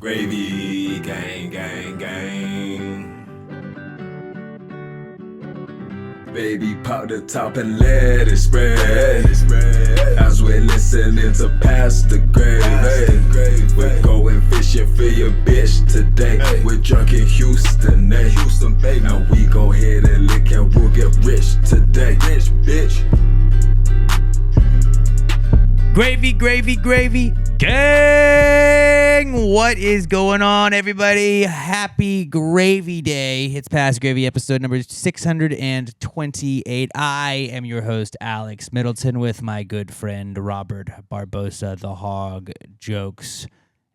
Gravy, gang, gang, gang. Baby, pop the top and let it spread. As we're listening to Pastor Gravy. We're going fishing for your bitch today. We're drunk in Houston, baby. Now we go ahead and lick and we'll get rich today. Rich, bitch. Gravy, gravy, gravy, gang! What is going on, everybody? Happy Gravy Day. It's Past Gravy episode number 628. I am your host, Alex Middleton, with my good friend, Robert Barbosa, the Hog Jokes.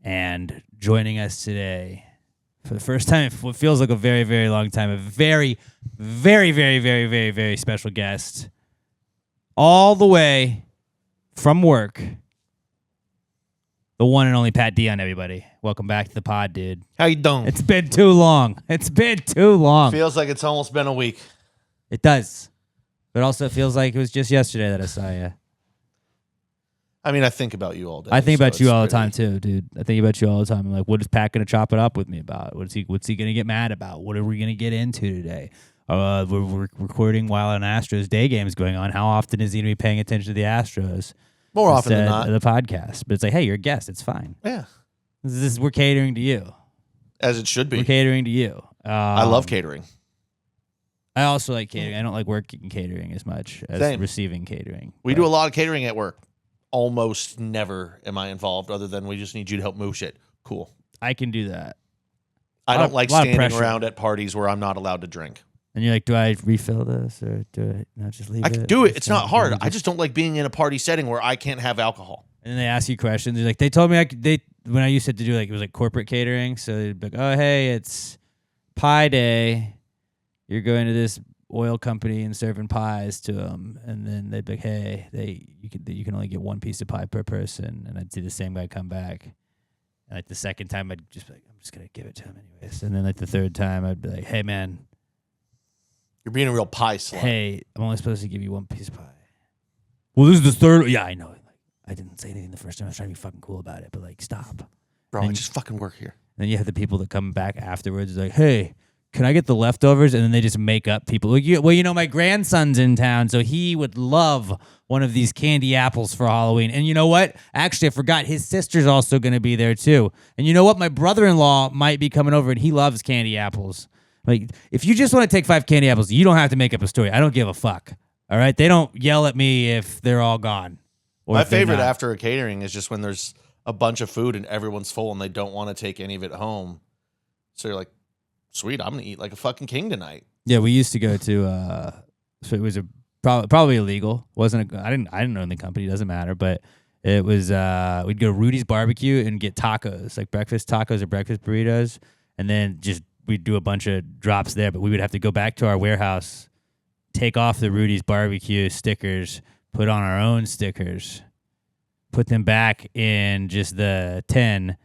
And joining us today, for the first time, what feels like a very, very long time, a very, very, very, very, very, very special guest. All the way from work, the one and only Pat Dion, everybody. Welcome back to the pod, dude. How you doing? It's been too long. It's been too long. Feels like it's almost been a week. It does. But also feels like it was just yesterday that I saw you. I mean, I think about you all day. I think about you all the pretty- time, too, dude. I think about you all the time. I'm like, what is Pat going to chop it up with me about? What's he going to get mad about? What are we going to get into today? We're recording while an Astros day game is going on. How often is he going to be paying attention to the Astros? More often than not. The podcast. But it's like, hey, you're a guest. It's fine. Yeah. We're catering to you. As it should be. We're catering to you. I love catering. I also like catering. I don't like working catering as much as Same. receiving catering. We do a lot of catering at work. Almost never am I involved, other than we just need you to help move shit. Cool. I can do that. I don't like lot of standing pressure. around at parties where I'm not allowed to drink. And you're like, do I refill this or do I not just leave I it? can do it. It's not Just- hard. I just don't like being in a party setting where I can't have alcohol. And then they ask you questions. They're like, they told me when I used to do like, it was like corporate catering. So they'd be like, oh, hey, it's pie day. You're going to this oil company and serving pies to them. And then they'd be like, hey, you can only get one piece of pie per person. And I'd see the same guy come back. And like the second time, I'd just be like, I'm just going to give it to him anyways. And then like the third time, I'd be like, hey, man, You're being a real pie slut. hey, I'm only supposed to give you one piece of pie. Well, this is the third. Yeah, I know. Like, I didn't say anything the first time. I was trying to be fucking cool about it, but like, stop. Bro, I And- just fucking work here. Then you have the people that come back afterwards, like, hey, can I get the leftovers? And then they just make up people. Like, my grandson's in town, so he would love one of these candy apples for Halloween. And you know what? Actually, I forgot his sister's also going to be there too. And you know what? My brother-in-law might be coming over, and he loves candy apples. Like, if you just want to take 5 candy apples, you don't have to make up a story. I don't give a fuck. All right? They don't yell at me if they're all gone. Or My if they're favorite not. after a catering is just when there's a bunch of food and everyone's full and they don't want to take any of it home. So you're like, sweet, I'm going to eat like a fucking king tonight. Yeah, we used to go to. So it was probably illegal. Wasn't I didn't own the company. Doesn't matter. But it was. We'd go to Rudy's Barbecue and get tacos, like breakfast tacos or breakfast burritos, and then just we'd do a bunch of drops there. But we would have to go back to our warehouse, take off the Rudy's Barbecue stickers, put on our own stickers, put them back in just the tin,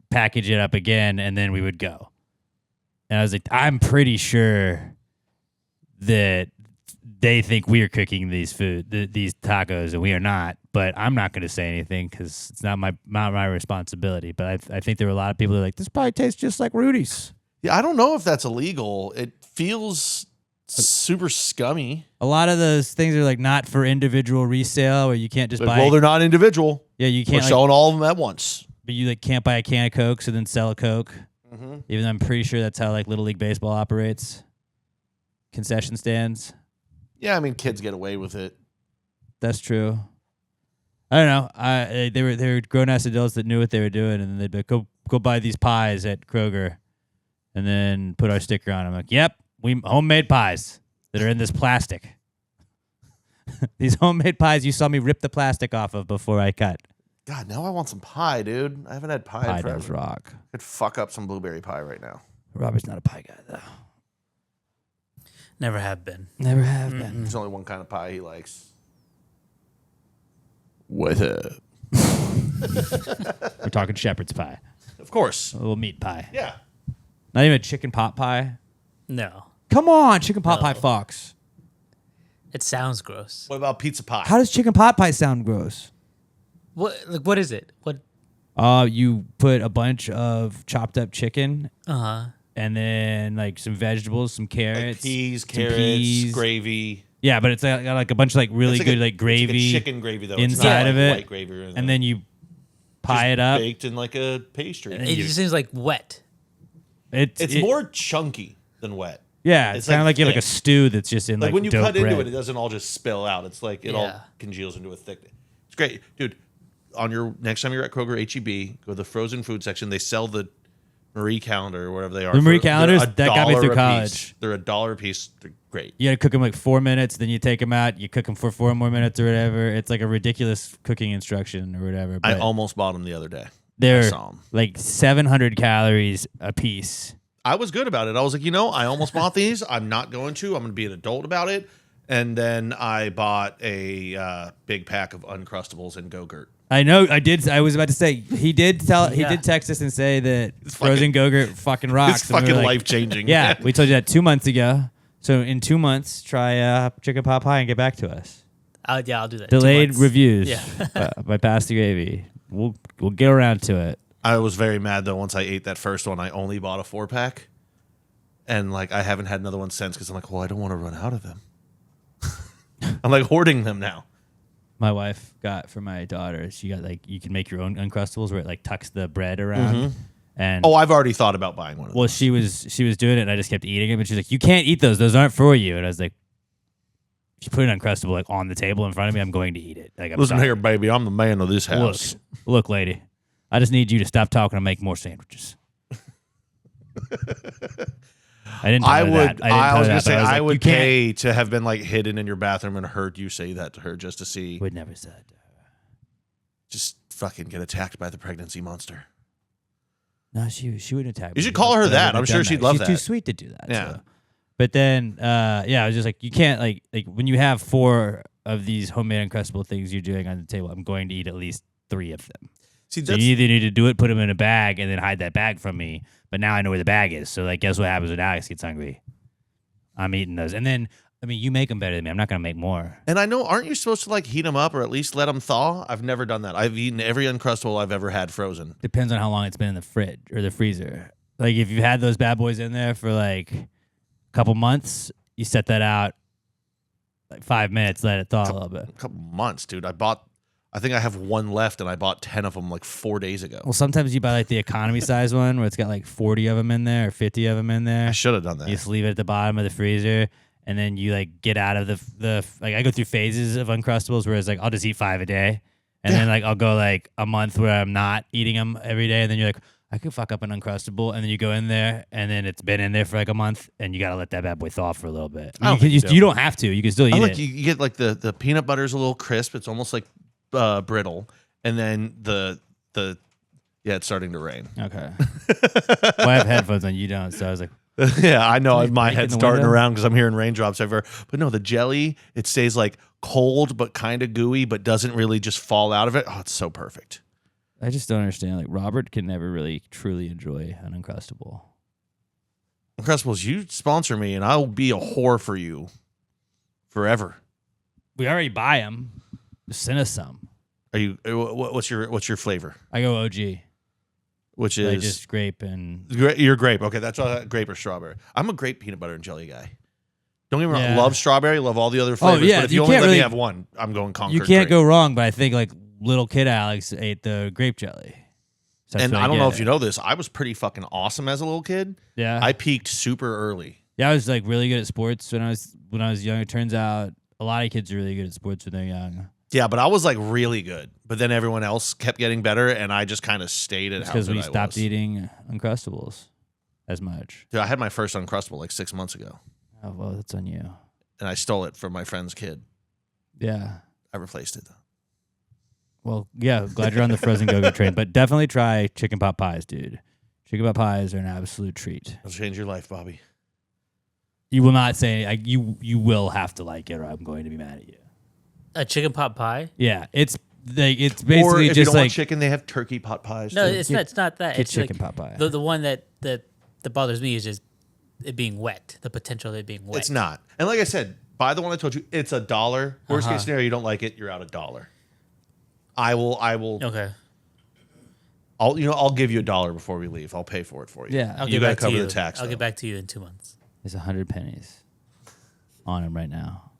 package it up again, and then we would go. And I was like, I'm pretty sure that they think we are cooking these these tacos, and we are not. But I'm not going to say anything because it's not my responsibility. But I think there were a lot of people that are like, this probably tastes just like Rudy's. Yeah, I don't know if that's illegal. It feels super scummy. A lot of those things are like not for individual resale, or you can't just Like, buy. well, they're not individual. Yeah, you We're can't. Like, selling all of them at once. but you like can't buy a can of Coke and then sell a Coke. Mm-hmm. Even though I'm pretty sure that's how like Little League Baseball operates. Concession stands. Yeah, I mean, kids get away with it. That's true. I don't know. They were grown ass adults that knew what they were doing, and then they'd be like, go buy these pies at Kroger, and then put our sticker on them. Like, yep, we homemade pies that are in this plastic. These homemade pies you saw me rip the plastic off of before I cut. God, now I want some pie, dude. I haven't had pie, Pie in forever. does rock. Could fuck up some blueberry pie right now. Robert's not a pie guy though. Never have been. Never have been. There's only one kind of pie he likes. What's up? We're talking shepherd's pie, Of course. a little meat pie. Yeah. Not even a chicken pot pie. No. Come on, chicken pot No. pie fucks. It sounds gross. What about pizza pie? How does chicken pot pie sound gross? What is it? What You put a bunch of chopped up chicken. Uh-huh. And then like some vegetables, some carrots, Like peas, some carrots, peas. gravy. Yeah, but it's like a bunch of like really It's good a- like gravy, it's like a chicken gravy though. inside it's not of like it. white gravy or anything. And then you pie Just it up. baked in like a pastry. It just seems like wet. It's more chunky than wet. Yeah, it's kind of like you have like a thick. stew that's just in Like when you dough cut into bread. it doesn't all just spill out. It's like it all Yeah. congeals into a thick. It's great, dude. On your next time you're at Kroger HEB, go to the frozen food section. They sell the Marie Calendar or whatever they are. The Marie for- they're Calendars, that got me $1 through a college. piece. They're $1 a piece. They're great. You got to cook them like 4 minutes, then you take them out. You cook them for 4 more minutes or whatever. It's like a ridiculous cooking instruction or whatever. I But almost bought them the other day. I they're saw 'em. like 700 calories a piece. I was good about it. I was like, I almost bought these. I'm not going to. I'm going to be an adult about it. And then I bought a big pack of Uncrustables and Go-Gurt. I know. I did. I was about to say he did tell. He Yeah. did text us and say that It's frozen Go-Gurt fucking rocks. It's And we were fucking like, life changing. Yeah, we told you that 2 months ago. So in 2 months, try chicken pot pie and get back to us. I'll do that. 2 Delayed months. reviews Yeah. by Pastor Gravy. We'll get around to it. I was very mad though. Once I ate that first one, I only bought a 4-pack, and like I haven't had another one since because I'm like, well, I don't want to run out of them. I'm like hoarding them now. My wife got for my daughter. She got like you can make your own Uncrustables where it like tucks the bread around. And Oh, I've already thought about buying one of well, those. she was doing it, and I just kept eating them. And she's like, "You can't eat those; those aren't for you." And I was like, "She put an Uncrustable like on the table in front of me. I'm going to eat it." Like, I'm Listen sorry. here, baby. I'm the man of this house. Look, lady. I just need you to stop talking and make more sandwiches. I didn't. Tell I her would. That. I, didn't tell I was her gonna that, say but I was I like, "You would can't." pay to have been like hidden in your bathroom and heard you say that to her just to see. Would never say that to her. Just fucking get attacked by the pregnancy monster. No, she wouldn't attack me. You should call her But I that. wouldn't I'm have sure done she'd love She's too that. sweet to do that. Yeah. So. But then, I was just like, you can't like when you have 4 of these homemade Uncrustable things you're doing on the table. I'm going to eat at least 3 of them. See, So you either need to do it, put them in a bag, and then hide that bag from me. But now I know where the bag is. So like, guess what happens when Alex gets hungry? I'm eating those, and then I mean, you make them better than me. I'm not gonna make more. And I know, aren't you supposed to like heat them up or at least let them thaw? I've never done that. I've eaten every Uncrustable I've ever had frozen. Depends on how long it's been in the fridge or the freezer. Like if you've had those bad boys in there for like a couple months, you set that out like 5 minutes, let it thaw a little bit. A couple months, dude. I think I have one left and I bought 10 of them like 4 days ago. Well, sometimes you buy like the economy size one where it's got like 40 of them in there or 50 of them in there. I should have done that. You just leave it at the bottom of the freezer, and then you like get out of the like I go through phases of Uncrustables where it's like I'll just eat 5 a day, and then like I'll go like a month where I'm not eating them every day, and then you're like I could fuck up an Uncrustable, and then you go in there, and then it's been in there for like a month, and you gotta let that bad boy thaw for a little bit. I don't You, think can, so. you don't have to. You can still eat I like it. you get like the peanut butter's a little crisp. It's almost like brittle, and then the it's starting to rain. Okay. Well, I have headphones on. You don't, so I was like, Yeah, I know. Somebody My breaking head's the starting window? around because I'm hearing raindrops everywhere. But no, the jelly, it stays like cold but kind of gooey, but doesn't really just fall out of it. Oh, it's so perfect. I just don't understand. Like Robert can never really truly enjoy an Uncrustable. Uncrustables, you sponsor me, and I'll be a whore for you forever. We already buy them. Just send us some. Are you? What's your flavor? I go OG. Which Like is just grape and You're grape. Okay, that's grape or strawberry. I'm a grape peanut butter and jelly guy. Don't get me wrong. Yeah. Love strawberry. Love all the other flavors. yeah, But if you you only can't let me really- have one, I'm going Concord. you can't grape. go wrong. But I think like little kid Alex ate the grape jelly. So that's And what I don't know get. if you know this. I was pretty fucking awesome as a little kid. Yeah, I peaked super early. yeah. I was like really good at sports when I was young. It turns out a lot of kids are really good at sports when they're young. Yeah, but I was like really good. But then everyone else kept getting better, and I just kind of stayed at how Because good we I stopped was. eating Uncrustables as much. Dude, I had my first Uncrustable like 6 months ago, Oh well, that's on you. and I stole it from my friend's kid. Yeah. I replaced it though. Well, yeah. Glad you're on the frozen go-go train, but definitely try chicken pot pies, dude. Chicken pot pies are an absolute treat. It'll change your life, Bobby. You will not say you will have to like it, or I'm going to be mad at you. A chicken pot pie? Yeah, it's basically or if you just don't like want chicken, they have turkey pot pies. No, too. it's not that. get It's chicken like pot pie. the one that bothers me is just it being wet. The potential of it being wet. It's not. And like I said, buy the one I told you. It's $1. Worst Uh-huh. case scenario, you don't like it, you're out $1. I will. Okay. I'll give you $1 before we leave. I'll pay for it for you. Yeah. I'll you get gotta back to cover you. the tax. I'll though. get back to you in 2 months. There's 100 pennies on him right now,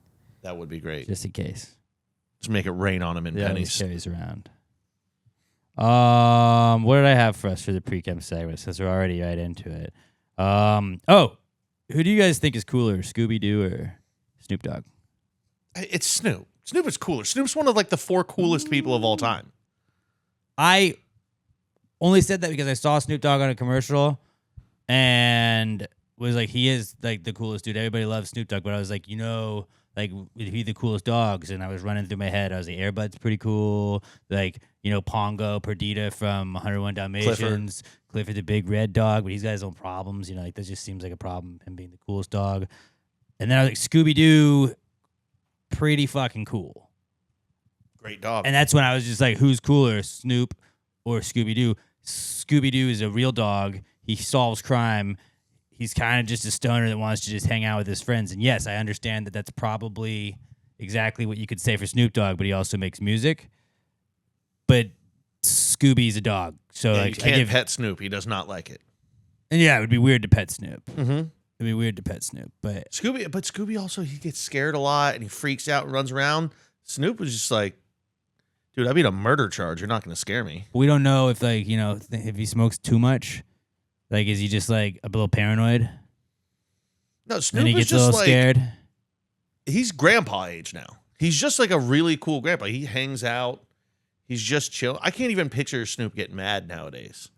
That would be great. just in case. Just make it rain on him in Yeah, he pennies. carries around. What did I have for us for the Precome segment? Since we're already right into it. Who do you guys think is cooler, Scooby Doo or Snoop Dogg? It's Snoop. Snoop is cooler. Snoop's one of like the 4 coolest people of all time. I only said that because I saw Snoop Dogg on a commercial and was like, he is like the coolest dude. Everybody loves Snoop Dogg, but I was like, like would he the coolest dogs? And I was running through my head. I was like, Air Bud's pretty cool. Like, Pongo, Perdita from 101 Dalmatians. Clifford the big red dog, but he's got his own problems. Like that just seems like a problem, him being the coolest dog. And then I was like, Scooby Doo, pretty fucking cool. Great dog. And that's when I was just like, who's cooler, Snoop or Scooby Doo? Scooby Doo is a real dog. He solves crime. He's kind of just a stoner that wants to just hang out with his friends. And yes, I understand that that's probably exactly what you could say for Snoop Dogg, but he also makes music. But Scooby's a dog. So Yeah, like, you can't pet Snoop. He does not like it. and yeah, it would be weird to pet Snoop. Mm-hmm. It'd be weird to pet Snoop, but Scooby also, he gets scared a lot and he freaks out and runs around. Snoop was just like, dude, I beat a murder charge. You're not going to scare me. we don't know if like, if he smokes too much, like, is he just like a little paranoid? No, Snoop And he is gets a just little like, scared. he's grandpa age now. He's just like a really cool grandpa. He hangs out. He's just chill. I can't even picture Snoop getting mad nowadays.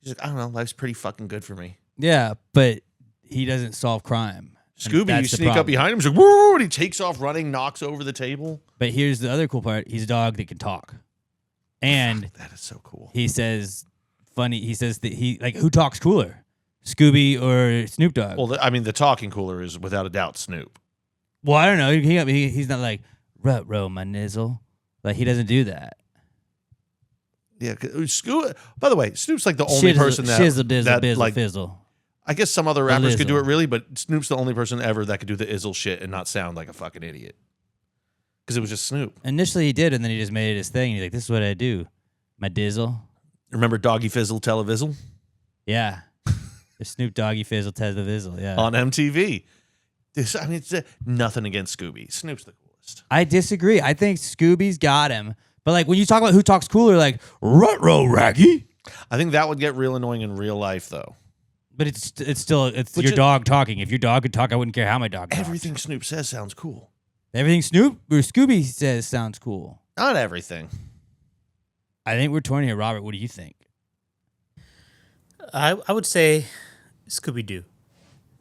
He's like, I don't know. Life's pretty fucking good for me. Yeah, but he doesn't solve crime. And Scooby, you that's the sneak up problem. behind him. He's like, woo! And he takes off running, knocks over the table. But here's the other cool part. He's a dog that can talk. And That is so cool. he says that who talks cooler? Scooby or Snoop Dogg? Well, the talking cooler is without a doubt Snoop. Well, I don't know. He's not like, rut-row my nizzle. Like, he doesn't do that. Yeah, by the way, Snoop's like the only person that Shizzle, dizzle, that bizzle, like. fizzle. I guess some other rappers could do Lizzle. it really, but Snoop's the only person ever that could do the izzle shit and not sound like a fucking idiot. Because it was just Snoop. Initially he did, and then he just made it his thing. He's like, this is what I do. My dizzle. Remember Doggy Fizzle Televizzle Yeah. The Snoop Doggy Fizzle Tesla Vizzle. Yeah. on MTV? It's nothing against Scooby. Snoop's the coolest. I disagree. I think Scooby's got him. But like when you talk about who talks cooler, like Rut-row Raggy. I think that would get real annoying in real life, though. But it's still But your dog talking. If your dog could talk, I wouldn't care how my dog talks. Everything Snoop says sounds cool. Everything Snoop or Scooby says sounds cool. Not everything. I think we're torn here, Robert. What do you think? I would say Scooby Doo.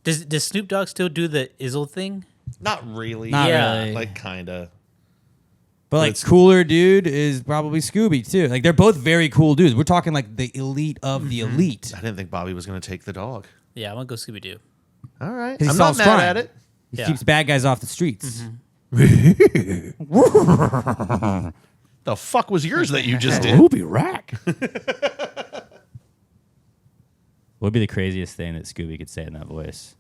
Does Snoop Dogg still do the Izzle thing? Not really. Not Yeah. really. Like, kind of. But like it's- cooler dude is probably Scooby too. Like they're both very cool dudes. We're talking like the elite of the elite. I didn't think Bobby was going to take the dog. Yeah, I'm gonna go Scooby Doo. All right. 'Cause he I'm not solves mad crime. at it. He Yeah. keeps bad guys off the streets. The fuck was yours that you just did? Ruby Rack. What would be the craziest thing that Scooby could say in that voice?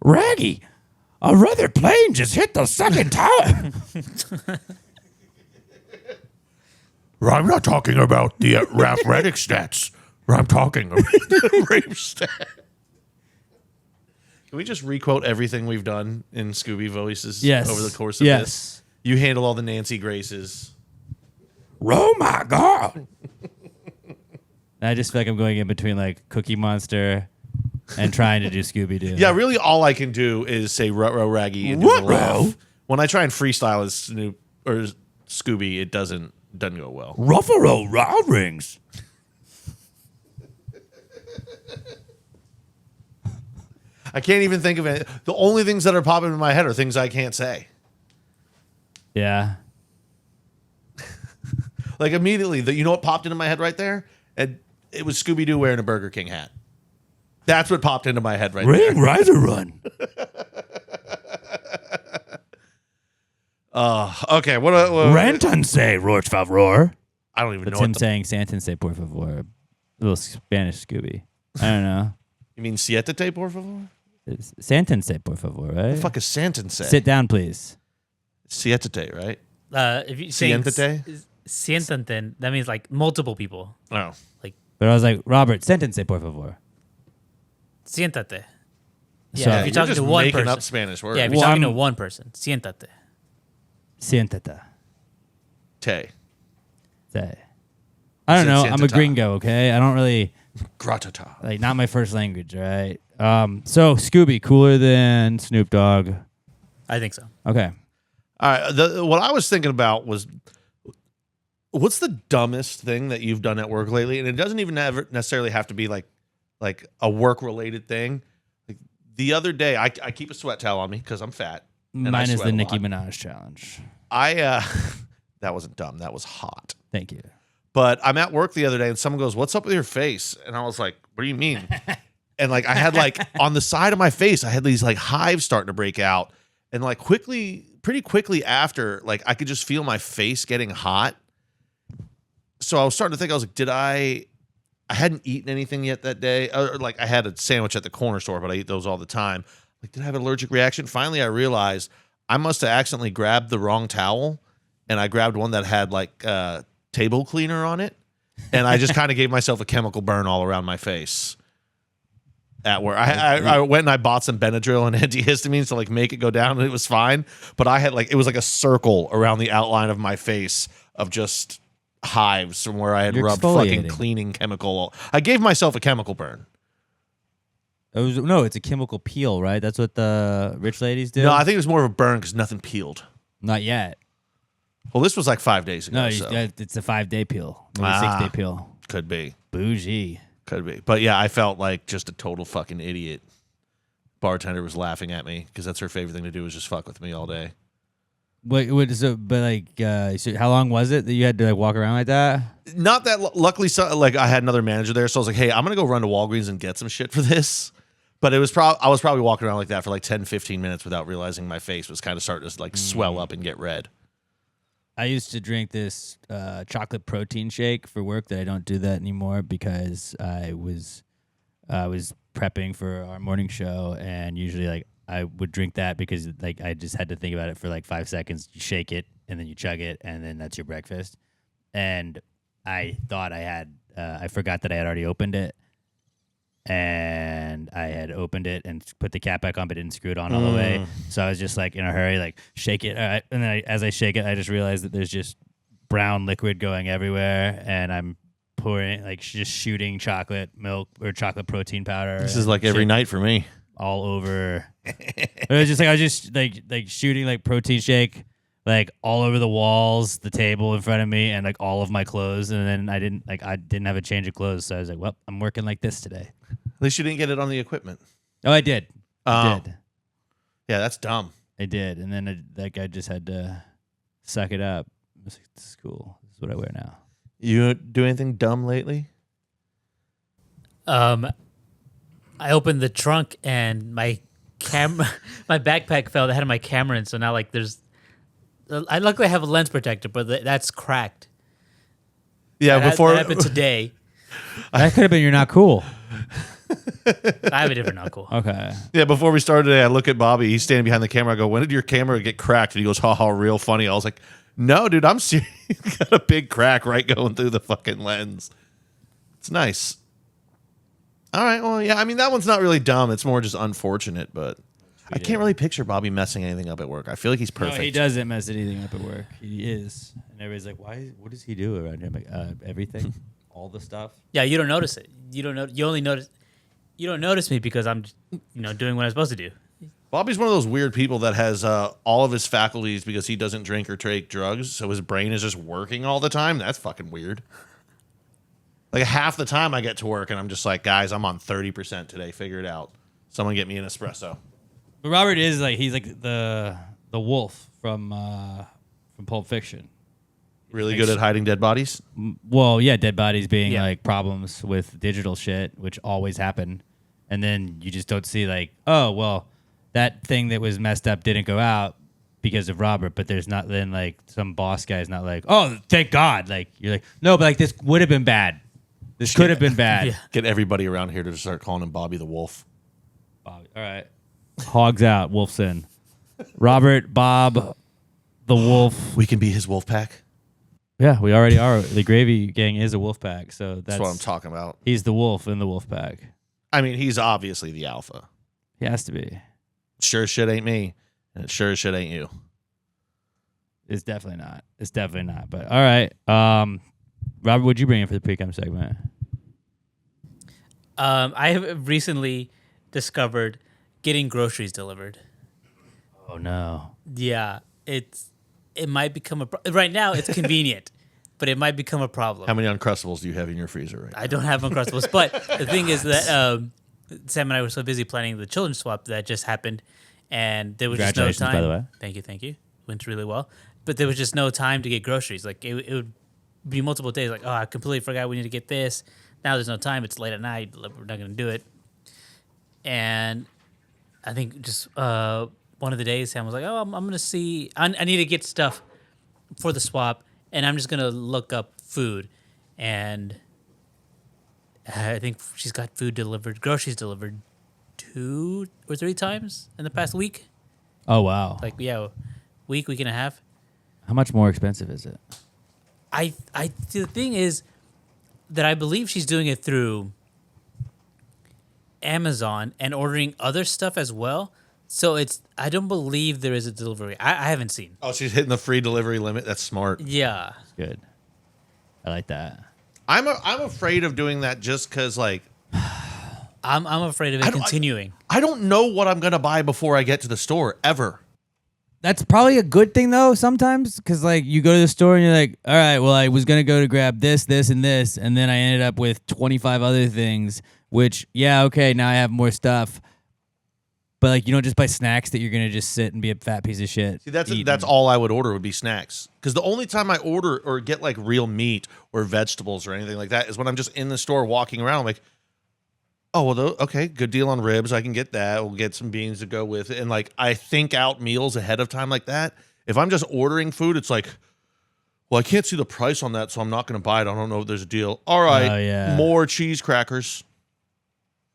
Raggy, a rather plane just hit the second time. I'm not talking about the Ralph Reddick stats. I'm talking about the rape stat. Can we just requote everything we've done in Scooby voices Yes. over the course of this? You handle all the Nancy Graces. Oh my God. I just feel like I'm going in between like Cookie Monster and trying to do Scooby Doo. Yeah, really all I can do is say Ruh-roh Raggy and do the laugh. When I try and freestyle as Snoop or Scooby, it doesn't go well. Ruffalo Round Rings. I can't even think of it. The only things that are popping in my head are things I can't say. Yeah. Like immediately, you know what popped into my head right there? And it was Scooby-Doo wearing a Burger King hat. That's what popped into my head right there. Riser Run. Okay, what Rantanse, Roach Favor. I don't even That's know him what saying Santense, por favor. A little Spanish Scooby. I don't know. you mean siéntate, por favor? It's Santense, por favor, right? The fuck is Santon say? Sit down, please. Siéntate, right? If you saying Siéntate? siéntate, that means like multiple people. Oh. Like But I was like, Robert, séntense, por favor. siéntate. Yeah, So- if You're you're talking just to one making person. up Spanish words. Yeah, if you're Well, talking to I'm- one person, siéntate. Siéntate. Te. Say. I don't Said know. I'm a siéntate. gringo, okay? I don't really Gratata. like not my first language, right? So Scooby, cooler than Snoop Dogg. I think so. Okay. All right. What I was thinking about was, what's the dumbest thing that you've done at work lately? And it doesn't even necessarily have to be like a work related thing. Like the other day, I keep a sweat towel on me because I'm fat. and I Mine is sweat the a Nicki lot. Minaj challenge. That wasn't dumb. That was hot. Thank you. But I'm at work the other day and someone goes, "What's up with your face?" And I was like, "What do you mean?" And like I had like on the side of my face, I had these like hives starting to break out. And like pretty quickly after, like I could just feel my face getting hot. So I was starting to think, I was like, I hadn't eaten anything yet that day. Or like I had a sandwich at the corner store, but I eat those all the time. Like, did I have an allergic reaction? Finally, I realized I must have accidentally grabbed the wrong towel. And I grabbed one that had like table cleaner on it. And I just kind of gave myself a chemical burn all around my face at work. I went and I bought some Benadryl and antihistamines to like make it go down, and it was fine. But I had like, it was like a circle around the outline of my face of just hives from where I had You're rubbed fucking exfoliating. cleaning chemical. I gave myself a chemical burn. No, it's a chemical peel, right? That's what the rich ladies do. No, I think it was more of a burn because nothing peeled. Not yet. Well, this was like 5 days ago. No, so it's a 5-day peel, maybe a Ah. 6-day peel. could be. Bougie. Could be. But yeah, I felt like just a total fucking idiot. Bartender was laughing at me because that's her favorite thing to do is just fuck with me all day. So how long was it that you had to like walk around like that? Not that luckily, like I had another manager there, so I was like, "Hey, I'm gonna go run to Walgreens and get some shit for this." But it was I was probably walking around like that for like 10, 15 minutes without realizing my face was kind of starting to like swell up and get red. I used to drink this chocolate protein shake for work. That I don't do that anymore because I was prepping for our morning show, and usually like I would drink that because like I just had to think about it for like 5 seconds. You shake it and then you chug it, and then that's your breakfast. And I thought I forgot that I had already opened it, and I had opened it and put the cap back on, but didn't screw it on all the way. So I was just like in a hurry, like shake it. All right. And then as I shake it, I just realized that there's just brown liquid going everywhere, and I'm pouring like just shooting chocolate milk or chocolate protein powder. This is like every shit night for me. all over. It was just like I was just like shooting like protein shake like all over the walls, the table in front of me, and like all of my clothes. And then I didn't have a change of clothes, so I was like, well, I'm working like this today. At least you didn't get it on the equipment. Oh, I did. I Oh. did. Yeah, that's dumb. I did. And then I just had to suck it up. I was like, this is cool. This is what I wear now. You do anything dumb lately? I opened the trunk and my my backpack fell. That had my camera in, so now like I luckily have a lens protector, but that's cracked. Yeah, That before happened today. That could have been you're not cool. I have a different knuckle. Okay. Yeah, before we started today, I look at Bobby. He's standing behind the camera. I go, "When did your camera get cracked?" And he goes, "Ha ha, real funny." I was like, "No, dude, I'm serious. Got a big crack right going through the fucking lens. It's nice." All right, well, yeah. I mean, that one's not really dumb. It's more just unfortunate, but I can't really picture Bobby messing anything up at work. I feel like he's perfect. No, he doesn't mess anything up at work. He is. And everybody's like, why? What does he do around here? I'm like, everything. All the stuff. Yeah, you don't notice it. You don't know. You only notice. You don't notice me because I'm, doing what I'm supposed to do. Bobby's one of those weird people that has all of his faculties because he doesn't drink or take drugs, so his brain is just working all the time. That's fucking weird. Like half the time I get to work and I'm just like, guys, I'm on 30% today. Figure it out. Someone get me an espresso. But Robert is like he's like the wolf from Pulp Fiction. Really good at hiding dead bodies. Well, yeah, dead bodies being Yeah. like problems with digital shit, which always happen, and then you just don't see like, oh well, that thing that was messed up didn't go out because of Robert, but there's not then like some boss guy's not like, oh, thank God, like you're like, no, but like this would have been bad. This could have been bad. Yeah. Get everybody around here to start calling him Bobby the Wolf. Bob, all right, hogs out, wolf's in. Robert, Bob, the wolf. We can be his wolf pack. Yeah, we already are. The Gravy Gang is a wolf pack, so That's what I'm talking about. He's the wolf in the wolf pack. I mean, he's obviously the alpha. He has to be. Sure as shit ain't me, and it sure as shit ain't you. It's definitely not. It's definitely not. But all right, Robert, what'd you bring in for the Precome segment? I have recently discovered getting groceries delivered. Oh no. Yeah, it might become right now it's convenient, but it might become a problem. How many Uncrustables do you have in your freezer right now? I don't have Uncrustables, but the thing is that Sam and I were so busy planning the children's swap that just happened, and there was just no time. By the way. Thank you. Went really well, but there was just no time to get groceries. Like it would be multiple days. Like, oh, I completely forgot we need to get this. Now there's no time. It's late at night. We're not going to do it. And I think just one of the days, Sam was like, "Oh, I'm going to see. I need to get stuff for the swap, and I'm just going to look up food." And I think she's got groceries delivered 2 or 3 times in the past week. Oh wow. Like, yeah, week and a half. How much more expensive is it? The thing is that I believe she's doing it through Amazon and ordering other stuff as well. So I don't believe there is a delivery. I haven't seen. Oh, she's hitting the free delivery limit. That's smart. Yeah. Good. I like that. I'm afraid of doing that just because, like, I'm afraid of it continuing. I don't know what I'm gonna buy before I get to the store ever. That's probably a good thing though sometimes, because like you go to the store and you're like, all right, well I was gonna go to grab this, and this, and then I ended up with 25 other things. Which okay, now I have more stuff. But like you don't just buy snacks that you're gonna just sit and be a fat piece of shit. See, that's all I would order would be snacks. Because the only time I order or get like real meat or vegetables or anything like that is when I'm just in the store walking around. I'm like, oh, well, okay, good deal on ribs. I can get that. We'll get some beans to go with it. And like, I think out meals ahead of time like that. If I'm just ordering food, it's like, well, I can't see the price on that, so I'm not going to buy it. I don't know if there's a deal. All right, more cheese crackers.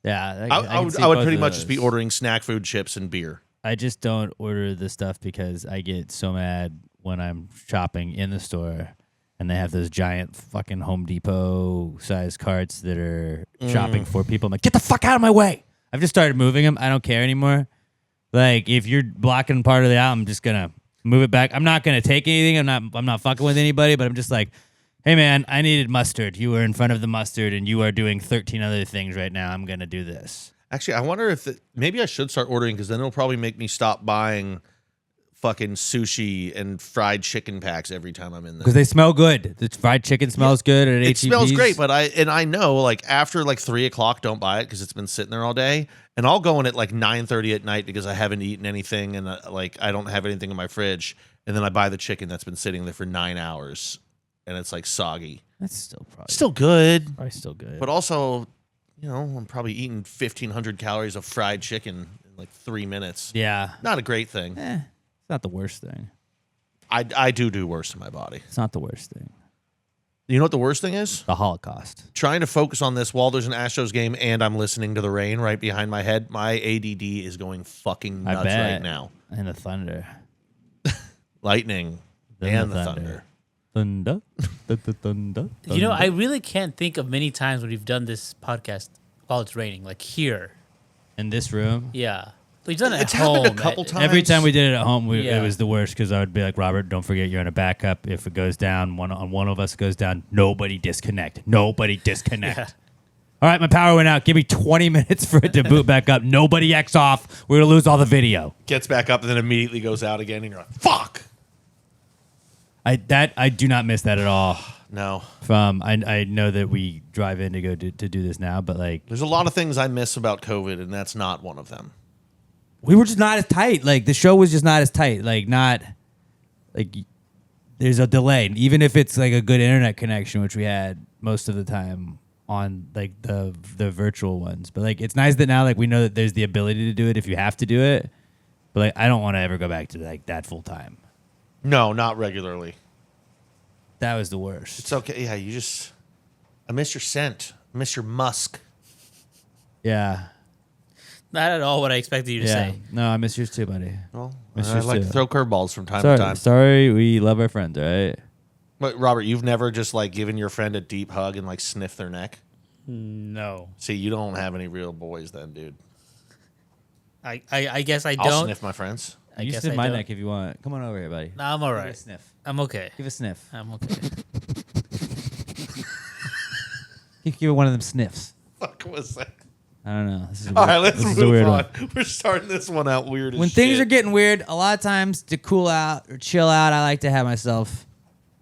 Yeah, I would pretty much just be ordering snack food, chips, and beer. I just don't order the stuff because I get so mad when I'm shopping in the store and they have those giant fucking Home Depot size carts that are shopping for people. I'm like, get the fuck out of my way. I've just started moving them. I don't care anymore. Like, if you're blocking part of the aisle, I'm just going to move it back. I'm not going to take anything. I'm not fucking with anybody, but I'm just like, hey, man, I needed mustard. You were in front of the mustard, and you are doing 13 other things right now. I'm going to do this. Actually, I wonder if maybe I should start ordering, because then it'll probably make me stop buying fucking sushi and fried chicken packs every time I'm in there. Because they smell good. The fried chicken smells good at It HEB's. smells great, but I know like after like 3 o'clock, don't buy it because it's been sitting there all day. And I'll go in at like 9:30 at night because I haven't eaten anything and like I don't have anything in my fridge. And then I buy the chicken that's been sitting there for 9 hours, and it's like soggy. That's still probably Still good, probably still good. but also, you know, I'm probably eating 1,500 calories of fried chicken in like 3 minutes. yeah, Not a great thing. it's not the worst thing. I do worse to my body. It's not the worst thing. You know what the worst thing is? The Holocaust. Trying to focus on this while there's an Astros game and I'm listening to the rain right behind my head. My ADD is going fucking nuts right now. And the thunder. Lightning Then and the thunder. Thunder. Thunder. You know, I really can't think of many times when we've done this podcast while it's raining, like here. In this room. Yeah. We've done it It's at home. happened a couple times. Every time we did it at home, it Yeah. was the worst because I would be like, Robert, don't forget you're on a backup. If it goes down, one of us goes down, nobody disconnect. Nobody disconnect. Yeah. All right, my power went out. Give me 20 minutes for it to boot back up. Nobody X off. We're going to lose all the video. Gets back up and then immediately goes out again and you're like, fuck. I do not miss that at all. No. I know that we drive in to go to do this now, but like There's a lot of things I miss about COVID, and that's not one of them. we were just not as tight. Like the show was just not as tight. Like not like there's a delay, even if it's like a good internet connection, which we had most of the time on like the virtual ones. But like it's nice that now like we know that there's the ability to do it if you have to do it. But like I don't want to ever go back to like that full time. No, not regularly. That was the worst. It's okay. Yeah, I miss your scent. I miss your musk. Yeah. Not at all what I expected you to Yeah. say. No, I miss yours too, buddy. Well, Miss I yours like too. to throw curveballs from time to time. Sorry, we love our friends, all right? But Robert, you've never just like given your friend a deep hug and like sniff their neck? No. See, you don't have any real boys then, dude. I guess I don't. I'll sniff my friends. I You guess sniff I my don't. neck if you want. Come on over here, buddy. No, I'm all Give a right. sniff. I'm okay. Give a sniff. I'm okay. Give it one of them sniffs. Fuck was that? I don't know. This is All right, let's this is a move weird on. one. We're starting this one out weird as When shit. things are getting weird, a lot of times to cool out or chill out, I like to have myself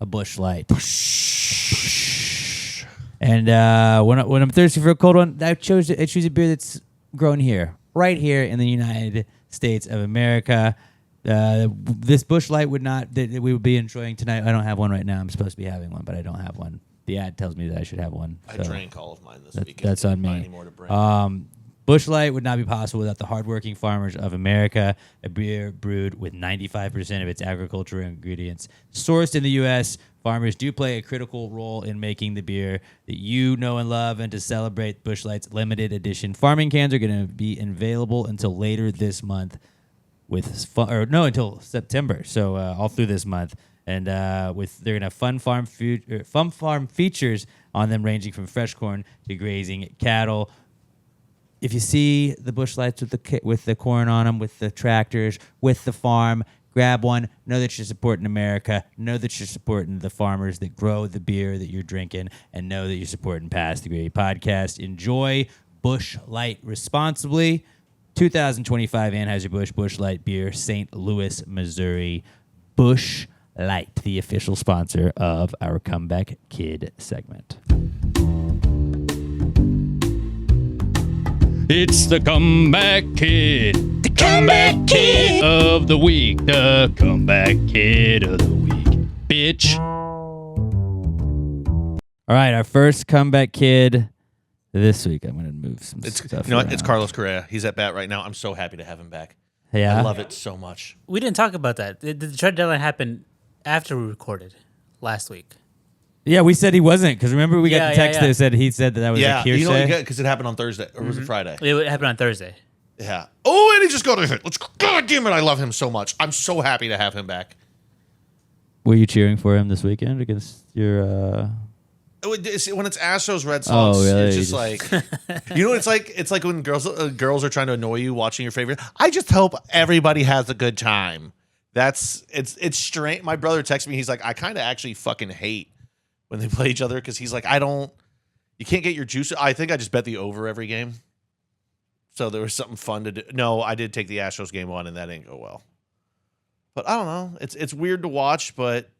a Bush Light. And when I'm thirsty for a cold one, I choose a beer that's grown here, right here in the United States of America. This Bush Light that we would be enjoying tonight. I don't have one right now. I'm supposed to be having one, but I don't have one. The ad tells me that I should have one. I so drank all of mine this weekend. that's on Didn't buy me. any more to bring. Bush Light would not be possible without the hardworking farmers of America. A beer brewed with 95% of its agricultural ingredients sourced in the U.S. Farmers do play a critical role in making the beer that you know and love. And to celebrate Bush Light's limited edition farming cans are going to be available until later this month, until September. So all through this month. And they're gonna have fun farm features on them, ranging from fresh corn to grazing cattle. If you see the Bush Lights with the corn on them, with the tractors, with the farm, grab one. Know that you're supporting America. Know that you're supporting the farmers that grow the beer that you're drinking, and know that you're supporting Past the Gravy Podcast. Enjoy Bush Light responsibly. 2025 Anheuser-Busch Bush Light beer, St. Louis, Missouri. Bush Light, the official sponsor of our Comeback Kid segment. It's the Comeback Kid. The Comeback Kid of the week. The Comeback Kid of the week. Bitch. All right, our first Comeback Kid this week. I'm going to move some stuff You know what? around. It's Carlos Correa. He's at bat right now. I'm so happy to have him back. Yeah. I love it so much. We didn't talk about that. The trade deadline happened after we recorded last week. Yeah, we said he wasn't, because remember we got Yeah, the text yeah. that said he said that was Yeah, like hearsay. you know, because it happened on Thursday, or was it Friday? It happened on Thursday. Yeah. Oh, and he just got a hit. God damn it, I love him so much. I'm so happy to have him back. Were you cheering for him this weekend against your? When it's Astros Red Sox, Oh, really? it's just like you know. It's like when girls are trying to annoy you watching your favorite. I just hope everybody has a good time. It's strange. My brother texted me. He's like, I kind of actually fucking hate when they play each other because he's like, you can't get your juice. I think I just bet the over every game. So there was something fun to do. No, I did take the Astros game on, and that didn't go well. But I don't know. It's weird to watch, but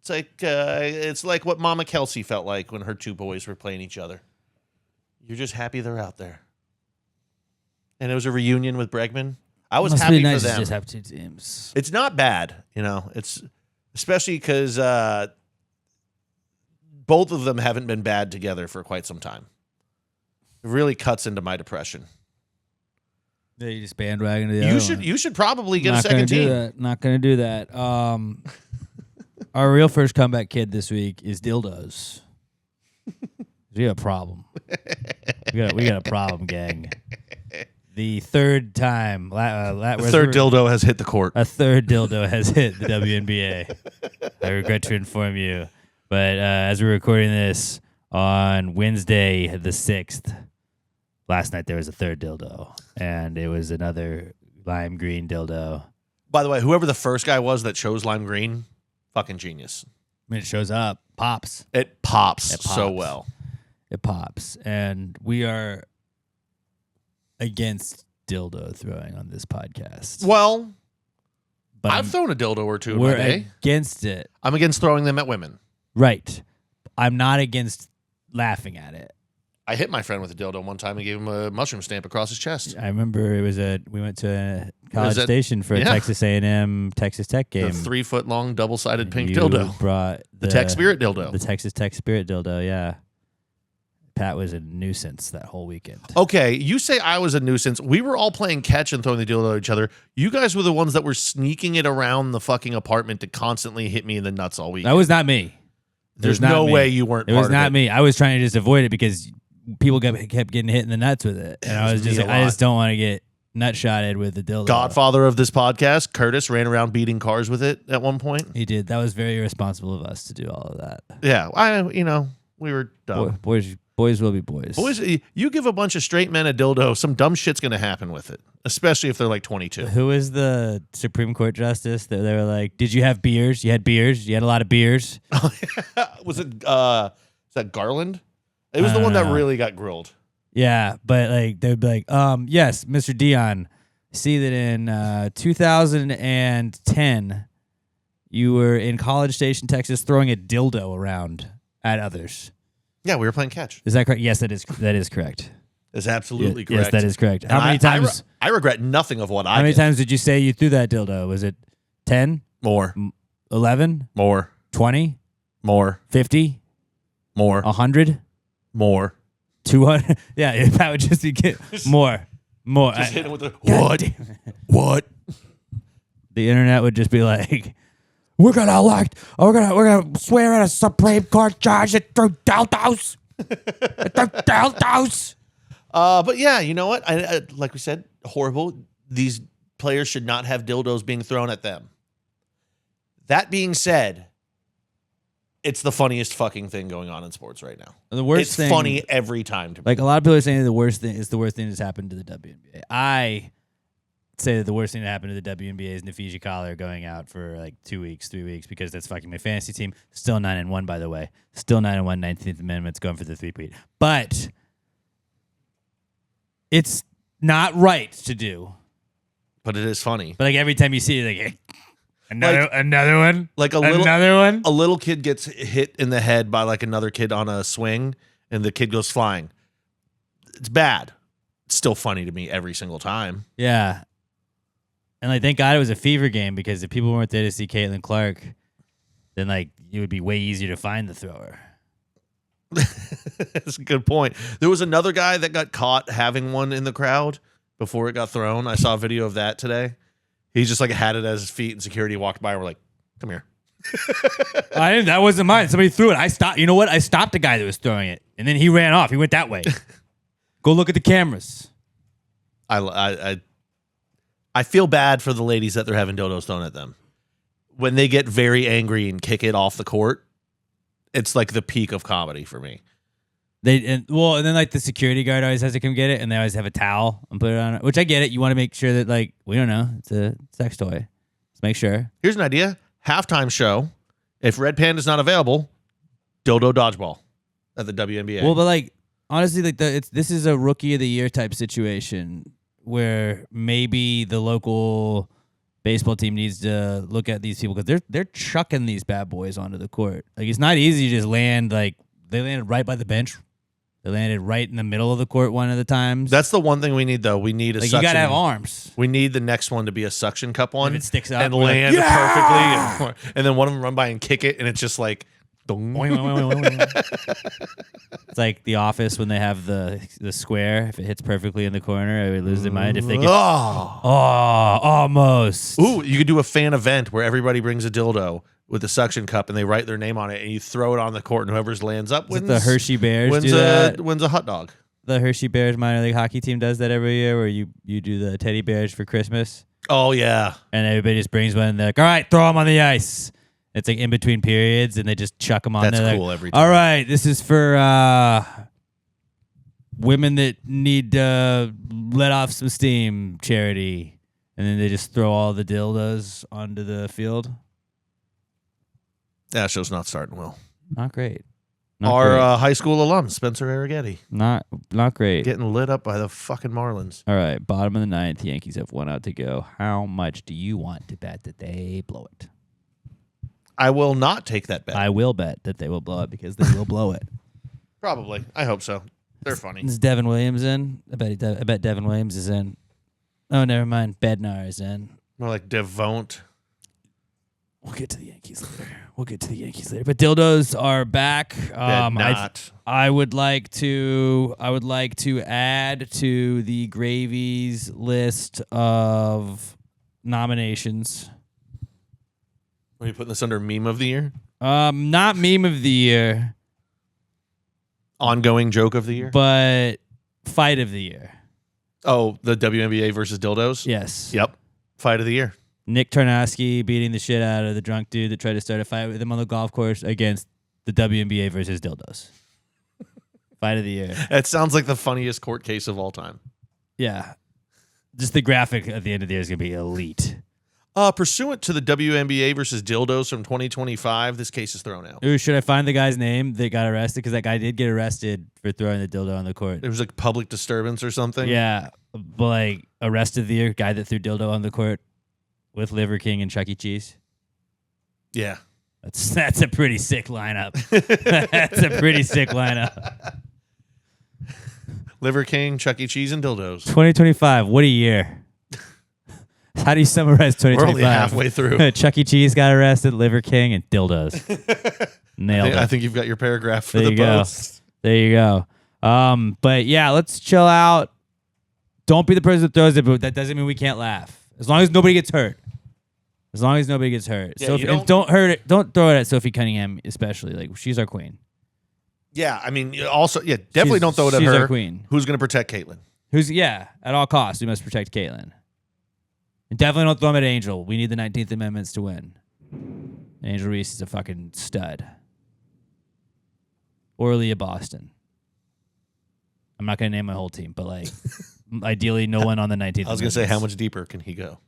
it's like what Mama Kelsey felt like when her two boys were playing each other. You're just happy they're out there. And it was a reunion with Bregman. I was Must happy be nice for them. to just have two teams. It's not bad, you know. It's especially because both of them haven't been bad together for quite some time. It really cuts into my depression. Yeah, you just bandwagon to the other one. You should probably get a Not second gonna do team. that. Not going to do that. Our real first comeback kid this week is dildos. We have a problem. We got a problem, gang. The third time, Third dildo has hit the court. a third dildo has hit the WNBA. I regret to inform you, but as we're recording this on Wednesday the 6th, last night there was a third dildo, and it was another lime green dildo. By the way, whoever the first guy was that chose lime green, fucking genius. I mean, it shows up, pops. It pops, It so pops. well. It pops, and we are against dildo throwing on this podcast. Well, But I've thrown a dildo or two in we're my day. against it, I'm against throwing them at women. right? I'm not against laughing at it. I hit my friend with a dildo one time and gave him a mushroom stamp across his chest. I remember we went to a College that? Station for a Yeah. Texas A&M Texas Tech game. The 3-foot long double-sided pink You dildo. brought The Tech Spirit dildo. The Texas Tech Spirit dildo, yeah. Pat was a nuisance that whole weekend. Okay, you say I was a nuisance. We were all playing catch and throwing the dildo at each other. You guys were the ones that were sneaking it around the fucking apartment to constantly hit me in the nuts all week. That was not me. There's It was not no me. way you weren't It part was of not it. me. I was trying to just avoid it because people kept getting hit in the nuts with it, and I was was just me like, a I lot. just don't want to get nutshotted with the dildo. Godfather of this podcast, Curtis, ran around beating cars with it at one point. He did. That was very irresponsible of us to do all of that. Yeah, we were dumb. Boys will be boys. Boys, you give a bunch of straight men a dildo, some dumb shit's going to happen with it, especially if they're like 22. Who is the Supreme Court justice that they were like, did you have beers? You had beers? You had a lot of beers? Was it, is that Garland? It was the one that really got grilled. Yeah, but like they'd be like, yes, Mr. Dion, see that in 2010, you were in College Station, Texas, throwing a dildo around at others. Yeah, we were playing catch. Is that correct? Yes, that is correct. That's absolutely correct. Yes, that is correct. How And many times? I regret nothing of what I did. How many times did you say you threw that dildo? Was it 10, More. 11, More. 20, More. 50, More. 100, More. 200? Yeah, that would just be more. Just hit it with the, God what? damn it. What? The internet would just be like, we're gonna swear at a Supreme Court judge that threw dildos. But yeah, you know what? I like we said, horrible. These players should not have dildos being thrown at them. That being said, it's the funniest fucking thing going on in sports right now. The worst it's thing, funny every time to me. like a lot of people are saying the worst thing that's happened to the WNBA. I say that the worst thing that happened to the WNBA is Nafisi Collar going out for like 2 weeks, 3 weeks because that's fucking my fantasy team. Still 9-1, by the way. Still 9-1, 19th Amendment's going for the 3-peat. But it's not right to do. But it is funny. But like every time you see it, like, hey, another one? Like another one? A little kid gets hit in the head by like another kid on a swing and the kid goes flying. It's bad. It's still funny to me every single time. Yeah. And like, thank God it was a fever game because if people weren't there to see Caitlin Clark, then like it would be way easier to find the thrower. That's a good point. There was another guy that got caught having one in the crowd before it got thrown. I saw a video of that today. He just like had it at his feet and security walked by and were like, come here. That wasn't mine. Somebody threw it. I stopped. You know what? I stopped the guy that was throwing it, and then he ran off. He went that way. Go look at the cameras. I feel bad for the ladies that they're having dildos thrown at them. When they get very angry and kick it off the court, it's like the peak of comedy for me. And then like the security guard always has to come get it, and they always have a towel and put it on it. Which I get it. You want to make sure that like we don't know it's a sex toy. Let's make sure. Here's an idea: halftime show. If Red Panda's not available, dildo dodgeball at the WNBA. Well, but like honestly, like this is a rookie of the year type situation where maybe the local baseball team needs to look at these people because they're chucking these bad boys onto the court. Like it's not easy to just land. Like they landed right by the bench. They landed right in the middle of the court one of the times. That's the one thing we need, though. We need a like suction. You gotta have arms. We need the next one to be a suction cup one. If it sticks up and land perfectly, and then one of them run by and kick it, and it's just like. It's like The Office when they have the square. If it hits perfectly in the corner, I would lose their mind. If they get almost. Ooh, you could do a fan event where everybody brings a dildo with a suction cup and they write their name on it and you throw it on the court and whoever's lands up wins. The Hershey Bears wins do that. Wins a hot dog. The Hershey Bears minor league hockey team does that every year where you do the teddy bears for Christmas. Oh, yeah. And everybody just brings one and they're like, all right, throw them on the ice. It's like in between periods and they just chuck them on there. That's cool like, every time. All right, this is for women that need to let off some steam charity. And then they just throw all the dildos onto the field. That show's not starting well. Not great. Our high school alum, Spencer Arrighetti. Not great. Getting lit up by the fucking Marlins. All right, bottom of the ninth. Yankees have one out to go. How much do you want to bet that they blow it? I will not take that bet. I will bet that they will blow it because they will blow it. Probably. I hope so. They're funny. Is Devin Williams in? I bet Devin Williams is in. Oh, never mind. Bednar is in. More like Devont. We'll get to the Yankees later. But dildos are back. I would like to add to the Gravies list of nominations. Are you putting this under meme of the year? Not meme of the year. Ongoing joke of the year? But fight of the year. Oh, the WNBA versus dildos? Yes. Yep. Fight of the year. Nick Tarnowski beating the shit out of the drunk dude that tried to start a fight with him on the golf course against the WNBA versus dildos. Fight of the year. That sounds like the funniest court case of all time. Yeah. Just the graphic at the end of the year is going to be elite. Pursuant to the WNBA versus dildos from 2025, this case is thrown out. Ooh, should I find the guy's name that got arrested? Because that guy did get arrested for throwing the dildo on the court. It was like public disturbance or something. Yeah. But like, arrested the year, guy that threw dildo on the court with Liver King and Chuck E. Cheese. Yeah. That's a pretty sick lineup. That's a pretty sick lineup. Liver King, Chuck E. Cheese, and dildos. 2025, what a year. How do you summarize 2025? We're only halfway through. Chuck E. Cheese got arrested, Liver King, and dildos. Nailed it. I think you've got your paragraph for There the you go. post. There you go. But yeah, let's chill out. Don't be the person that throws it, but that doesn't mean we can't laugh. As long as nobody gets hurt. As long as nobody gets hurt. Yeah, Sophie, you and don't hurt it. Don't throw it at Sophie Cunningham, especially. Like, she's our queen. Yeah, I mean, also, yeah, definitely don't throw it at she's her. our queen. Who's going to protect Caitlyn? At all costs, we must protect Caitlyn. And definitely don't throw him at Angel. We need the 19th Amendments to win. Angel Reese is a fucking stud. Or Leah Boston. I'm not going to name my whole team, but like, ideally, no one on the 19th I was going to say, how much deeper can he go?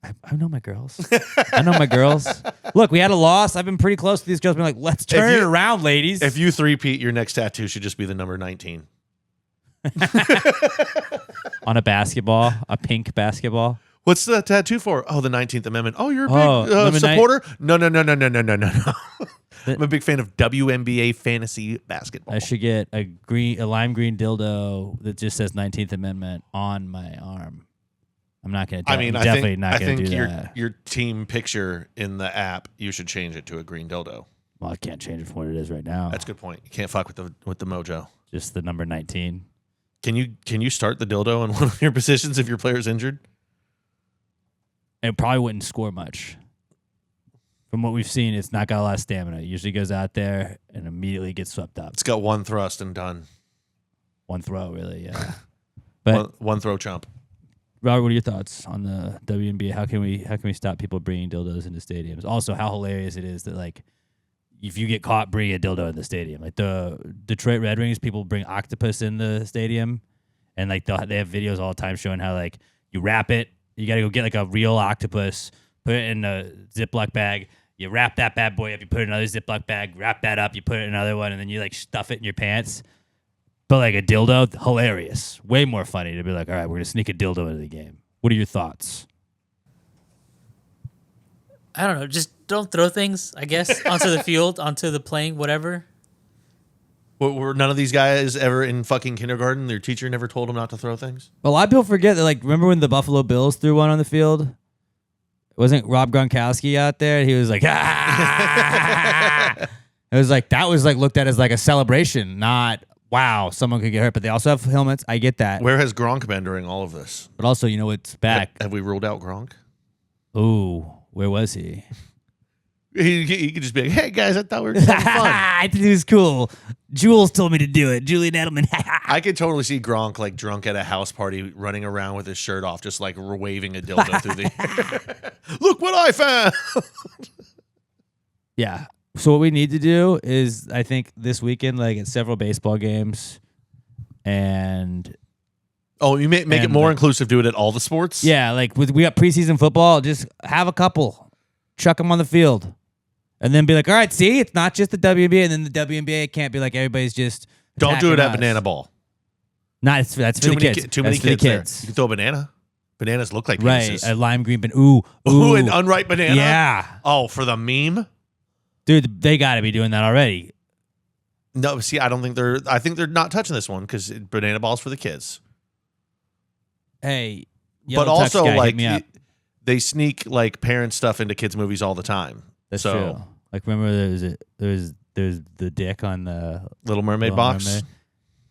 I know my girls. I know my girls. Look, we had a loss. I've been pretty close to these girls being like, let's turn it around, ladies. If you three-peat, your next tattoo should just be the number 19. On a basketball, a pink basketball. What's the tattoo for? Oh, the 19th Amendment. Oh, you're a Oh, big supporter? No. I'm a big fan of WNBA fantasy basketball. I should get a lime green dildo that just says 19th Amendment on my arm. I'm not going to. Definitely not going to do that. Your team picture in the app, you should change it to a green dildo. Well, I can't change it from what it is right now. That's a good point. You can't fuck with the mojo. Just the number 19. Can you start the dildo in one of your positions if your player's injured? It probably wouldn't score much. From what we've seen, it's not got a lot of stamina. It usually goes out there and immediately gets swept up. It's got one thrust and done. One throw, really, yeah. But one throw chump. Robert, what are your thoughts on the WNBA? How can we stop people bringing dildos into stadiums? Also, how hilarious it is that like if you get caught bringing a dildo in the stadium, like the Detroit Red Wings, people bring octopus in the stadium, and like they have videos all the time showing how like you wrap it. You got to go get like a real octopus, put it in a Ziploc bag. You wrap that bad boy up. You put it in another Ziploc bag. Wrap that up. You put it in another one, and then you like stuff it in your pants. But like a dildo, hilarious. Way more funny to be like, all right, we're going to sneak a dildo into the game. What are your thoughts? I don't know. Just don't throw things, I guess, onto the field, onto the playing, whatever. Were none of these guys ever in fucking kindergarten? Their teacher never told them not to throw things? A lot of people forget that, like, remember when the Buffalo Bills threw one on the field? Wasn't Rob Gronkowski out there? He was like, ah! It was like, that was like looked at as like a celebration, not, wow, someone could get hurt. But they also have helmets. I get that. Where has Gronk been during all of this? But also, you know, it's back. Have we ruled out Gronk? Ooh, where was he? He could just be like, hey, guys, I thought we were just having fun. I think it was cool. Jules told me to do it. Julian Edelman. I could totally see Gronk like drunk at a house party running around with his shirt off, just like waving a dildo through the Look what I found. Yeah. So what we need to do is, I think this weekend, like at several baseball games, and Oh, you make it more inclusive. Do it at all the sports. yeah, like we got preseason football. Just have a couple, chuck them on the field, and then be like, all right, see, it's not just the WNBA, and then the WNBA can't be like everybody's just. Don't do it attacking at us. Banana Ball. Nah, that's for Too the many kids. too many That's for the kids there. kids. You can throw a banana. Bananas look like Right, penises. a lime green banana. Ooh, Ooh, an unripe banana. Yeah, Oh, for the meme. dude, they got to be doing that already. No, see, I think they're not touching this one because banana balls for the kids. Hey, But Yellow Tux also, guy, hit like, me up. they sneak like parent stuff into kids' movies all the time. That's so, true. Like, remember there's the dick on the Little Mermaid Little box. Mermaid?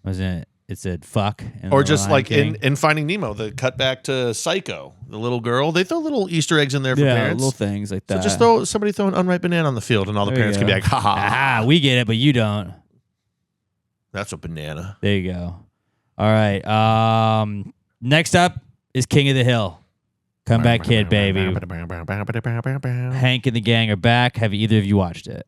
Wasn't it? It said fuck. And Or the just Lion like King. in Finding Nemo, the cut back to Psycho, the little girl. They throw little Easter eggs in there for parents. little things like So that. just somebody throw an unripe banana on the field, and all the There you parents can be go. like, "Ha ha, Aha, we get it, but you don't. that's a banana." There you go. All right. Next up is King of the Hill. Comeback Kid, baby. Hank and the gang are back. Have either of you watched it?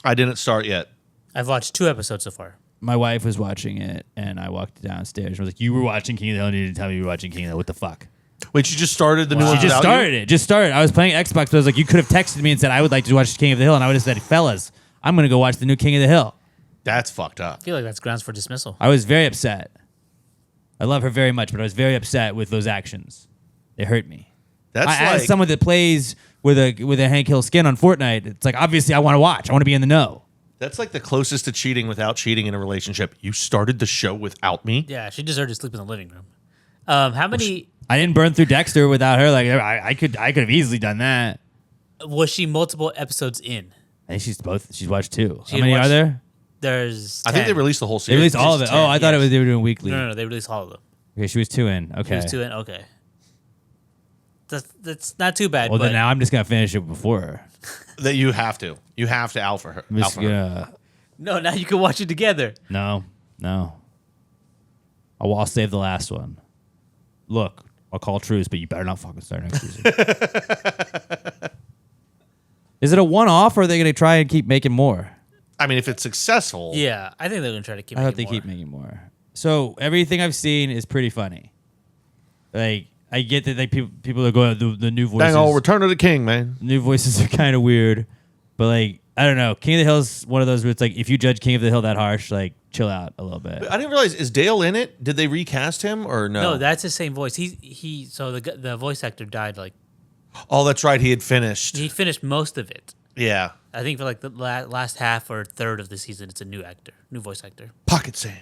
I didn't start yet. I've watched 2 episodes so far. My wife was watching it, and I walked downstairs. And I was like, "You were watching King of the Hill, and you didn't tell me you were watching King of the Hill. What the fuck?" Wait, you just started the new one? She just without started you? it. Just started. I was playing Xbox, but I was like, "You could have texted me and said I would like to watch King of the Hill," and I would have said, "Fellas, I'm gonna go watch the new King of the Hill." That's fucked up. I feel like that's grounds for dismissal. I was very upset. I love her very much, but I was very upset with those actions. They hurt me. That's As someone that plays with a Hank Hill skin on Fortnite, it's like obviously I want to watch. I want to be in the know. That's like the closest to cheating without cheating in a relationship. You started the show without me? Yeah, she deserved to sleep in the living room. How many I didn't burn through Dexter without her. Like I could have easily done that. was she multiple episodes in? I think she's watched 2. She How many watched- are there? There's I think 10. they released the whole They series. released all of it. 10, Oh, I thought yes. they were doing weekly. No, they released all of them. Okay, she was 2 in. Okay. She was 2 in. Okay, that's not too bad. Well, but then now I'm just gonna finish it before her. That you have to. You have to alpha her. I'm just Alpha her. gonna. no, now you can watch it together. No. I'll save the last one. Look, I'll call truce, but you better not fucking start next season. Is it a one-off, or are they gonna try and keep making more? I mean, if it's successful. Yeah, I think they're gonna try to keep. I hope they making keep more. making more. So everything I've seen is pretty funny. Like I get that people are going the new voices. Dang old Return of the King, man. New voices are kind of weird, but like I don't know. King of the Hill's one of those where it's like if you judge King of the Hill that harsh, like chill out a little bit. I didn't realize, is Dale in it? Did they recast him or no? No, that's his same voice. So the voice actor died. Like Oh, that's right. He had finished. he finished most of it. Yeah. I think for like the last half or third of the season, it's a new actor, new voice actor. Pocket sand.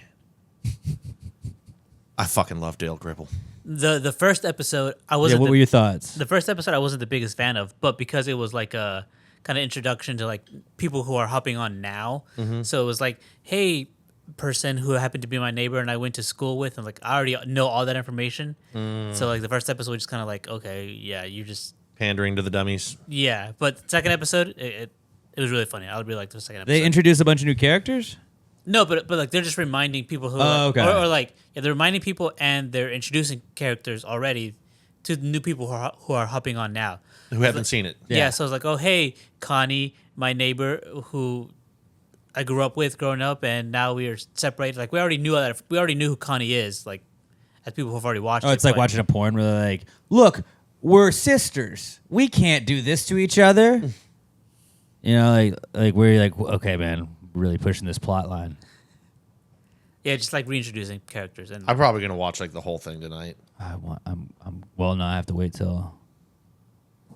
I fucking love Dale Gribble. The first episode, I Yeah, wasn't. what were your thoughts? The first episode, I wasn't the biggest fan of, but because it was like a kind of introduction to like people who are hopping on now. So it was like, hey, person who happened to be my neighbor and I went to school with, and like I already know all that information. So like the first episode was just kind of like, okay, yeah, you just Pandering to the dummies. yeah. But second episode, it was really funny. I would really like the second episode. They introduced a bunch of new characters. No, but like they're just reminding people who, Oh, okay. or like yeah, they're reminding people and they're introducing characters already to new people who are hopping on now. Who haven't seen it. Yeah. So it's like, oh hey, Connie, my neighbor who I grew up with growing up, and now we are separated. Like we already knew that. We already knew who Connie is. Like as people who've already watched. Oh, it's like but- watching a porn where they're like, look, we're sisters. We can't do this to each other. You know, like where you're like, okay, man, really pushing this plot line. Yeah, just like reintroducing characters and I'm probably gonna watch like the whole thing tonight. Well, no, I have to wait till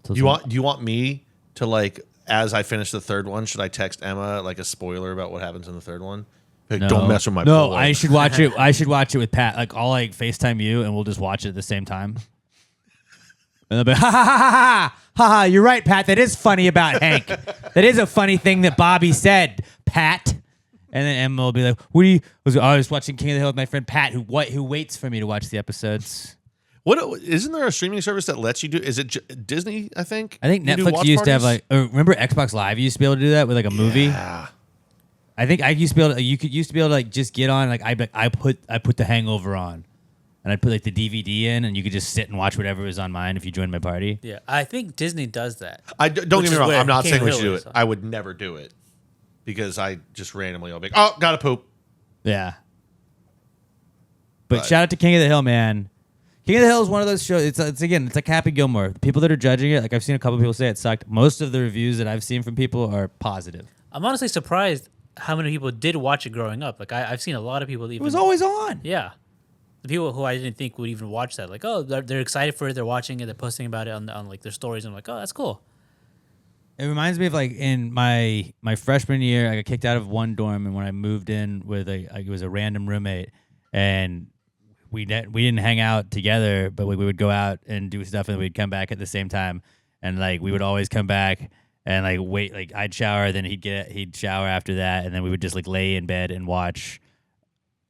Do you want me to like, as I finish the third one, should I text Emma like a spoiler about what happens in the third one? Like, No. don't mess with my No, boy. I should watch it. I should watch it with Pat. Like I'll like FaceTime you and we'll just watch it at the same time. And they'll be ha ha ha ha ha ha. You're right, Pat. That is funny about Hank. That is a funny thing that Bobby said, Pat. And then Emma will be like, "What do you?" I was watching King of the Hill with my friend Pat, who waits for me to watch the episodes. What isn't there a streaming service that lets you do? Is it Disney? I think. I think You do Netflix watch used to have parties? like. Remember Xbox Live used to be able to do that with like a movie. Yeah. I think I used to be able to. You could used to be able to like just get on. Like I put The Hangover on, and I'd put like the DVD in, and you could just sit and watch whatever was on mine if you joined my party. yeah, I think Disney does that. Don't Which get me is wrong. where I'm not King saying of we the should Hill do is, it. so. I would never do it because I just randomly will be, oh, gotta poop. Yeah. But But- shout out to King of the Hill, man. King of the Hill is one of those shows. It's like Happy Gilmore. The people that are judging it, like I've seen a couple people say it sucked. Most of the reviews that I've seen from people are positive. I'm honestly surprised how many people did watch it growing up. Like I've seen a lot of people even. It was always on. Yeah. The people who I didn't think would even watch that, like, oh, they're excited for it, they're watching it, they're posting about it on like their stories. I'm like, oh, that's cool. It reminds me of like in my freshman year, I got kicked out of one dorm, and when I moved in with it was a random roommate, and we didn't hang out together, but we would go out and do stuff, and we'd come back at the same time, and like we would always come back and like wait, like I'd shower, then he'd shower after that, and then we would just like lay in bed and watch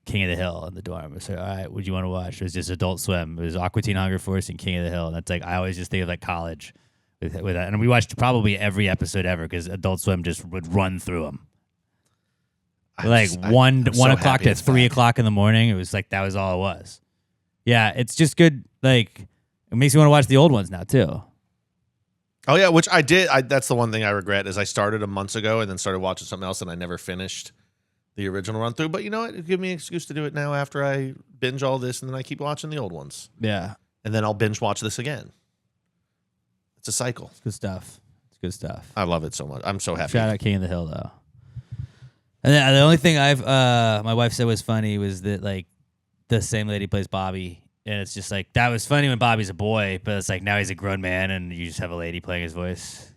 King of the Hill in the dorm. So all right, what do you want to watch? It was just Adult Swim. It was Aqua Teen Hunger Force and King of the Hill, and that's like I always just think of like college. With that. And we watched probably every episode ever because Adult Swim just would run through them. Like I'm one so o'clock happy to it's 3 back. o'clock in the morning. It was like that was all it was. Yeah, it's just good. Like it makes you want to watch the old ones now too. Oh yeah, which I did. That's the one thing I regret is I started a months ago and then started watching something else and I never finished the original run through. But you know what? It gave me an excuse to do it now after I binge all this and then I keep watching the old ones. Yeah, And then I'll binge watch this again. It's a cycle. it's good stuff. It's good stuff. I love it so much. I'm so happy. Shout out King of the Hill though. And then the only thing my wife said was funny was that like the same lady plays Bobby, and it's just like that was funny when Bobby's a boy, but it's like now he's a grown man, and you just have a lady playing his voice.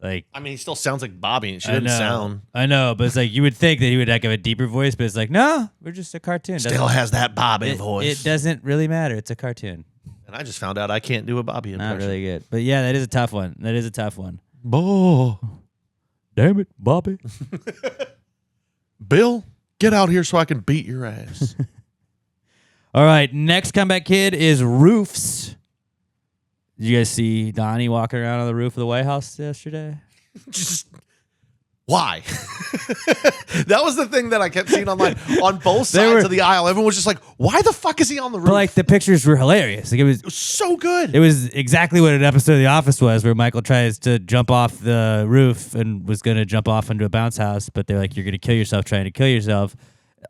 Like I mean, he still sounds like Bobby. She I doesn't know, sound. I know, but it's like you would think that he would like have a deeper voice, but it's like no, we're just a cartoon. Still has that Bobby it, voice. It doesn't really matter. It's a cartoon. And I just found out I can't do a Bobby impression. Not really good, but yeah, that is a tough one. That is a tough one. Oh, Damn it, Bobby. Bill, get out here so I can beat your ass. All right, next comeback kid is Roofs. Did you guys see Donnie walking around on the roof of the White House yesterday? Just why? That was the thing that I kept seeing online on both sides of the aisle. Everyone was just like, "Why the fuck is he on the roof?" But like the pictures were hilarious. Like it was so good. it was exactly what an episode of The Office was, where Michael tries to jump off the roof and was going to jump off into a bounce house, but they're like, "You're going to kill yourself trying to kill yourself."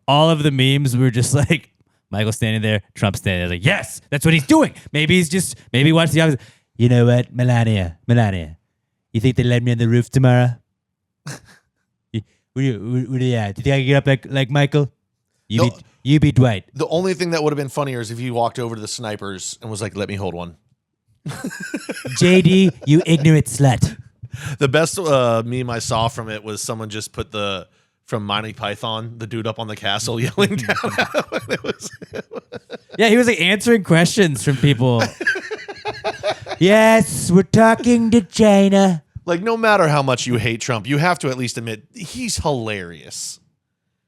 All of the memes were just like Michael standing there, Trump standing there, like, "Yes, that's what he's doing." Maybe he watched The Office. You know what, Melania, you think they let me on the roof tomorrow? Where you at? Do you think I can get up like Michael? You be Dwight. The only thing that would have been funnier is if he walked over to the snipers and was like, "Let me hold one." JD, you ignorant slut. The best meme I saw from it was someone just put from Monty Python, the dude up on the castle yelling down at him. It was Yeah, he was like answering questions from people. Yes, we're talking to China. like, no matter how much you hate Trump, you have to at least admit he's hilarious.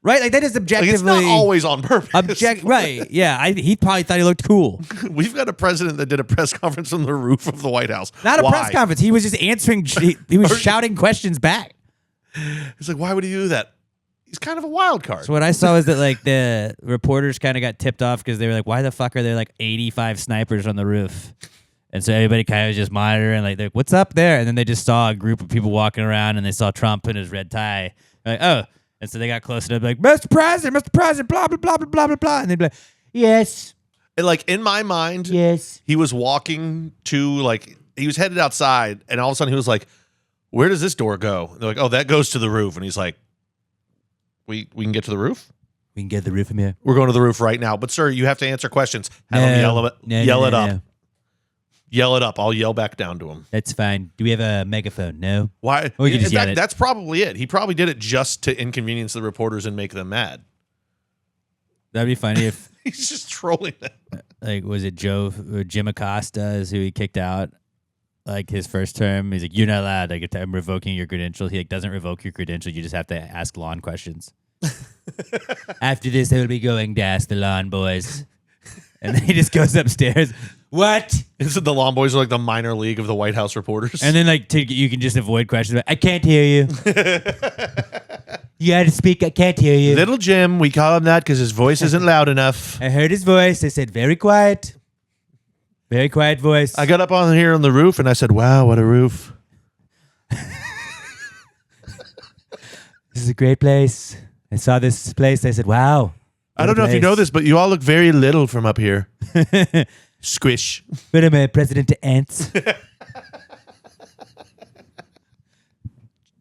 Right? Like that is Like, objectively it's not always on purpose. Right. Yeah, he probably thought he looked cool. We've got a president that did a press conference from the roof of the White House. Not a Why? press conference. He was just answering he was shouting questions back. It's like, why would he do that? He's kind of a wild card. So what I saw was that like the reporters kind of got tipped off because they were like, why the fuck are there like 85 snipers on the roof? And so everybody kind of was just monitoring, like, they're like, what's up there? And then they just saw a group of people walking around and they saw Trump in his red tie. They're like, oh. And so they got close enough, like, Mr. President, blah, blah, blah, blah, blah, blah, blah. And they'd be like, yes. And like, in my mind, Yes. he was walking to, like, he was headed outside, and all of a sudden he was like, where does this door go? And they're like, oh, that goes to the roof. And he's like, we can get to the roof? We can get the roof from here. We're going to the roof right now. But, sir, you have to answer questions. Have him yell it, yell it up. No. Yell it up. I'll yell back down to him. That's fine. Do we have a megaphone? No. Why? Or you can just In yell fact, it. that's probably it. He probably did it just to inconvenience the reporters and make them mad. That'd be funny if, He's just trolling them. like, was it Jim Acosta is who he kicked out, like, his first term? He's like, you're not allowed. Like, I'm revoking your credentials. He, like, doesn't revoke your credentials. You just have to ask lawn questions. After this, I will be going to ask the lawn boys. And then he just goes upstairs. What? Isn't the Lawn Boys are like the minor league of the White House reporters? And then, like, you can just avoid questions. I can't hear you. You got to speak. I can't hear you. Little Jim, we call him that because his voice isn't loud enough. I heard his voice. I said, very quiet. Very quiet voice. I got up on here on the roof and I said, wow, what a roof. This is a great place. I saw this place. I said, wow. I don't know if you know this, but you all look very little from up here. Squish. But I'm a president to ants.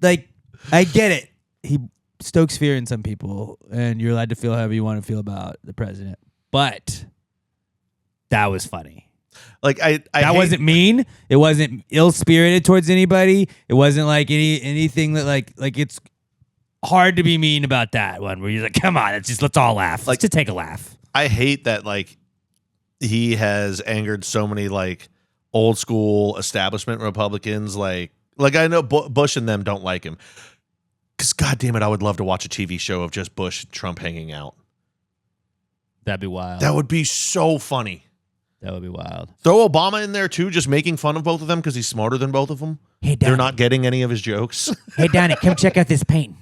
Like, I get it. He stokes fear in some people, and you're allowed to feel however you want to feel about the president. But that was funny. Like That wasn't mean. It wasn't ill-spirited towards anybody. It wasn't like anything that like it's hard to be mean about that one where you're like, come on, let's all laugh. Let's just take a laugh. I hate that, like, he has angered so many, like, old school establishment Republicans. Like I know Bush and them don't like him. Because, God damn it, I would love to watch a TV show of just Bush and Trump hanging out. That'd be wild. That would be so funny. That would be wild. Throw Obama in there, too, just making fun of both of them because he's smarter than both of them. Hey, They're not getting any of his jokes. Hey, Donnie, come check out this painting.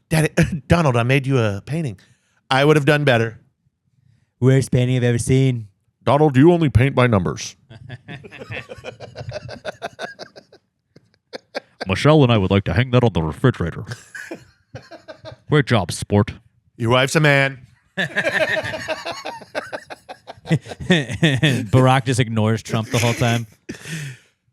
Daddy, Donald, I made you a painting. I would have done better. Worst painting I've ever seen. Donald, you only paint by numbers. Michelle and I would like to hang that on the refrigerator. Great job, sport. Your wife's a man. Barack just ignores Trump the whole time.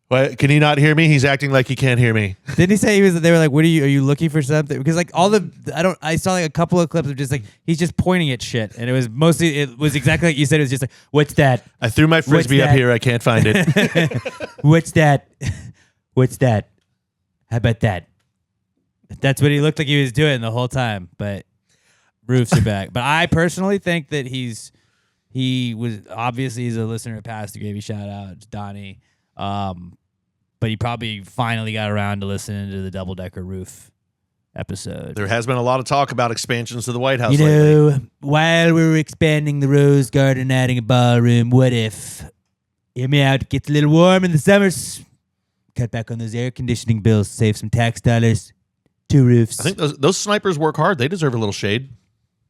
What, can he not hear me? He's acting like he can't hear me. Didn't he say he was? They were like, "What are you looking for something?" Because like I saw like a couple of clips of just like he's just pointing at shit, and it was exactly like you said. It was just like, "What's that? I threw my frisbee up here. I can't find it. What's that? What's that? How about that?" That's what he looked like he was doing the whole time. But roofs are back. But I personally think that he's a listener of Past the Gravy. Shout out Donnie. But he probably finally got around to listening to the Double Decker Roof episode. There has been a lot of talk about expansions to the White House You lately. know, while we were expanding the Rose Garden, adding a ballroom, what if, hear me out, it gets a little warm in the summers, cut back on those air conditioning bills, save some tax dollars, 2 roofs. I think those snipers work hard. They deserve a little shade.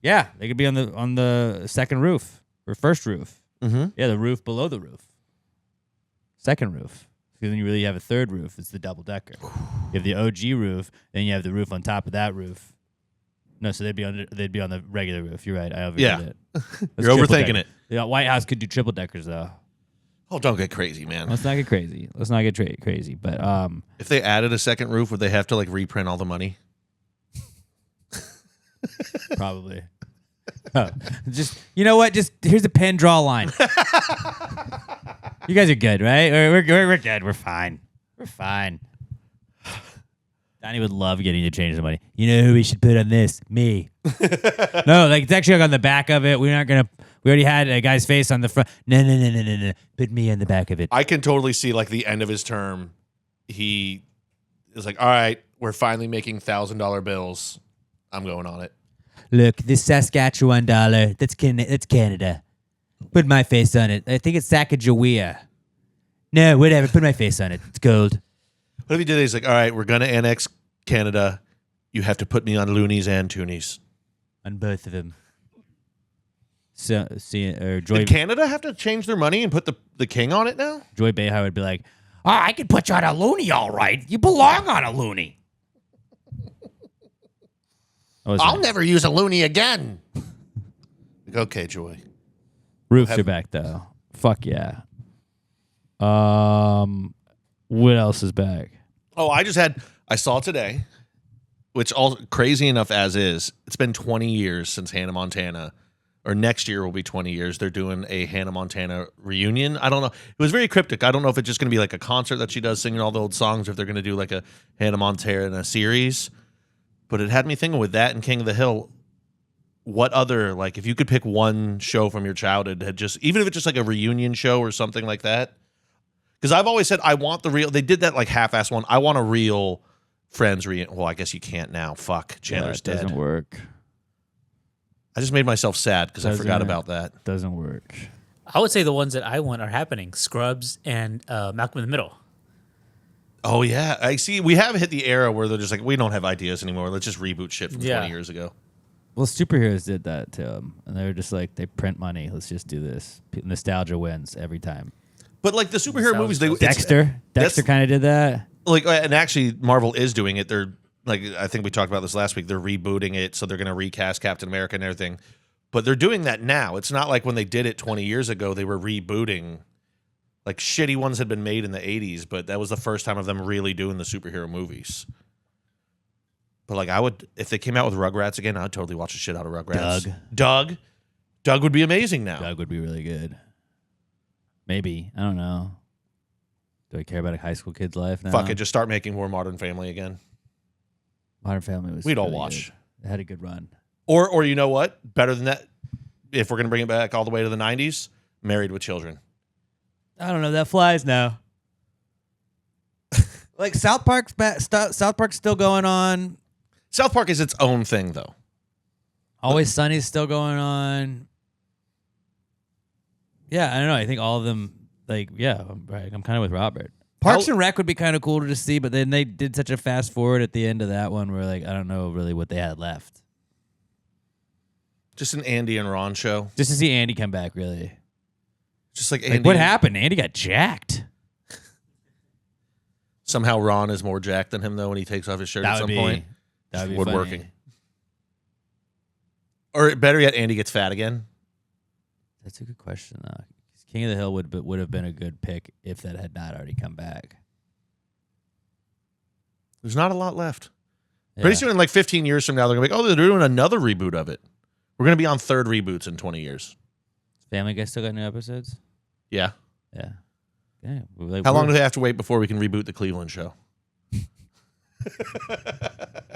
Yeah, they could be on the second roof or first roof. Mm-hmm. Yeah, the roof below the roof. Second roof. Because then you really have a third roof. It's the double decker. You have the OG roof, then you have the roof on top of that roof. No, so they'd be on the regular roof. You're right. I overrated it. You're overthinking it. The White House could do triple deckers though. Oh, don't get crazy, man. Let's not get crazy. Crazy. But If they added a second roof, would they have to like reprint all the money? probably. Oh, just you know what? Just here's a pen, draw a line. You guys are good, right? We're good. We're fine. We're fine. Donnie would love getting to change the money. You know who we should put on this? Me. No, like it's actually like on the back of it. We already had a guy's face on the front. No. Put me on the back of it. I can totally see like the end of his term. He is like, all right, we're finally making $1,000 bills. I'm going on it. Look, this Saskatchewan dollar, that's Canada. Put my face on it. I think it's Sacagawea. No, whatever. Put my face on it. It's gold. What if he did? He's like, all right, we're gonna annex Canada. You have to put me on loonies and toonies. On both of them. So, Joy Did Canada have to change their money and put the king on it now? Joy Behar would be like, "Oh, I can put you on a loony, all right. You belong on a loony." I'll never use a loony again. Like, okay, Joy. Roofs are back though. Fuck yeah. What else is back? Oh, I saw today, which all crazy enough as is, it's been 20 years since Hannah Montana, or next year will be 20 years. They're doing a Hannah Montana reunion. I don't know. It was very cryptic. I don't know if it's just going to be like a concert that she does singing all the old songs, or if they're going to do like a Hannah Montana series. But it had me thinking with that and King of the Hill, what other, like, if you could pick one show from your childhood, even if it's just like a reunion show or something like that. Because I've always said I want the real. They did that like half-ass one. I want a real Friends reunion. Well, I guess you can't now. Fuck, Chandler's dead. Doesn't work. I just made myself sad because I forgot about that. Doesn't work. I would say the ones that I want are happening. Scrubs and Malcolm in the Middle. Oh yeah, I see. We have hit the era where they're just like, we don't have ideas anymore. Let's just reboot shit from 20 years ago. Well, superheroes did that to them, and they were just like, they print money. Let's just do this. Nostalgia wins every time. But like the superhero movies, Dexter kind of did that. Like, and actually, Marvel is doing it. They're like, I think we talked about this last week. They're rebooting it, so they're going to recast Captain America and everything. But they're doing that now. It's not like when they did it 20 years ago. They were rebooting. Like shitty ones had been made in the 80s, but that was the first time of them really doing the superhero movies. But like, I would, if they came out with Rugrats again, I'd totally watch the shit out of Rugrats. Doug would be amazing now. Doug would be really good. Maybe. I don't know. Do I care about a high school kid's life now? Fuck it, just start making more Modern Family again. Modern Family was. We'd all really watch. Good. It had a good run. Or you know what? Better than that, if we're gonna bring it back all the way to the 90s, Married with Children. I don't know. That flies now. Like South Park's still going on. South Park is its own thing, though. Always Sunny's still going on. Yeah, I don't know. I think all of them, like, yeah, I'm kind of with Robert. Parks and Rec would be kind of cool to just see, but then they did such a fast forward at the end of that one where, like, I don't know really what they had left. Just an Andy and Ron show. Just to see Andy come back, really. Just like Andy. Like, what happened? Andy got jacked. Somehow Ron is more jacked than him, though, when he takes off his shirt at some point. That would be Woodworking. funny. Or better yet, Andy gets fat again. That's a good question, though. King of the Hill would have been a good pick if that had not already come back. There's not a lot left. Yeah. Pretty soon, in like 15 years from now, they're going to be like, oh, they're doing another reboot of it. We're going to be on third reboots in 20 years. Family Guy still got new episodes? Yeah. Yeah. How long do they have to wait before we can reboot the Cleveland show?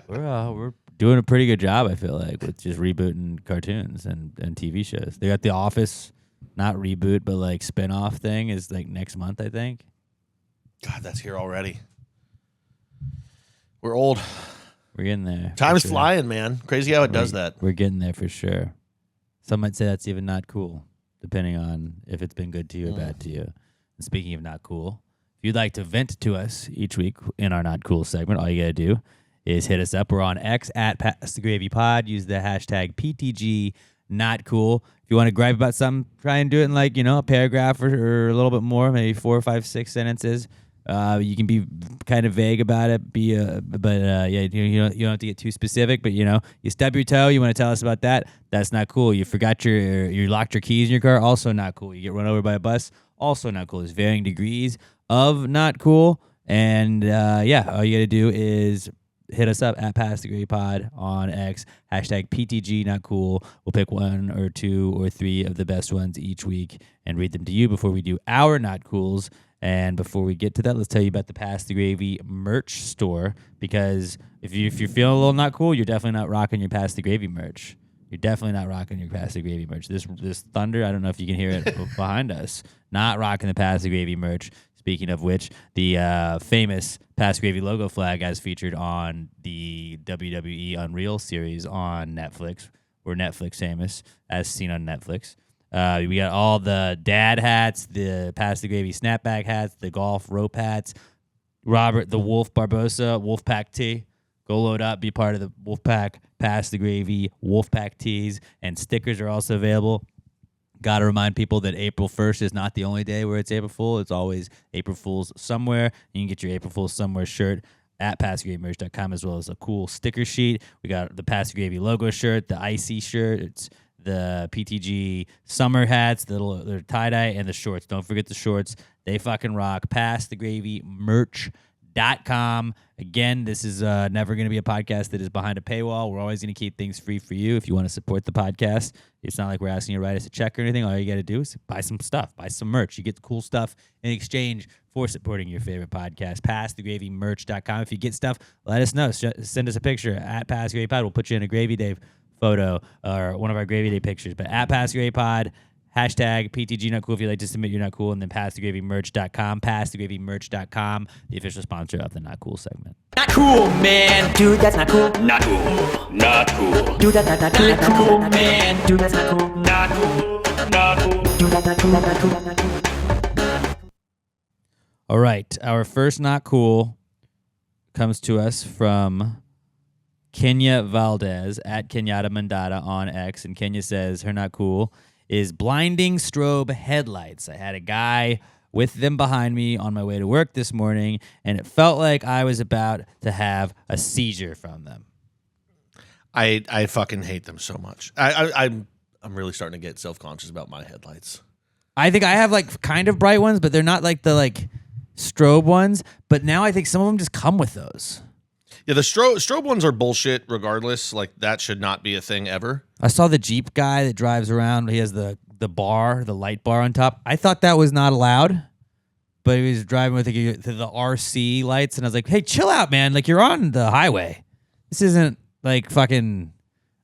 We're doing a pretty good job, I feel like, with just rebooting cartoons and TV shows. They got The Office, not reboot, but like spinoff thing is like next month, I think. God, that's here already. We're old. We're getting there. Time's flying, man. Crazy how it does that. We're getting there for sure. Some might say that's even not cool, depending on if it's been good to you or bad to you. And speaking of not cool, if you'd like to vent to us each week in our Not Cool segment, all you got to do is hit us up. We're on X at Pass the Gravy Pod. Use the hashtag PTG Not Cool. If you want to gripe about something, try and do it in like, a paragraph or a little bit more, maybe 4 or 5, 6 sentences. You can be kind of vague about it. You don't have to get too specific. But you stub your toe. You want to tell us about that? That's not cool. You forgot you locked your keys in your car. Also not cool. You get run over by a bus. Also not cool. There's varying degrees of not cool. And all you got to do is hit us up at Pass the Gravy Pod on X, hashtag PTG Not Cool. We'll pick 1 or 2 or 3 of the best ones each week and read them to you before we do our Not Cools. And before we get to that, let's tell you about the Pass the Gravy merch store, because if you're feeling a little not cool, you're definitely not rocking your Pass the Gravy merch. You're definitely not rocking your Pass the Gravy merch. This thunder, I don't know if you can hear it behind us, not rocking the Pass the Gravy merch. Speaking of which, the famous Pass Gravy logo flag as featured on the WWE Unreal series on Netflix. We're Netflix famous, as seen on Netflix. We got all the dad hats, the Pass the Gravy snapback hats, the golf rope hats. Robert the Wolf Barbosa Wolfpack tee. Go load up, be part of the Wolfpack Pass the Gravy Wolfpack tees, and stickers are also available. Got to remind people that April 1st is not the only day where it's April Fool. It's always April Fool's somewhere. You can get your April Fool's somewhere shirt at PassGravyMerch.com, as well as a cool sticker sheet. We got the Pass the Gravy logo shirt, the icy shirt. It's the PTG summer hats, they're tie-dye, and the shorts. Don't forget the shorts. They fucking rock. PassTheGravyMerch.com. Again, this is never going to be a podcast that is behind a paywall. We're always going to keep things free for you if you want to support the podcast. It's not like we're asking you to write us a check or anything. All you got to do is buy some stuff, buy some merch. You get the cool stuff in exchange for supporting your favorite podcast. PassTheGravyMerch.com. If you get stuff, let us know. Send us a picture at PassGravyPod. We'll put you in a Gravy Day photo or one of our Gravy Day pictures. But at PassGravyPod, hashtag PTG Not Cool if you'd like to submit your Not Cool, and then PassTheGravyMerch.com, PassTheGravyMerch.com, the official sponsor of the Not Cool segment. Not cool, man. Dude, that's not cool. Not cool. Not cool. Dude, that's not cool, man. Dude, that's not cool. Not cool. Not cool. Dude, that's not cool. Not cool. Not cool. All right, our first Not Cool comes to us from Kenya Valdez at Kenyatta Mandata on X, and Kenya says her Not Cool is blinding strobe headlights. I had a guy with them behind me on my way to work this morning, and it felt like I was about to have a seizure from them. I fucking hate them so much. I'm really starting to get self-conscious about my headlights. I think I have like kind of bright ones, but they're not like the like strobe ones. But now I think some of them just come with those. Yeah, the strobe ones are bullshit regardless. Like, that should not be a thing ever. I saw the Jeep guy that drives around. He has the bar, the light bar on top. I thought that was not allowed, but he was driving with the RC lights, and I was like, hey, chill out, man. Like, you're on the highway. This isn't like fucking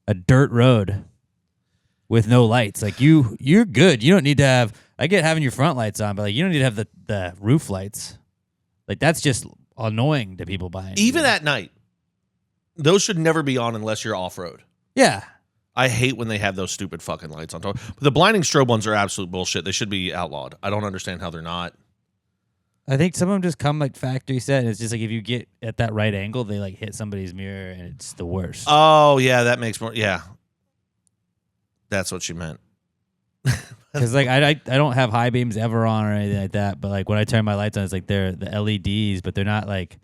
a dirt road with no lights. Like, you're good. You don't need to have, I get having your front lights on, but like, you don't need to have the roof lights. Like, that's just annoying to people behind Even you. at night, those should never be on unless you're off-road. Yeah. I hate when they have those stupid fucking lights on top. But the blinding strobe ones are absolute bullshit. They should be outlawed. I don't understand how they're not. I think some of them just come like factory set. And it's just like if you get at that right angle, they like hit somebody's mirror, and it's the worst. Oh yeah, that makes more. Yeah, that's what she meant. Because like I don't have high beams ever on or anything like that. But like when I turn my lights on, it's like they're the LEDs, but they're not like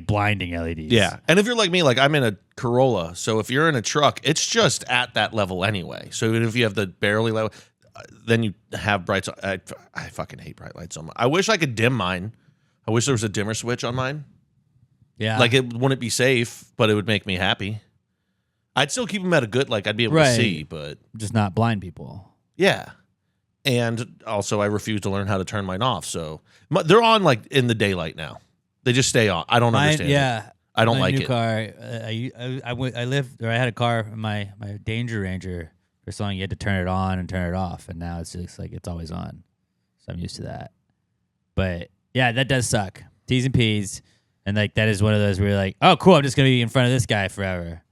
blinding LEDs. Yeah, and if you're like me, like I'm in a Corolla, so if you're in a truck, it's just at that level anyway. So even if you have the barely level, then you have brights. I fucking hate bright lights on mine. I wish I could dim mine. I wish there was a dimmer switch on mine. Yeah. Like it wouldn't be safe, but it would make me happy. I'd still keep them at a good, like I'd be able to see, but just not blind people. yeah. And also, I refuse to learn how to turn mine off. So they're on like in the daylight now. They just stay on. I don't understand. Yeah. it. I don't my like new it. car. I lived, or I had a car, my Danger Ranger. For so long, you had to turn it on and turn it off, and now it's just like it's always on. So I'm used to that. But yeah, that does suck. T's and P's, and like that is one of those where you're like, oh, cool, I'm just gonna be in front of this guy forever,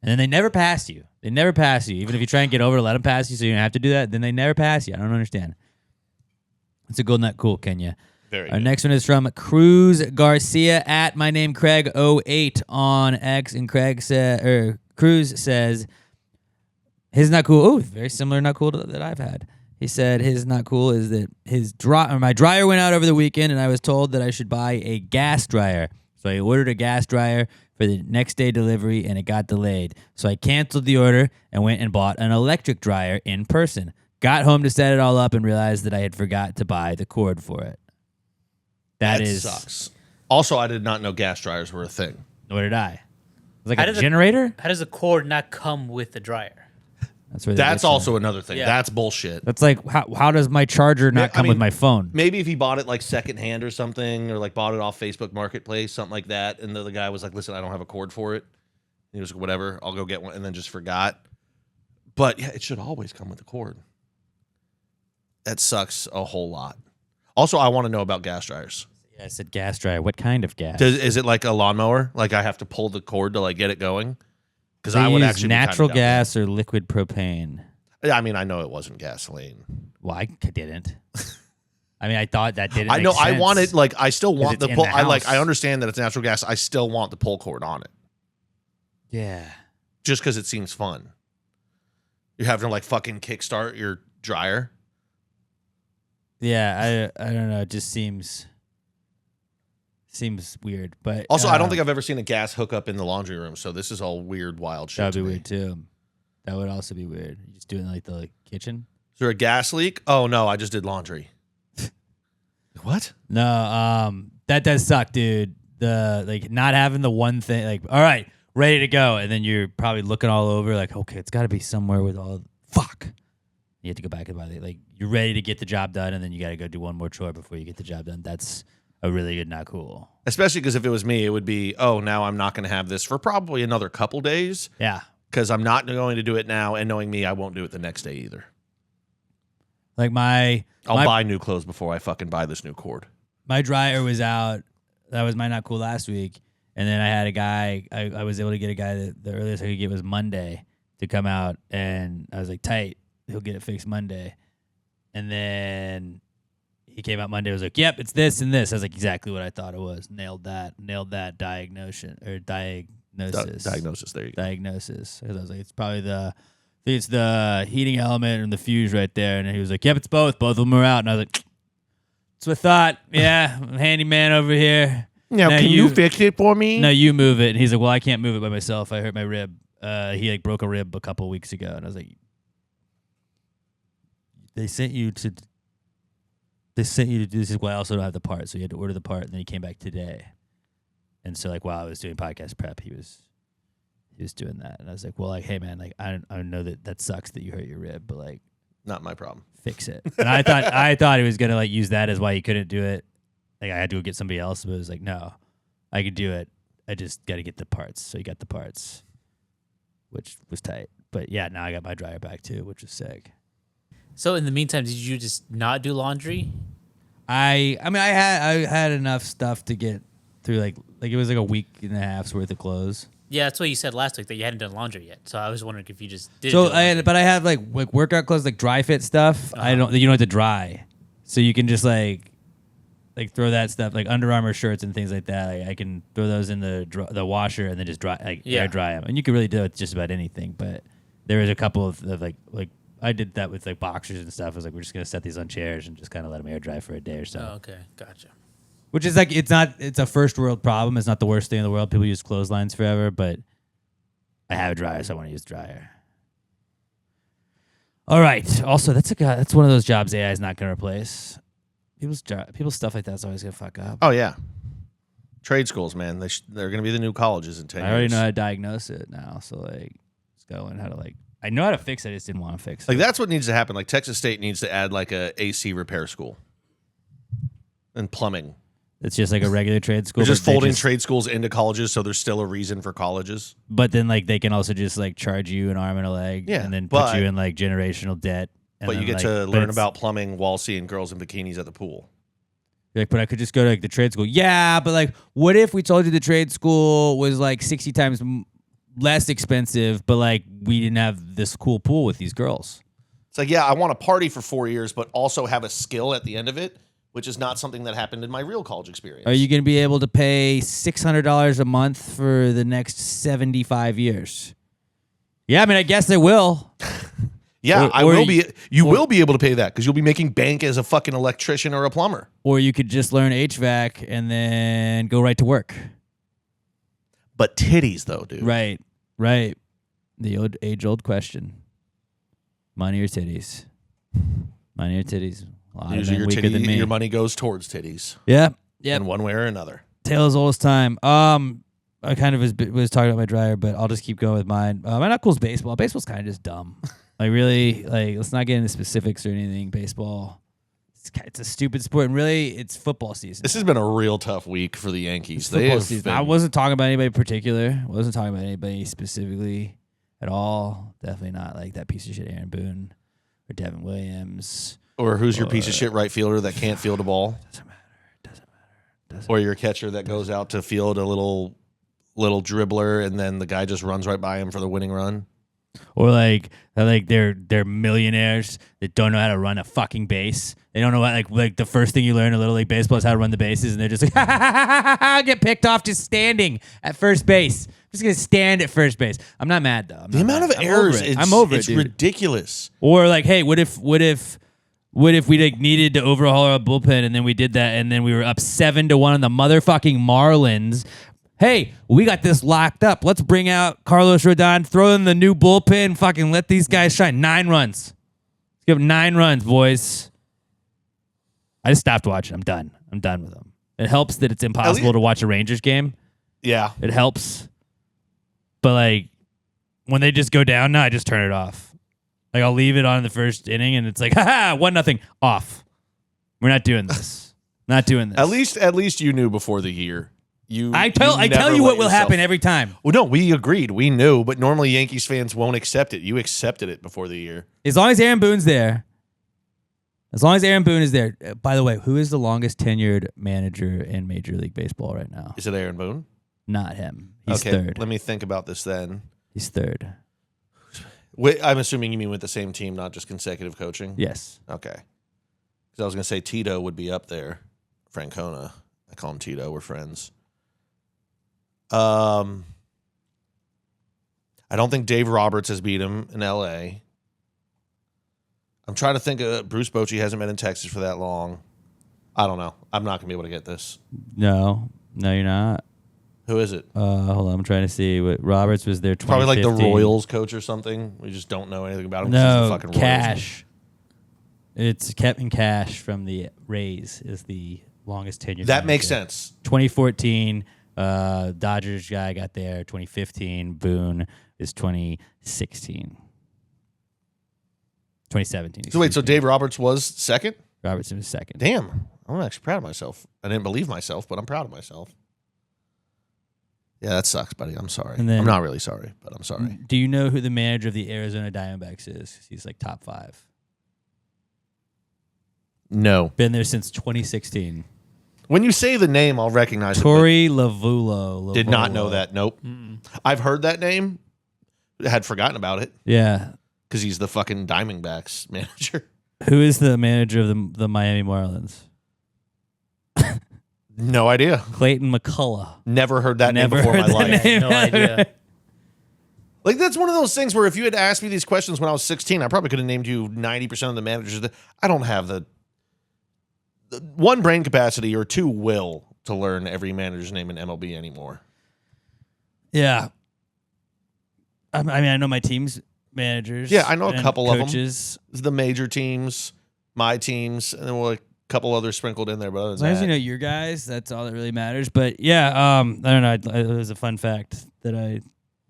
and then they never pass you. They never pass you, even if you try and get over to let them pass you, so you don't have to do that. Then they never pass you. I don't understand. It's a gold nut, cool, Kenya. Very Our good. next one is from Cruz Garcia at my name Craig08 on X, and Cruz says his not cool. Oh, very similar not cool that I've had. He said his not cool is that my dryer went out over the weekend, and I was told that I should buy a gas dryer. So I ordered a gas dryer for the next day delivery, and it got delayed. So I canceled the order and went and bought an electric dryer in person. Got home to set it all up and realized that I had forgot to buy the cord for it. That sucks. Also, I did not know gas dryers were a thing. Nor did I. It was like How a does generator? How does a cord not come with the dryer? That's where That's also another thing. Yeah. That's bullshit. That's like how does my charger not come with my phone? Maybe if he bought it like secondhand or something, or like bought it off Facebook Marketplace, something like that, and the guy was like, "Listen, I don't have a cord for it." And he was like, "Whatever, I'll go get one," and then just forgot. But yeah, it should always come with a cord. That sucks a whole lot. Also, I want to know about gas dryers. Yeah, I said gas dryer. What kind of gas? Is it like a lawnmower? Like I have to pull the cord to like get it going? Because They I would use actually be kinda natural down gas or liquid propane. with it. I mean, I know it wasn't gasoline. Well, I didn't. I mean, I thought that didn't. I know. Make I sense. wanted like I still want it's the in pull. the I house. understand that it's natural gas. I still want the pull cord on it Yeah. just because it seems fun. You're having to like fucking kickstart your dryer. Yeah, I don't know. It just seems weird. But Also, I don't think I've ever seen a gas hookup in the laundry room. So this is all weird, wild shit. that would to be me. weird too. That would also be weird. You just doing like the kitchen. Is there a gas leak? Oh no, I just did laundry. What? No, that does suck, dude. The like not having the one thing, like, all right, ready to go, and then you're probably looking all over, like, okay, it's got to be somewhere with all. Fuck. You have to go back and buy it. Like you're ready to get the job done, and then you got to go do one more chore before you get the job done. That's a really good, not cool. Especially because if it was me, it would be, oh, now I'm not going to have this for probably another couple days Yeah. because I'm not going to do it now, and knowing me, I won't do it the next day either. Like I'll buy new clothes before I fucking buy this new cord. my dryer was out. That was my not cool last week. And then I had a guy, I was able to get a guy that the earliest I could get was Monday to come out. And I was like, tight, he'll get it fixed Monday. And then he came out Monday, was like, yep, it's this and this. I was like, exactly what I thought it was. Nailed that diagnosis. Diagnosis, there you go. Diagnosis. Because I was like, it's probably it's the heating element and the fuse right there. And he was like, yep, it's both. Both of them are out. And I was like, that's what I thought. Yeah, I'm a handyman over here. Now, can you fix it for me? No, you move it. And he's like, well, I can't move it by myself. I hurt my rib. He like broke a rib a couple weeks ago. And I was like, they sent you to do this. Is why I also don't have the part. So you had to order the part. And then he came back today. And so like while I was doing podcast prep, he was doing that. And I was like, well, like, hey man, like I know that sucks that you hurt your rib, but like Not my problem. fix it. And I thought he was gonna like use that as why he couldn't do it. Like I had to go get somebody else, but it was like, no, I could do it. I just got to get the parts. So he got the parts, which was tight. But yeah, now I got my dryer back too, which is sick. So in the meantime, did you just not do laundry? I mean, I had enough stuff to get through. Like it was like a week and a half's worth of clothes. Yeah, that's what you said last week, that you hadn't done laundry yet. So I was wondering if you just did. So but I have like workout clothes, like dry fit stuff. You don't have to dry. So you can just like throw that stuff like Under Armour shirts and things like that. Like, I can throw those in the washer and then just air dry them. And you can really do it with just about anything. But there is a couple of like I did that with like boxers and stuff. I was like, we're just gonna set these on chairs and just kind of let them air dry for a day or so. Oh, okay, gotcha. Which is like it's a first world problem. It's not the worst thing in the world. People use clotheslines forever, but I have a dryer, so I want to use a dryer. All right. Also, that's one of those jobs AI is not gonna replace. People's stuff like that's always gonna fuck up. Oh yeah, trade schools, man. They're gonna be the new colleges in 10 years. I already know how to diagnose it now, so like, just go and how to like. I know how to fix it. I just didn't want to fix it. Like that's what needs to happen. Like Texas State needs to add like a AC repair school and plumbing. It's just like a regular trade school. They're just folding trade schools into colleges, so there's still a reason for colleges. But then like they can also just like charge you an arm and a leg, and then put you in like generational debt. But you get to learn about plumbing while seeing girls in bikinis at the pool. Like, but I could just go to like the trade school. Yeah, but like, what if we told you the trade school was like 60 times less expensive, but like we didn't have this cool pool with these girls? It's like, yeah, I want to party for 4 years, but also have a skill at the end of it, which is not something that happened in my real college experience. Are you going to be able to pay $600 a month for the next 75 years? Yeah, I mean, I guess they will. Yeah, I will be. You will be able to pay that because you'll be making bank as a fucking electrician or a plumber. Or you could just learn HVAC and then go right to work. But titties, though, dude. Right. The age-old question: money or titties? Money or titties? Usually your money goes towards titties. Yeah. In one way or another. Tale as old as time. I kind of was talking about my dryer, but I'll just keep going with mine. My not cool is baseball. Baseball's kind of just dumb. Like really, like let's not get into specifics or anything. Baseball, it's a stupid sport, and really, it's football season. This has been a real tough week for the Yankees. Football season. I wasn't talking about anybody in particular. I wasn't talking about anybody specifically at all. Definitely not like that piece of shit Aaron Boone or Devin Williams. Or who's your piece of shit right fielder that can't field a ball? Doesn't matter. Or your catcher that goes out to field a little dribbler, and then the guy just runs right by him for the winning run. Or like they're millionaires that don't know how to run a fucking base. They don't know what like the first thing you learn in Little League Baseball is how to run the bases, and they're just like I'll get picked off just standing at first base. I'm just gonna stand at first base. I'm not mad though. The amount of errors, I'm over it. It's ridiculous. Or like, hey, what if we like needed to overhaul our bullpen, and then we did that, and then we were up 7-1 on the motherfucking Marlins. Hey, we got this locked up. Let's bring out Carlos Rodon, throw in the new bullpen, fucking let these guys shine. 9 runs. Let's give them 9 runs, boys. I just stopped watching. I'm done with them. It helps that it's impossible to watch a Rangers game. Yeah. It helps. But like when they just go down now, I just turn it off. Like I'll leave it on in the first inning and it's like, 1-0 off. We're not doing this. Not doing this. At least you knew before the year. I tell you what will happen every time. Well, no, we agreed. We knew, but normally Yankees fans won't accept it. You accepted it before the year. As long as Aaron Boone's there. As long as Aaron Boone is there. By the way, who is the longest tenured manager in Major League Baseball right now? Is it Aaron Boone? Not him. He's okay, third. Let me think about this then. He's third. I'm assuming you mean with the same team, not just consecutive coaching? Yes. Okay. Because I was going to say Tito would be up there. Francona. I call him Tito. We're friends. I don't think Dave Roberts has beat him in L.A. I'm trying to think of Bruce Bochy hasn't been in Texas for that long. I don't know. I'm not going to be able to get this. No, you're not. Who is it? Hold on. I'm trying to see what Roberts was there. Probably like the Royals coach or something. We just don't know anything about him. No, the fucking Cash. It's Kevin Cash from the Rays is the longest tenured. That makes sense. 2014. Dodgers guy got there 2015. Boone is 2016. 2017. So wait, so Dave Roberts was second? Robertson was second. Damn. I'm actually proud of myself. I didn't believe myself, but I'm proud of myself. Yeah, that sucks, buddy. I'm sorry. And then, I'm not really sorry, but I'm sorry. Do you know who the manager of the Arizona Diamondbacks is? He's like top 5. No. Been there since 2016. When you say the name, I'll recognize Tori Lavulo. Did not know that. Nope. I've heard that name. Had forgotten about it. Yeah. Because he's the fucking Diamondbacks manager. Who is the manager of the Miami Marlins? No idea. Clayton McCullough. Never heard that Never name before in heard my the life. name. No idea. Like, that's one of those things where if you had asked me these questions when I was 16, I probably could have named you 90% of the managers. I don't have the one brain capacity or two will to learn every manager's name in MLB anymore. Yeah. I mean, I know my team's managers. Yeah, I know a and couple of them. coaches. The major teams, my teams, and then we'll a couple others sprinkled in there. But other As long as than you that, know your guys, that's all that really matters. But yeah, I don't know. It was a fun fact that I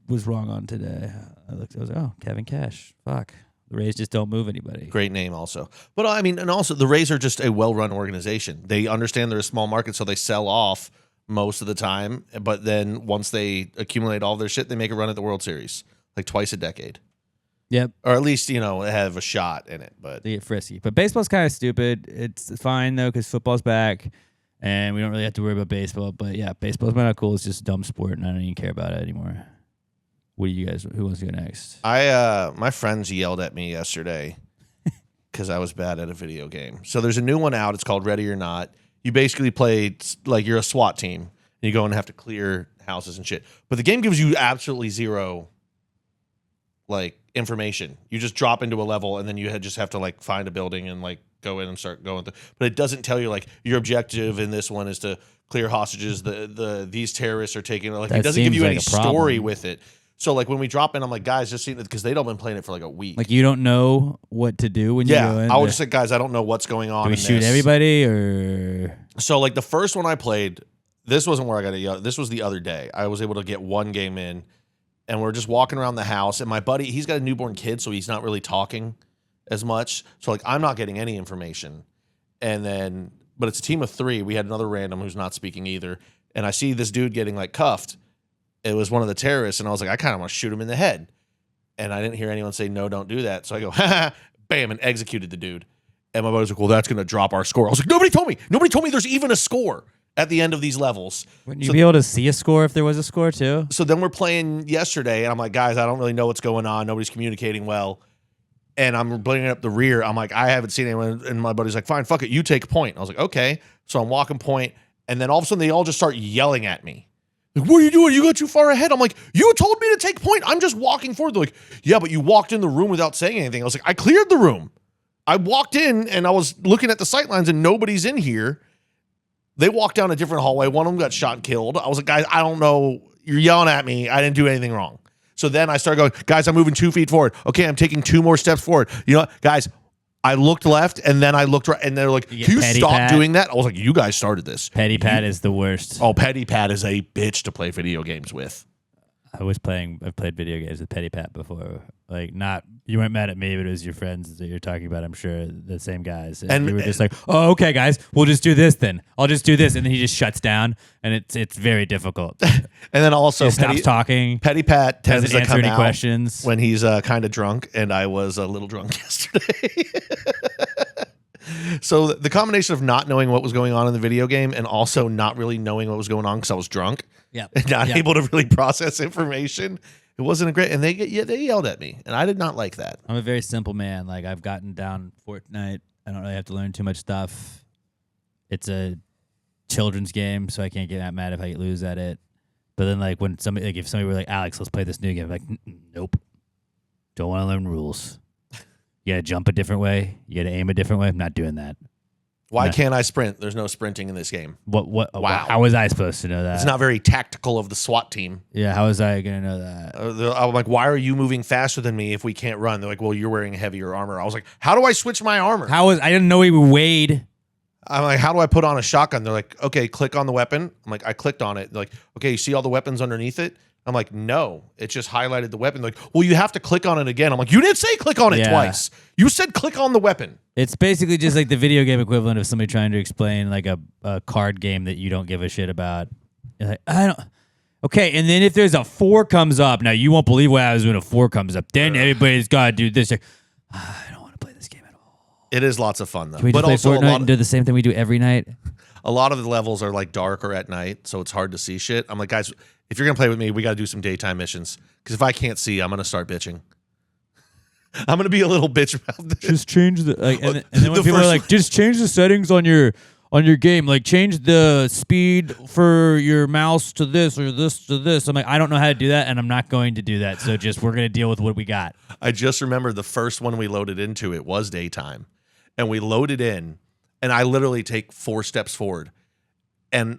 was wrong on today. I was like, oh, Kevin Cash. Fuck. The Rays just don't move anybody. great name also. But I mean, and also the Rays are just a well-run organization. They understand they're a small market, so they sell off most of the time. But then once they accumulate all their shit, they make a run at the World Series like twice a decade. Yep. Or at least, have a shot in it. But They get frisky. But baseball's kind of stupid. It's fine, though, because football's back, and we don't really have to worry about baseball. But yeah, baseball's not cool. It's just a dumb sport, and I don't even care about it anymore. What do you guys? Who wants to go next? my friends yelled at me yesterday because I was bad at a video game. So there's a new one out. It's called Ready or Not. You basically play like you're a SWAT team. And you go and have to clear houses and shit. But the game gives you absolutely zero like information. You just drop into a level and then you just have to like find a building and like go in and start going through. But it doesn't tell you like your objective in this one is to clear hostages. These terrorists are taking like That it doesn't give seems you like any a problem. story with it. So like when we drop in, I'm like, guys, just see it because they don't been playing it for like a week. Like you don't know what to do when you go in. I was just like, guys, I don't know what's going on. Do we in shoot this. everybody or? So like the first one I played, this wasn't where I got it. This was the other day. I was able to get one game in, and we're just walking around the house. And my buddy, he's got a newborn kid, so he's not really talking as much. So like I'm not getting any information. And then, but it's a team of three. We had another random who's not speaking either. And I see this dude getting like cuffed. It was one of the terrorists, and I was like, I kind of want to shoot him in the head. And I didn't hear anyone say, no, don't do that. So I go, ha, ha, bam, and executed the dude. And my buddy was like, well, that's going to drop our score. I was like, nobody told me. Nobody told me there's even a score at the end of these levels. Wouldn't you be able to see a score if there was a score too? So then we're playing yesterday, and I'm like, guys, I don't really know what's going on. Nobody's communicating well. And I'm bringing up the rear. I'm like, I haven't seen anyone. And my buddy's like, fine, fuck it. You take point. I was like, okay. So I'm walking point. And then all of a sudden, they all just start yelling at me. Like, what are you doing? You got too far ahead. I'm like, you told me to take point. I'm just walking forward. They're like, yeah, but you walked in the room without saying anything. I was like, I cleared the room. I walked in, and I was looking at the sight lines, and nobody's in here. They walked down a different hallway. One of them got shot and killed. I was like, guys, I don't know. You're yelling at me. I didn't do anything wrong. So then I started going, guys, I'm moving 2 feet forward. Okay, I'm taking 2 more steps forward. You know what, guys, I looked left, and then I looked right, and they're like, can you stop doing that? I was like, you guys started this. Petty Pat is the worst. Oh, Petty Pat is a bitch to play video games with. I've played video games with Petty Pat before. Like, not, you weren't mad at me, but it was your friends that you're talking about, I'm sure, the same guys. And you were just like, oh, okay, guys, we'll just do this then. I'll just do this. And then he just shuts down, and it's very difficult. And then also, He stops talking. Petty Pat tends Doesn't to answer come any out questions. when he's kind of drunk, and I was a little drunk yesterday. So the combination of not knowing what was going on in the video game and also not really knowing what was going on because I was drunk and not able to really process information, it wasn't a great. And they yelled at me, and I did not like that. I'm a very simple man. Like, I've gotten down Fortnite. I don't really have to learn too much stuff. It's a children's game, so I can't get that mad if I lose at it. But then, like, when somebody, like, if somebody were like, Alex, let's play this new game, I'm like, nope. Don't want to learn rules. You got to jump a different way. You got to aim a different way. I'm not doing that. Why can't I sprint? There's no sprinting in this game. Wow. Wow. How was I supposed to know that? It's not very tactical of the SWAT team. Yeah, how was I going to know that? I'm like, why are you moving faster than me if we can't run? They're like, well, you're wearing heavier armor. I was like, how do I switch my armor? I didn't know he weighed. I'm like, how do I put on a shotgun? They're like, okay, click on the weapon. I'm like, I clicked on it. They're like, okay, you see all the weapons underneath it? I'm like, no, it just highlighted the weapon. They're like, well, you have to click on it again. I'm like, you didn't say click on it twice. You said click on the weapon. It's basically just like the video game equivalent of somebody trying to explain like a card game that you don't give a shit about. You're like, I don't. Okay, and then if there's a 4 comes up, now you won't believe what happens when a 4 comes up. Then everybody's got to do this. Like, I don't want to play this game at all. It is lots of fun though. Can we just play Fortnite and do the same thing we do every night? A lot of the levels are like dark or at night, so it's hard to see shit. I'm like, guys, if you're gonna play with me, we got to do some daytime missions. Because if I can't see, I'm gonna start bitching. I'm gonna be a little bitch about this. Just change the and then when The people are first like, just change the settings on your game, like change the speed for your mouse to this or this to this. I'm like, I don't know how to do that, and I'm not going to do that. So we're gonna deal with what we got. I just remember the first one we loaded into it was daytime, and we loaded in, and I literally take 4 steps forward, and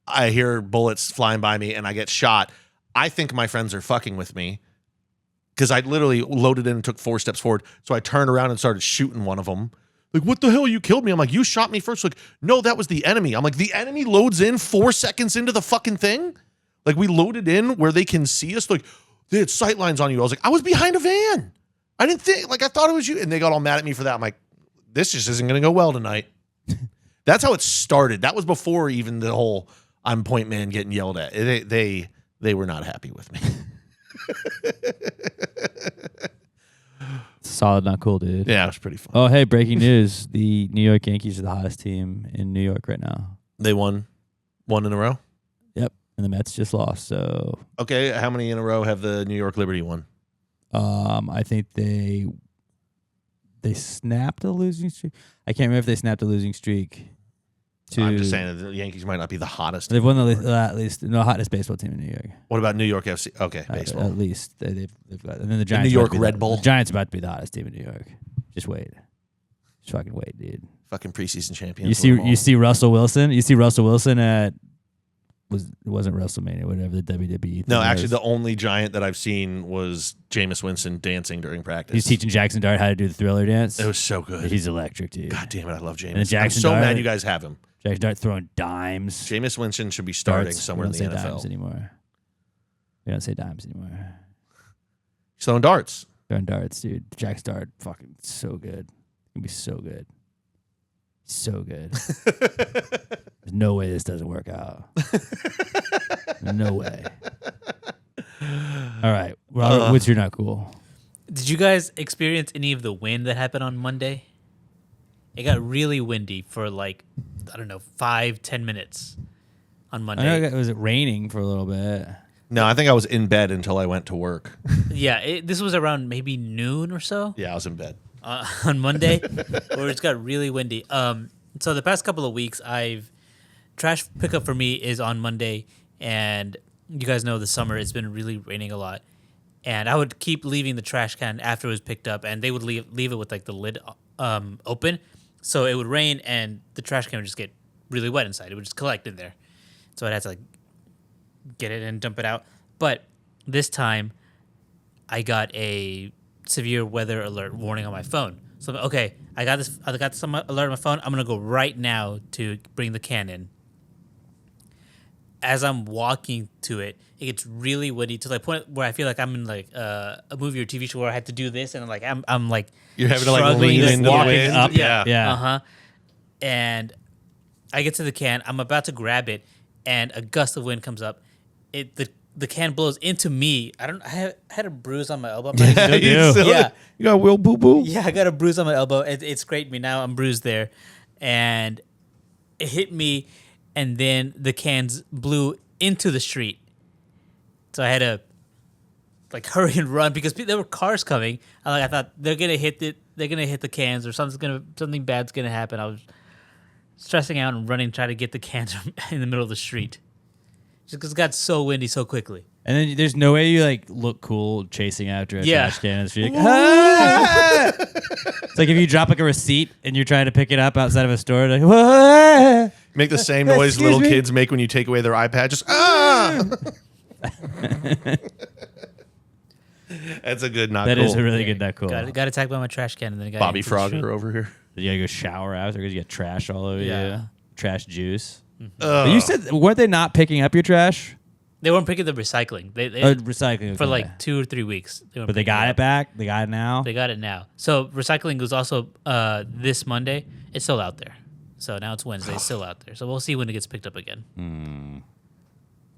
I hear bullets flying by me, and I get shot. I think my friends are fucking with me because I literally loaded in and took 4 steps forward. So I turned around and started shooting one of them. Like, what the hell? You killed me. I'm like, you shot me first. Like, no, that was the enemy. I'm like, the enemy loads in 4 seconds into the fucking thing. Like, we loaded in where they can see us. Like, they had sight lines on you. I was like, I was behind a van. I didn't think, like, I thought it was you. And they got all mad at me for that. I'm like, this just isn't going to go well tonight. That's how it started. That was before even the whole I'm point man getting yelled at. They were not happy with me. Solid, not cool, dude. Yeah, it was pretty fun. Oh, hey, breaking news. The New York Yankees are the hottest team in New York right now. They won one in a row? Yep. And the Mets just lost. So Okay, how many in a row have the New York Liberty won? I think they snapped a losing streak. I can't remember if they snapped a losing streak. I'm just saying that the Yankees might not be the hottest. They've won at least the hottest baseball team in New York. What about New York FC? Okay, baseball. At least they've got. And then the Giants. New York about to be Red the- Bull. The Giants about to be the hottest team in New York. Just wait. Just fucking wait, dude. Fucking preseason champions. You see Russell Wilson. You see Russell Wilson at it wasn't WrestleMania, whatever the WWE thing No, actually, was. the only giant that I've seen was Jameis Winston dancing during practice. He's teaching Jackson Dart how to do the Thriller dance. It was so good. He's electric, dude. God damn it, I love then Jameis. I'm Jackson so Dart- mad you guys have him. Jackson Dart throwing dimes. Jameis Winston should be starting Darts. somewhere in We the don't say dimes NFL. anymore. We don't say dimes anymore. He's throwing darts. Throwing darts, dude. Jackson Dart, fucking so good. Gonna be so good. So good. There's no way this doesn't work out. No way. All right. Robert, what's your not cool? Did you guys experience any of the wind that happened on Monday? It got really windy for like, I don't know, 5-10 minutes on I Monday. know it was raining for a little bit. No, I think I was in bed until I went to work. Yeah, this was around maybe noon or so Yeah, I was in bed. on Monday, where it got really windy. So the past couple of weeks, trash pickup for me is on Monday, and you guys know the summer it's been really raining a lot, and I would keep leaving the trash can after it was picked up, and they would leave it with like the lid open, so it would rain and the trash can would just get really wet inside. It would just collect in there, so I'd have to like get it and dump it out. But this time, I got a severe weather alert warning on my phone. So I'm like, okay, I got some alert on my phone. I'm gonna go right now to bring the can in. As I'm walking to it, it gets really windy to the point where I feel like I'm in like a movie or TV show where I had to do this, and I'm like You're having to like struggling lean to into the walk wind. up. Yeah. Yeah. And I get to the can. I'm about to grab it, and a gust of wind comes up. The can blows into me. I had a bruise on my elbow. I'm not even You Yeah. You got Will Boo Boo? Yeah, I got a bruise on my elbow. It scraped me. Now I'm bruised there. And it hit me, and then the cans blew into the street. So I had to like hurry and run because there were cars coming. I thought they're gonna hit the cans, or something bad's gonna happen. I was stressing out and running, trying to get the cans in the middle of the street. Just because it got so windy so quickly. And then there's no way you like look cool chasing after a Yeah. trash can in the street. Like, "Ah!" It's like if you drop like a receipt and you're trying to pick it up outside of a store, like, "Ah!" Make the same noise Excuse little me? kids make when you take away their iPad. Just ah. That's a good not That cool. is a really good not cool. Got attacked by my trash can, and then it got Bobby into the street. Frogger over here. You gotta go shower after because you get trash all over Yeah. you. Trash juice. Ugh. But you said weren't they not picking up your trash? They weren't picking the recycling. They Recycling for okay. like 2 or 3 weeks. Weren't But they picking got up. it back. They got it now. They got it now. So recycling was also this Monday. It's still out there. So now it's Wednesday. It's still out there. So we'll see when it gets picked up again.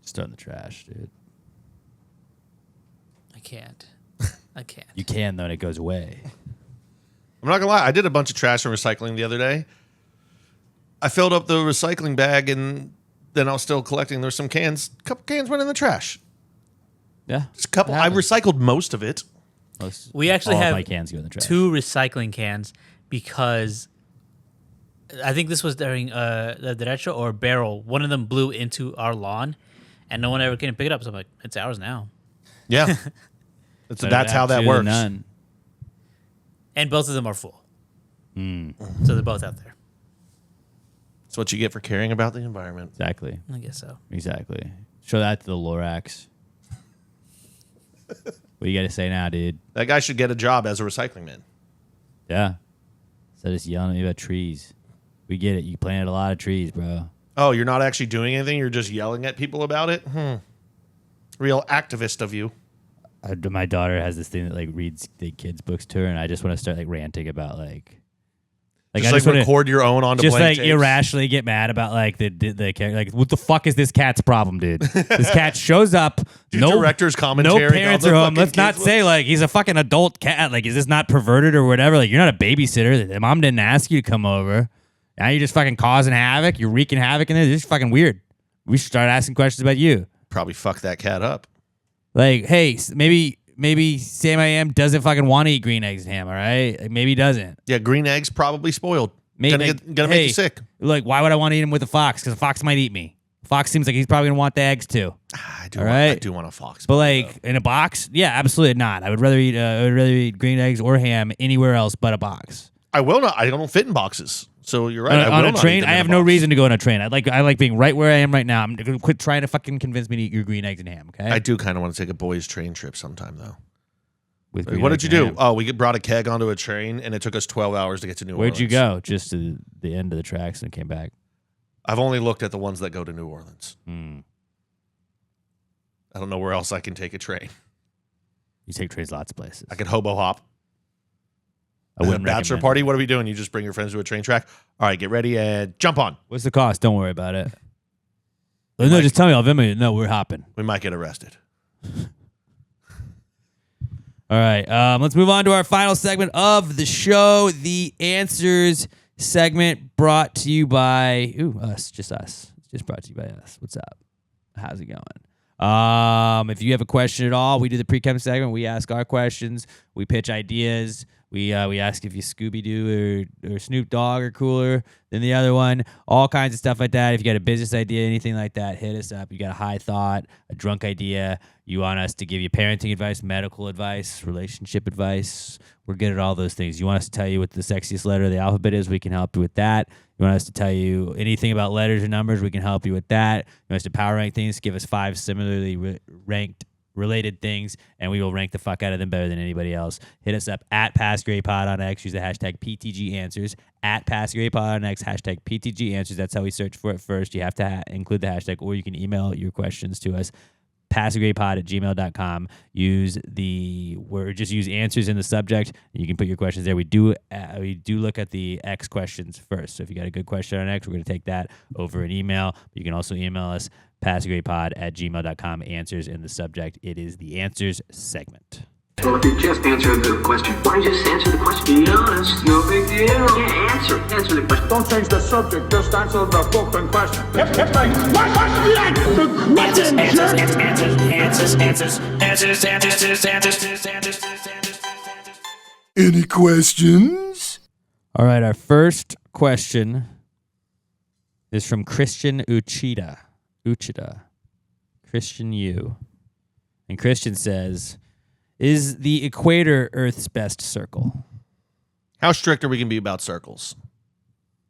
Just throw in the trash, dude. I can't. You can though, and it goes away. I'm not gonna lie. I did a bunch of trash and recycling the other day. I filled up the recycling bag, and then I was still collecting. There's some cans. A couple cans went in the trash. Yeah. Just a couple. I recycled most of it. We actually all of have my cans go in the trash. 2 recycling cans because I think this was during the retro or barrel. One of them blew into our lawn, and no one ever came to pick it up. So I'm like, it's ours now. Yeah. That's how that works. None. And both of them are full. Mm. So they're both out there. That's what you get for caring about the environment. Exactly. I guess so. Exactly. Show that to the Lorax. What you got to say now, dude? That guy should get a job as a recycling man. Yeah. Instead of just yelling at me about trees. We get it. You planted a lot of trees, bro. Oh, you're not actually doing anything? You're just yelling at people about it? Real activist of you. My daughter has this thing that like reads the kids' books to her, and I just want to start like ranting about like Just I like just wanna record your own onto just blank like tapes. irrationally get mad about like the character. Like, what the fuck is this cat's problem, dude? This cat shows up. Do director's commentary No on parents the are home. fucking Let's not kids' say like he's a fucking adult cat. Like, is this not perverted or whatever? Like, you're not a babysitter. The mom didn't ask you to come over. Now you're just fucking causing havoc. You're wreaking havoc in there. This is fucking weird. We should start asking questions about you. Probably fuck that cat up. Like, hey, maybe Sam I Am doesn't fucking want to eat green eggs and ham, all right? Like, maybe he doesn't. Yeah, green eggs probably spoiled. Maybe Gonna make you sick. Like, why would I want to eat him with a fox? Because a fox might eat me. Fox seems like he's probably gonna want the eggs too. I right? do want a fox. But like in a box, yeah, absolutely not. I would rather eat green eggs or ham anywhere else but a box. I will not. I don't fit in boxes. So you're right. On a train, I have no reason to go on a train. I like being right where I am right now. I'm gonna quit trying to fucking convince me to eat your green eggs and ham. Okay. I do kind of want to take a boys' train trip sometime though. With What did you do? Oh, we brought a keg onto a train, and it took us 12 hours to get to New Orleans. Where'd you go? Just to the end of the tracks and came back. I've only looked at the ones that go to New Orleans. Mm. I don't know where else I can take a train. You take trains lots of places. I could hobo hop. I wouldn't Bachelor recommend party. it. What are we doing? You just bring your friends to a train track. All right, get ready and jump on. What's the cost? Don't worry about it. No, just tell me. I'll Venmo you. No, we're hopping. We might get arrested. All right. Let's move on to our final segment of the show, the answers segment, brought to you by us. It's just brought to you by us. What's up? How's it going? If you have a question at all, we do the Precome segment. We ask our questions. We pitch ideas. We ask if you Scooby-Doo or Snoop Dogg are cooler than the other one. All kinds of stuff like that. If you got a business idea, anything like that, hit us up. You got a high thought, a drunk idea. You want us to give you parenting advice, medical advice, relationship advice. We're good at all those things. You want us to tell you what the sexiest letter of the alphabet is? We can help you with that. You want us to tell you anything about letters or numbers? We can help you with that. You want us to power rank things? Give us 5 similarly ranked related things, and we will rank the fuck out of them better than anybody else. Hit us up at PassGrayPod on X. Use the hashtag PTGAnswers. At PassGrayPod on X, hashtag PTGAnswers. That's how we search for it first. You have to include the hashtag, or you can email your questions to us. PassGrayPod@gmail.com. Use the word, just use answers in the subject. And you can put your questions there. We do look at the X questions first. So if you got a good question on X, we're going to take that over an email. You can also email us PassGrayPod@gmail.com. Answers in the subject. It is the answers segment. Well, if you just answer the question, why don't you just answer the question? Be honest, no big deal. Yeah, answer the question. Don't change the subject, just answer the fucking question. Any questions? All right, our first question is from Christian Uchida. Christian U. And Christian says, is the equator Earth's best circle? How strict are we going to be about circles?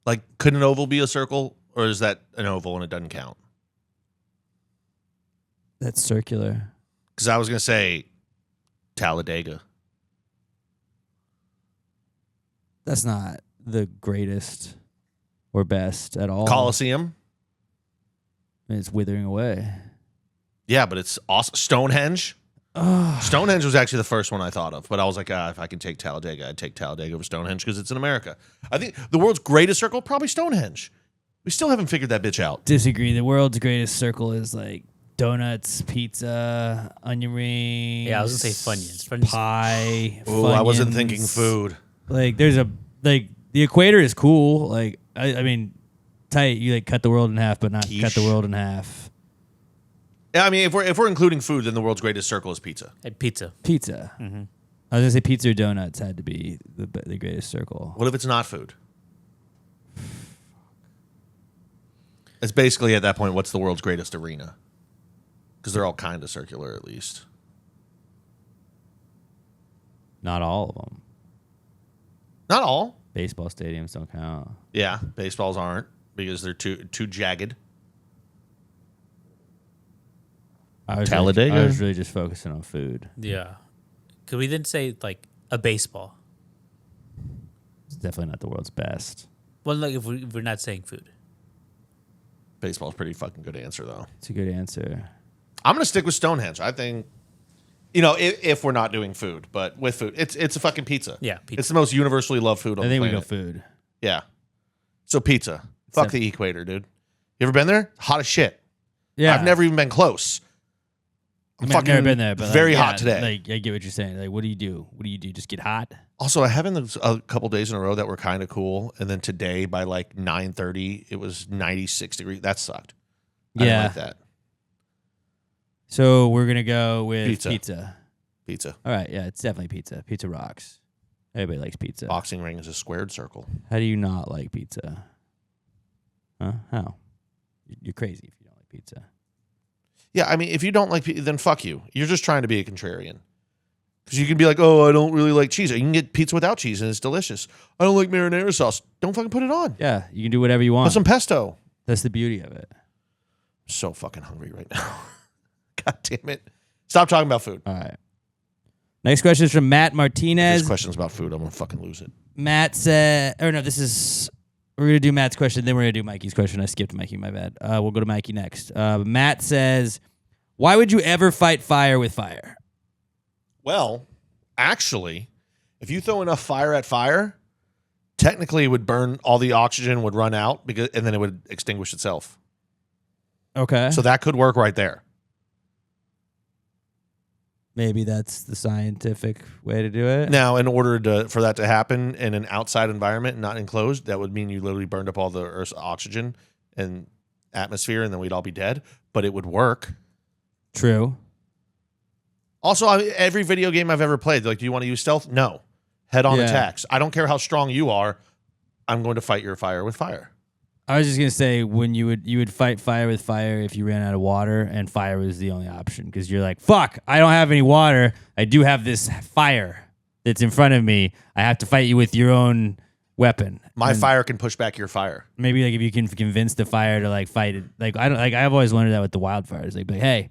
Like, could an oval be a circle, or is that an oval and it doesn't count? That's circular. Because I was going to say Talladega. That's not the greatest or best at all. Colosseum. It's withering away. Yeah, but it's awesome. Stonehenge. Stonehenge was actually the first one I thought of, but I was like, if I could take Talladega, I'd take Talladega over Stonehenge because it's in America. I think the world's greatest circle, probably Stonehenge. We still haven't figured that bitch out. Disagree. The world's greatest circle is like donuts, pizza, onion rings. Yeah, I was gonna say Funyuns. Pie. Oh, I wasn't Funyuns. thinking food. Like there's the equator is cool. Like I mean, tight. You like cut the world in half, but not Quiche. cut the world in half. Yeah, I mean, if we're including food, then the world's greatest circle is pizza. Pizza. Pizza. I was gonna say pizza or donuts had to be the greatest circle. What if it's not food? It's basically at that point, what's the world's greatest arena? Because they're all kind of circular, at least. Not all of them. Not all. Baseball stadiums don't count. Yeah, baseballs aren't because they're too jagged. I was Talladega? I was really just focusing on food. Yeah. Could we then say like a baseball? It's definitely not the world's best. Well, like if we're not saying food. Baseball's a pretty fucking good answer, though. It's a good answer. I'm gonna stick with Stonehenge. I think, you know, if we're not doing food, but with food, it's a fucking pizza. Yeah, pizza. It's the most universally loved food on I the think we planet. go food. Yeah. So pizza. Fuck the equator, dude. You ever been there? Hot as shit. Yeah, I've never even been close. I've fucking never been there, but very like, yeah, hot today. Like I get what you're saying. Like, what do you do? What do you do? Just get hot? Also, I have a couple days in a row that were kind of cool, and then today by like 9:30, it was 96 degrees. That sucked. I didn't Yeah. like that. So we're gonna go with Pizza. pizza. All right, yeah, it's definitely pizza. Pizza rocks. Everybody likes pizza. Boxing ring is a squared circle. How do you not like pizza? Huh? How? You're crazy if you don't like pizza. Yeah, I mean, if you don't like pizza, then fuck you. You're just trying to be a contrarian. Because you can be like, oh, I don't really like cheese. You can get pizza without cheese, and it's delicious. I don't like marinara sauce. Don't fucking put it on. Yeah, you can do whatever you want. Put some pesto. That's the beauty of it. I'm so fucking hungry right now. God damn it. Stop talking about food. All right. Next question is from Matt Martinez. This question's about food. I'm going to fucking lose it. Matt said, or no, we're going to do Matt's question, then we're going to do Mikey's question. I skipped Mikey, my bad. We'll go to Mikey next. Matt says, why would you ever fight fire with fire? Well, actually, if you throw enough fire at fire, technically it would burn, all the oxygen would run out, and then it would extinguish itself. Okay. So that could work right there. Maybe that's the scientific way to do it. Now, in order for that to happen in an outside environment, not enclosed, that would mean you literally burned up all the Earth's oxygen and atmosphere, and then we'd all be dead. But it would work. True. Also, every video game I've ever played, like, do you want to use stealth? No. Head-on attacks. I don't care how strong you are. I'm going to fight your fire with fire. I was just gonna say when you would fight fire with fire if you ran out of water and fire was the only option because you're like, fuck, I don't have any water. I do have this fire that's in front of me. I have to fight you with your own weapon. My fire can push back your fire. Maybe like if you can convince the fire to like fight it, like I've always wondered that with the wildfires. Like, hey,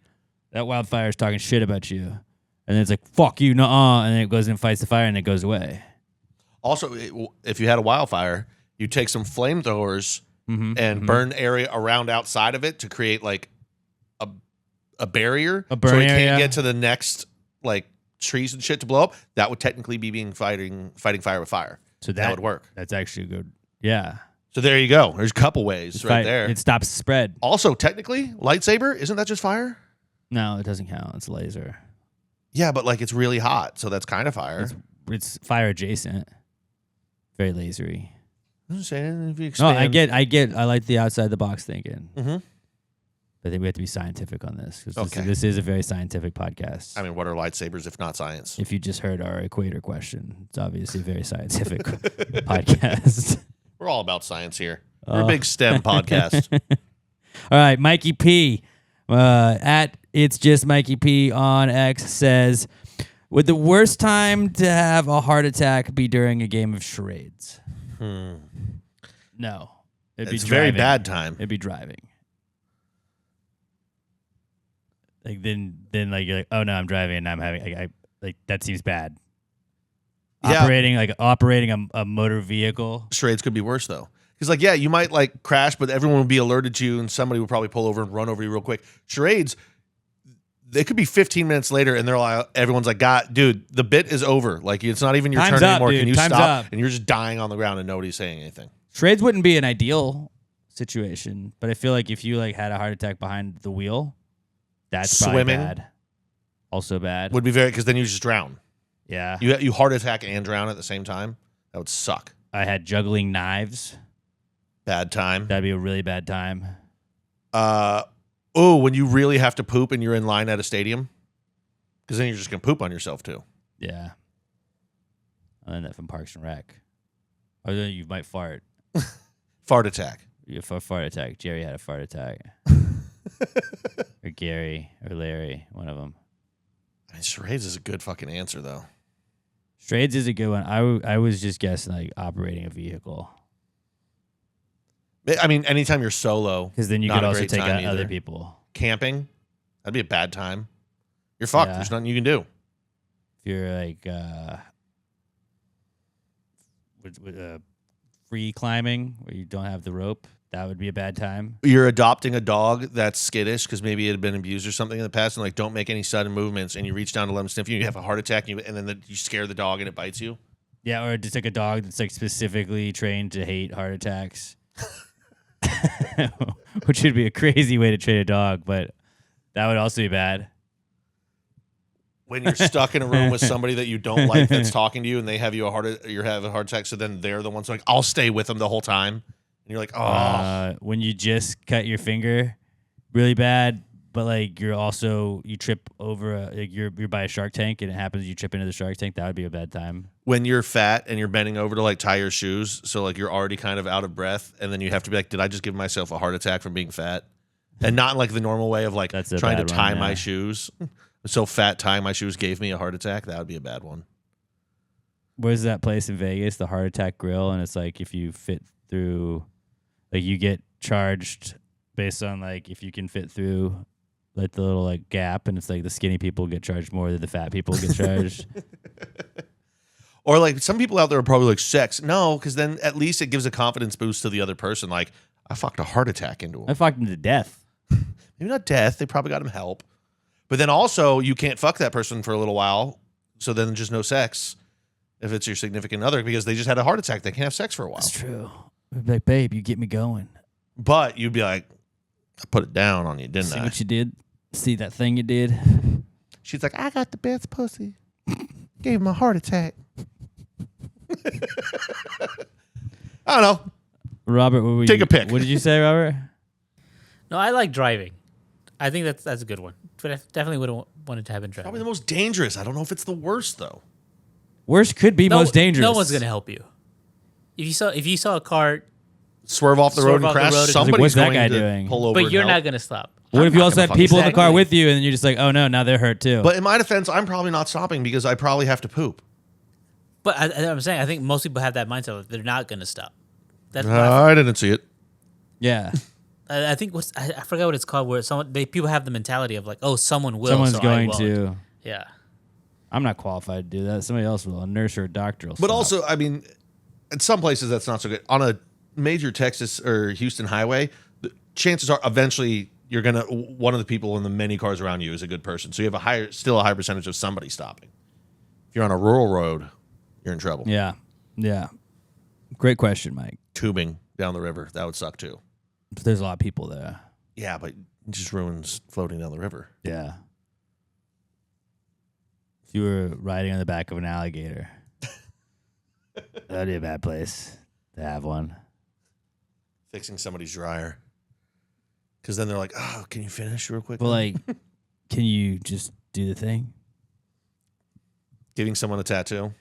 that wildfire is talking shit about you, and then it's like fuck you, nuh-uh, and then it goes and fights the fire and it goes away. Also, if you had a wildfire, you take some flamethrowers. And burn area around outside of it to create like a barrier, burn so it area. can't get to the next like trees and shit to blow up. That would technically be fighting fire with fire. So that would work. That's actually good. Yeah. So there you go. There's a couple ways right there. It stops the spread. Also, technically, lightsaber, isn't that just fire? No, it doesn't count. It's laser. Yeah, but like it's really hot, so that's kind of fire. It's fire adjacent. Very lasery. I'm just saying, if you No, expand. I like the outside the box thinking. Mm-hmm. But I think we have to be scientific on this because Okay. this is a very scientific podcast. I mean, what are lightsabers if not science? If you just heard our equator question, it's obviously a very scientific podcast. We're all about science here. We're a big STEM podcast. All right, Mikey P. At It's Just Mikey P on X says, would the worst time to have a heart attack be during a game of charades? No. It's a very bad time. It'd be driving. Like then like you're like, oh no, I'm driving and I'm having like that seems bad. Yeah. Operating a motor vehicle. Charades could be worse though. Because like, yeah, you might like crash, but everyone would be alerted to you and somebody would probably pull over and run over you real quick. Charades, they could be 15 minutes later and they're like, everyone's like, God, dude, the bit is over. Like it's not even your Time's turn up, anymore. dude. Can you Time's stop? up. And you're just dying on the ground and nobody's saying anything. Charades wouldn't be an ideal situation, but I feel like if you like had a heart attack behind the wheel, that's probably Swimming bad. Also bad. Would be very, because then you just drown. Yeah. You heart attack and drown at the same time. That would suck. I had juggling knives. Bad time. That'd be a really bad time. When you really have to poop and you're in line at a stadium, because then you're just gonna poop on yourself too. Yeah. learned that from Parks and Rec. Or then you might fart. Fart attack. You have a fart attack. Jerry had a fart attack. Or Gary or Larry, one of them. I mean, charades is a good fucking answer, though. Straights is a good one. I was just guessing like operating a vehicle. I mean, anytime you're solo, Because then you not could a also great take time out other either. people. Camping, that'd be a bad time. You're fucked. Yeah. There's nothing you can do. If you're like free climbing where you don't have the rope, that would be a bad time. You're adopting a dog that's skittish because maybe it had been abused or something in the past, and like don't make any sudden movements, and you reach down to let him sniff you, you have a heart attack, and then you scare the dog and it bites you. Yeah, or just like a dog that's like specifically trained to hate heart attacks. Which would be a crazy way to train a dog, but that would also be bad. When you're stuck in a room with somebody that you don't like that's talking to you, and they have you have a heart attack, so then they're the ones like, I'll stay with them the whole time, and you're like, oh. When you just cut your finger really bad, but like you trip over you're by a shark tank and it happens you trip into the shark tank, that would be a bad time. When you're fat and you're bending over to like tie your shoes, so like you're already kind of out of breath, and then you have to be like, did I just give myself a heart attack from being fat? And not like the normal way of like That's a trying to bad one, tie yeah. my shoes. So fat tying my shoes gave me a heart attack. That would be a bad one. Where's that place in Vegas, the Heart Attack Grill? And it's like if you fit through, like you get charged based on like if you can fit through like the little like gap, and it's like the skinny people get charged more than the fat people get charged. Or like some people out there are probably like, sex. No, because then at least it gives a confidence boost to the other person. Like, I fucked a heart attack into him. I fucked him to death. Maybe not death. They probably got him help. But then also you can't fuck that person for a little while. So then just no sex if it's your significant other because they just had a heart attack. They can't have sex for a while. That's true. I'd be like, babe, you get me going. But you'd be like, I put it down on you, didn't See I? what you did? See that thing you did? She's like, I got the best pussy. Gave him a heart attack. I don't know. Robert, what were Take you, a pick. What did you say, Robert? No, I like driving. I think that's a good one. But I definitely would have wanted to have been driving. Probably the most dangerous. I don't know if it's the worst though. Worst could be most dangerous. No one's gonna help you. If you saw a car, Swerve off the road and crash. Like, Somebody's what's that going guy to doing? pull over. but and you're help. not gonna stop. What if you also not had gonna people in the car Exactly. with you, and then you're just like, oh no, now they're hurt too. But in my defense, I'm probably not stopping because I probably have to poop. But I'm saying I think most people have that mindset that they're not gonna stop. That's why I didn't see it. yeah, I think I forgot what it's called. Where people have the mentality of like, oh, someone will. someone's so I going won't. to. Yeah. I'm not qualified to do that. Somebody else will. A nurse or a doctor will. But stop. also, I mean, in some places that's not so good. On a major Texas or Houston highway, the chances are eventually you're gonna one of the people in the many cars around you is a good person. So you have still a high percentage of somebody stopping. If you're on a rural road, you're in trouble. yeah. Great question, Mike. Tubing down the river, that would suck too. There's a lot of people there. Yeah, but it just ruins floating down the river. Yeah. If you were riding on the back of an alligator, that'd be a bad place to have one. Fixing somebody's dryer. Because then they're like, oh, can you finish real quick? But like, can you just do the thing? Giving someone a tattoo.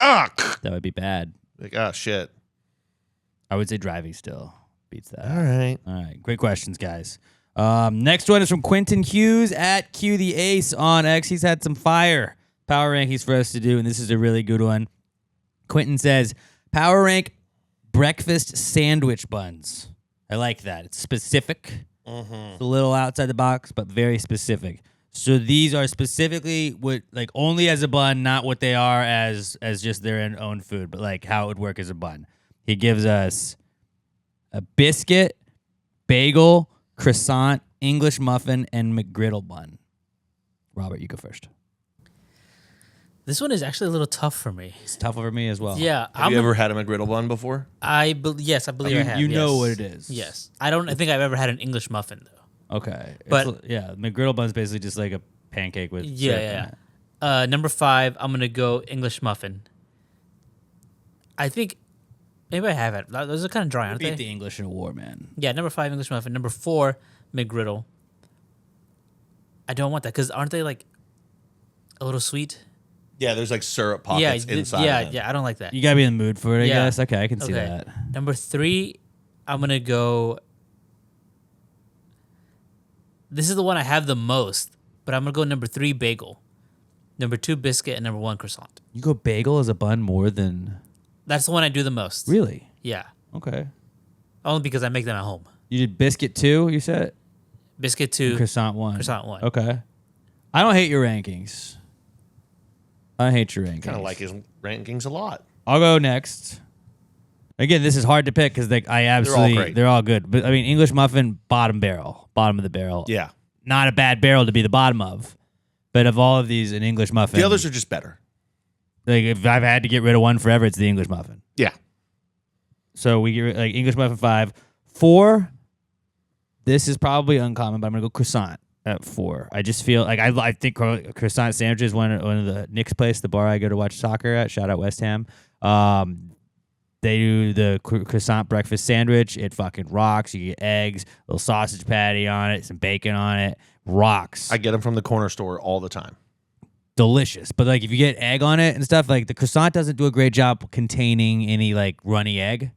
Ah, That would be bad. like, ah, shit. I would say driving still beats that. All right. All right. Great questions, guys. Next one is from Quentin Hughes at Q the Ace on X. He's had some fire power rankings for us to do, and this is a really good one. Quentin says, power rank breakfast sandwich buns. I like that. It's specific. It's a little outside the box, but very specific. So these are specifically what, like, only as a bun, not what they are as just their own food, but like how it would work as a bun. He gives us a biscuit, bagel, croissant, English muffin, and McGriddle bun. Robert, you go first. This one is actually a little tough for me. It's tough for me as well. Yeah. Have you ever had a McGriddle bun before? Yes, I believe I have. You yes. know what it is. Yes. I think I've ever had an English muffin though. Okay. But- yeah, McGriddle bun's basically just like a pancake with syrup in it. Number 5, I'm gonna go English muffin. I think maybe I have it. Those are kind of dry, aren't Beat they? the English in a war, man. Yeah, number 5 English muffin. Number 4 McGriddle. I don't want that because aren't they like a little sweet? Yeah, there's like syrup Yeah, pockets inside. yeah, of them. yeah. I don't like that. You gotta be in the mood for it, I Yeah. guess. Okay, I can see Okay. that. Number 3, I'm gonna go. This is the one I have the most, but I'm gonna go number 3, bagel. Number 2, biscuit, and number 1, croissant. You go bagel as a bun more than That's the one I do the most. really? Yeah. Okay. Only because I make them at home. You did biscuit 2, you said? Biscuit 2, Croissant 1. croissant 1. Okay. I don't hate your rankings. I hate your rankings. Kind of like his rankings a lot. I'll go next. Again, this is hard to pick because great. they're all good. But I mean, English muffin, bottom of the barrel. Yeah. Not a bad barrel to be the bottom of. But of all of these, an English muffin. The others are just better. like if I've had to get rid of one forever, it's the English muffin. Yeah. So we get like English muffin 5, 4. This is probably uncommon, but I'm gonna go croissant at 4. I just feel like I think croissant sandwiches one of the Nick's place, the bar I go to watch soccer at. Shout out West Ham. They do the croissant breakfast sandwich. It fucking rocks. You get eggs, a little sausage patty on it, some bacon on it. Rocks. I get them from the corner store all the time. Delicious. But like if you get egg on it and stuff, like the croissant doesn't do a great job containing any like runny egg.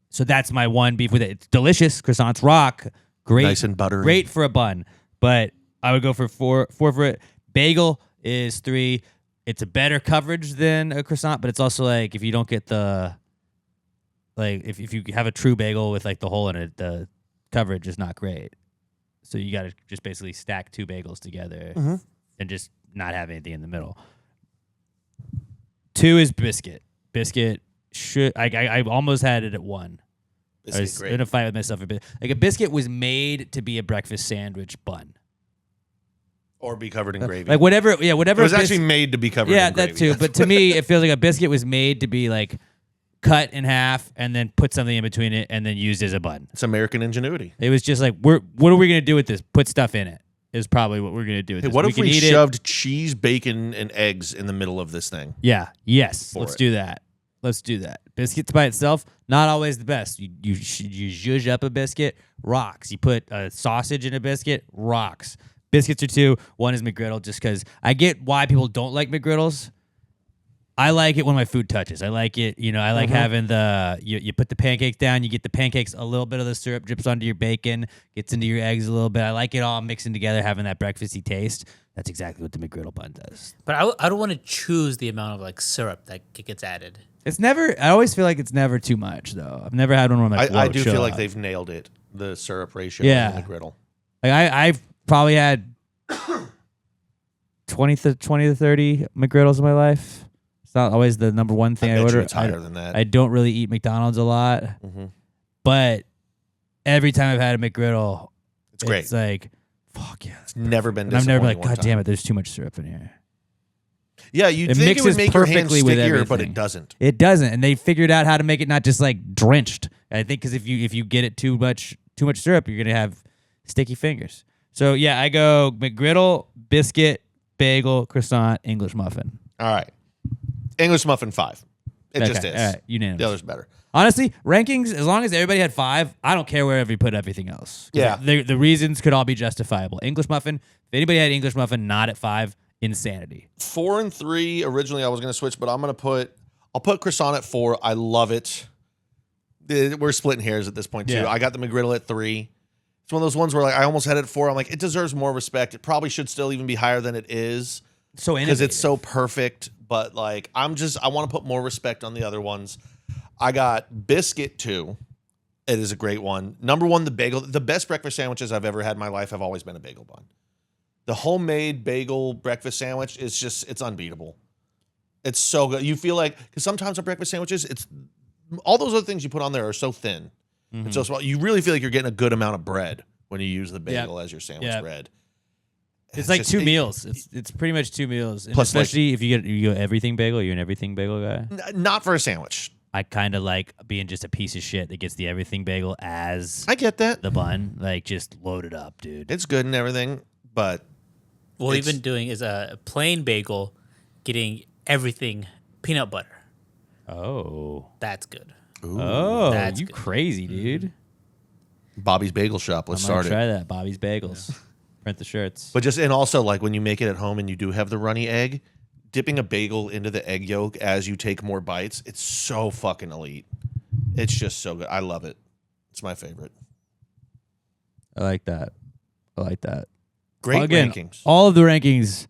So that's my one beef with it. It's delicious. Croissants rock. Great. Nice and buttery. Great for a bun. But I would go for 4 for it. Bagel is 3. It's a better coverage than a croissant, but it's also like if you don't get the like if you have a true bagel with like the hole in it, the coverage is not great. So you got to just basically stack 2 bagels together and just not have anything in the middle. 2 is biscuit. Biscuit should I almost had it at 1. I was in a fight with myself a bit. Like a biscuit was made to be a breakfast sandwich bun. Or be covered in gravy. Like whatever. It was actually made to be covered in gravy. Yeah, that too. But to me, it feels like a biscuit was made to be like cut in half and then put something in between it and then used as a bun. It's American ingenuity. It was just like, what are we going to do with this? Put stuff in it is probably what we're going to do with Hey, this. what if we can eat shoved cheese, bacon, and eggs in the middle of this thing? Yeah. Yes. Let's it. do that. Let's do that. Biscuits by itself, not always the best. You zhuzh up a biscuit, rocks. You put a sausage in a biscuit, rocks. Biscuits are 2. 1 is McGriddle, just because I get why people don't like McGriddles. I like it when my food touches. I like it, I like having you put the pancakes down, you get the pancakes, a little bit of the syrup drips onto your bacon, gets into your eggs a little bit. I like it all mixing together, having that breakfasty taste. That's exactly what the McGriddle bun does. But I don't want to choose the amount of like syrup that gets added. It's never, I always feel like it's never too much, though. I've never had one where I'm like, I do chill feel like out. they've nailed it, the syrup ratio Yeah. in the McGriddle. Like I've probably had 20 to 30 McGriddles in my life. It's not always the number one thing I bet you order. it's higher than that. I don't really eat McDonald's a lot, but every time I've had a McGriddle, It's great. It's like, fuck yeah. It's never been And I've never been disappointing like, one God damn time. it, there's too much syrup in here. Yeah, you'd It think it mixes would make your hands perfectly with stickier, but everything. it doesn't. It doesn't, and they figured out how to make it not just like drenched. I think because if you get it too much syrup, you're gonna have sticky fingers. So yeah, I go McGriddle, biscuit, bagel, croissant, English muffin. All right. English muffin 5. It Okay, just is. all right, unanimous. The other's better. Honestly, rankings, as long as everybody had 5, I don't care wherever you put everything else. 'Cause Yeah. the reasons could all be justifiable. English muffin. If anybody had English muffin not at 5, insanity. 4 and 3, originally I was going to switch, but I'll put croissant at 4. I love it. We're splitting hairs at this point, too. Yeah. I got the McGriddle at 3. It's one of those ones where like I almost had it at 4. I'm like, it deserves more respect. It probably should still even be higher than it is. So Because it's innovative. so perfect. But like, I want to put more respect on the other ones. I got biscuit 2. It is a great one. Number 1, the bagel. The best breakfast sandwiches I've ever had in my life have always been a bagel bun. The homemade bagel breakfast sandwich is it's unbeatable. It's so good. You feel like, because sometimes on breakfast sandwiches, it's all those other things you put on there are so thin. And so small. You really feel like you're getting a good amount of bread when you use the bagel as your sandwich bread. It's like just- 2 meals. It's pretty much 2 meals. And Plus, like- especially if you go everything bagel, you're an everything bagel guy. Not for a sandwich. I kind of like being just a piece of shit that gets the everything bagel as I get that. the bun. Like, just load it up, dude. It's good and everything, but What we've It's- been doing is a plain bagel, getting everything peanut butter. Oh. That's good. Oh, That's you good. crazy, dude. Bobby's Bagel Shop. Let's I'm gonna start it. try that. Bobby's Bagels. Print the shirts. But and also like when you make it at home and you do have the runny egg, dipping a bagel into the egg yolk as you take more bites. It's so fucking elite. It's just so good. I love it. It's my favorite. I like that. Great Again, rankings. all of the rankings.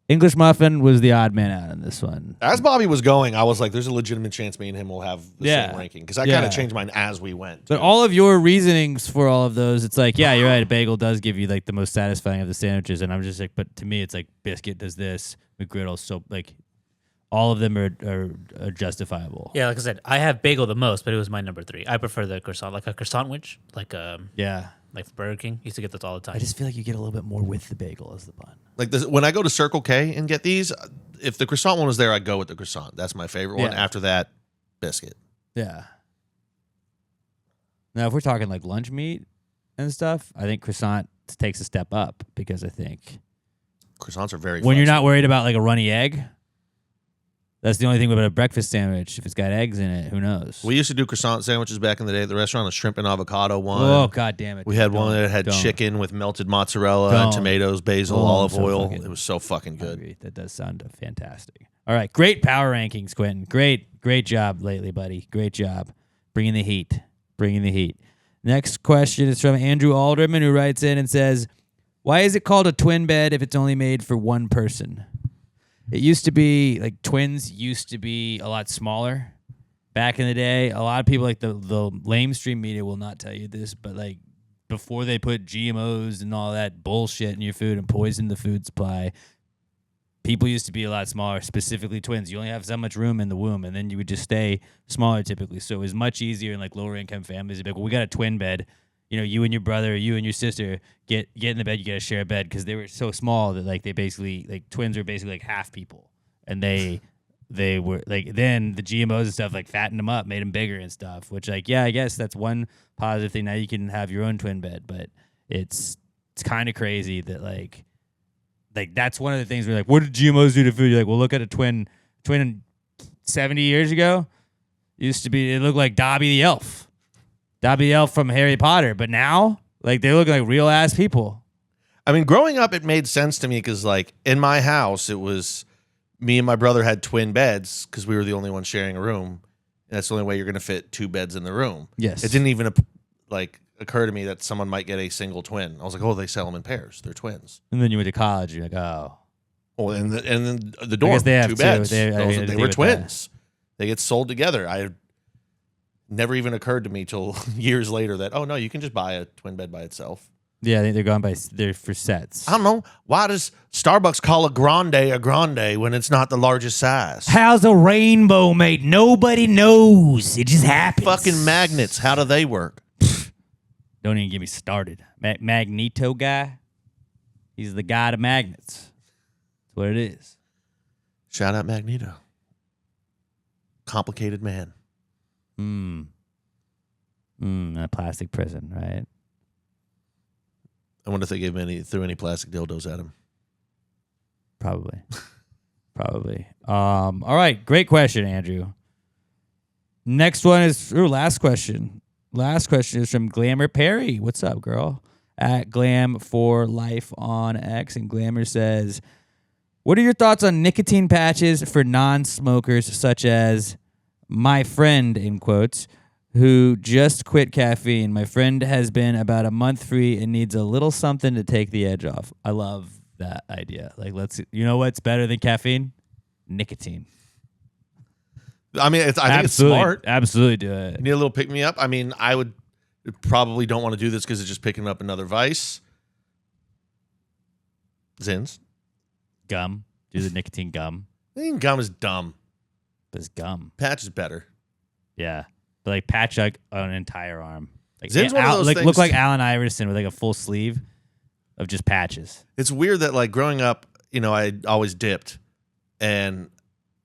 English Muffin was the odd man out in this one. As Bobby was going, I was like, there's a legitimate chance me and him will have the Yeah. same ranking. Because I Yeah. kind of changed mine as we went. But too. all of your reasonings for all of those, it's like, yeah, you're right. A bagel does give you like the most satisfying of the sandwiches, and I'm just like, but to me, it's like biscuit does this, McGriddle, so like, all of them are justifiable. Yeah, like I said, I have bagel the most, but it was my number 3. I prefer the croissant, like a croissant wedge, like Yeah. like Burger King. Used to get those all the time. I just feel like you get a little bit more with the bagel as the bun. Like this, when I go to Circle K and get these, if the croissant one was there, I'd go with the croissant. That's my favorite one. Yeah. After that, biscuit. Yeah. Now, if we're talking like lunch meat and stuff, I think croissant takes a step up because I think Croissants are very when you're flexible. not worried about like a runny egg, that's the only thing about a breakfast sandwich. If it's got eggs in it, who knows? We used to do croissant sandwiches back in the day at the restaurant, a shrimp and avocado one. Oh, God damn it. We had one Don't- that had don't. chicken with melted mozzarella, Don't. and tomatoes, basil, Oh, olive so oil. fucking It was so fucking I good. agree. That does sound fantastic. All right. Great power rankings, Quentin. Great job lately, buddy. Great job. Bringing the heat. Next question is from Andrew Alderman, who writes in and says, why is it called a twin bed if it's only made for one person? It used to be, like, twins used to be a lot smaller back in the day. A lot of people, like, the lamestream media will not tell you this, but, like, before they put GMOs and all that bullshit in your food and poison the food supply, people used to be a lot smaller, specifically twins. You only have so much room in the womb, and then you would just stay smaller typically. So it was much easier in, like, lower-income families. Like, well, we got a twin bed. You know, you and your brother, you and your sister get in the bed. You got to share a bed because they were so small that like they basically like twins were basically like half people, and they were like then the GMOs and stuff like fattened them up, made them bigger and stuff. Which like I guess that's one positive thing. Now you can have your own twin bed, but it's kind of crazy that like that's one of the things where like what did GMOs do to food? You're like, well, look at a twin 70 years ago used to be it looked like Dobby the elf. Dobby the elf from Harry Potter, but now, like, they look like real ass people. I mean, growing up, it made sense to me because, like, in my house, it was me and my brother had twin beds because we were the only ones sharing a room. And that's the only way you're going to fit 2 beds in the room. Yes. It didn't even, like, occur to me that someone might get a single twin. I was like, oh, they sell them in pairs. They're twins. And then you went to college, you're like, oh. Oh, and then the dorm, they have 2 two. beds. They They agree were with twins. They get sold together. I never even occurred to me till years later that, oh, no, you can just buy a twin bed by itself. Yeah, they're going by, they're for sets. I don't know. Why does Starbucks call a grande when it's not the largest size? How's a rainbow made? Nobody knows. It just happens. Fucking magnets. How do they work? Don't even get me started. Magneto guy, he's the god of magnets. That's what it is. Shout out Magneto. Complicated man. A plastic prison, right? I wonder if they threw any plastic dildos at him. Probably. All right. Great question, Andrew. Next one is last question. Last question is from Glamour Perry. What's up, girl? At Glam for Life on X. And Glamour says, what are your thoughts on nicotine patches for non-smokers such as my friend, in quotes, who just quit caffeine? My friend has been about a month free and needs a little something to take the edge off. I love that idea. Like, you know what's better than caffeine? Nicotine. I mean, I think it's smart. Absolutely do it. You need a little pick me up. I mean, I would probably don't want to do this because it's just picking up another vice. Zins. Gum. Do the nicotine gum. I think gum is dumb. But it's gum. Patch is better. Yeah. But like patch like an entire arm. Like Zin's one of those like things- look like Allen Iverson with like a full sleeve of just patches. It's weird that like growing up, you know, I always dipped, and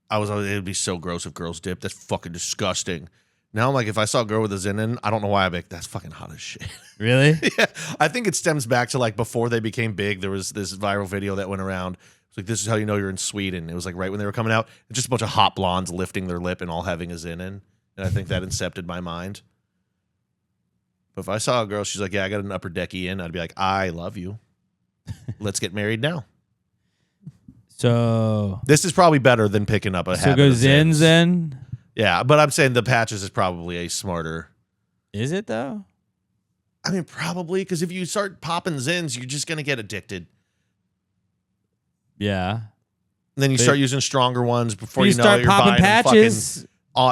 I was always, it'd be so gross if girls dipped. That's fucking disgusting. Now I'm like, if I saw a girl with a Zin in, I don't know why I'm like, that's fucking hot as shit. Really? Yeah, I think it stems back to like before they became big. There was this viral video that went around. It's like, this is how you know you're in Sweden. It was like right when they were coming out. It's just a bunch of hot blondes lifting their lip and all having a Zin in. And I think that incepted my mind. But if I saw a girl, she's like, yeah, I got an upper decky in, I'd be like, I love you. Let's get married now. So This is probably better than picking up a so habit go of Zins then. Yeah, but I'm saying the patches is probably a smarter. Is it though? I mean, probably, because if you start popping Zins, you're just going to get addicted. Yeah. And then you But- start using stronger ones before You you know start it, you're popping buying them patches.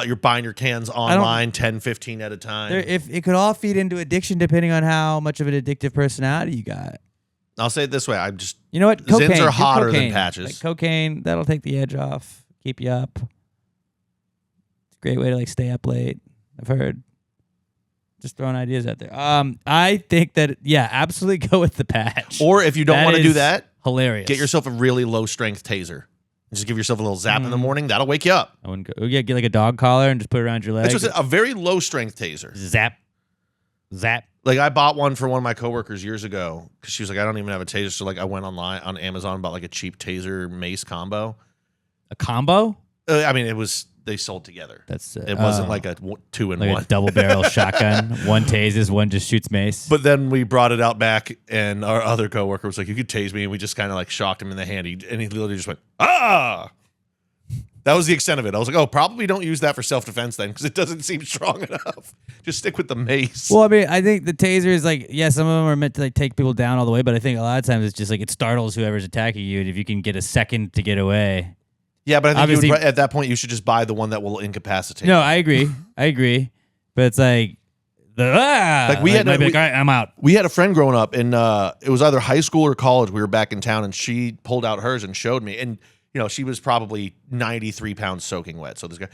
you're buying your cans online 10, 15 at a time. If it could all feed into addiction, depending on how much of an addictive personality you got. I'll say it this way. I'm just, You know what? Zins Cocaine. are Do hotter than cocaine. patches. Like cocaine, that'll take the edge off, keep you up. It's a great way to like stay up late. I've heard. Just throwing ideas out there. I think that absolutely go with the patch. or if you don't That want to do is that, hilarious. get yourself a really low strength taser. Just give yourself a little zap in the morning. That'll wake you up. I wouldn't go. Get like a dog collar and just put it around your leg. That's a very low strength taser. Zap. Like I bought one for one of my coworkers years ago because she was like, I don't even have a taser. So like I went online on Amazon and bought like a cheap taser mace combo. A combo? I mean, they sold together. That's It wasn't like a 2-in-1. like a double barrel shotgun. One tases, one just shoots mace. But then we brought it out back, and our other coworker was like, "You could tase me," and we just kind of like shocked him in the hand. And he literally just went, "Ah!" That was the extent of it. I was like, "Oh, probably don't use that for self-defense then, because it doesn't seem strong enough. Just stick with the mace." Well, I mean, I think the taser is like, some of them are meant to like take people down all the way, but I think a lot of times it's just like it startles whoever's attacking you, and if you can get a second to get away. Yeah, but I think Obviously- at that point you should just buy the one that will incapacitate. No, I agree. But it's like Like, we had- might be we- like, all right, I'm out. We had a friend growing up, and it was either high school or college. We were back in town, and she pulled out hers and showed me. And she was probably 93 pounds soaking wet. So this guy,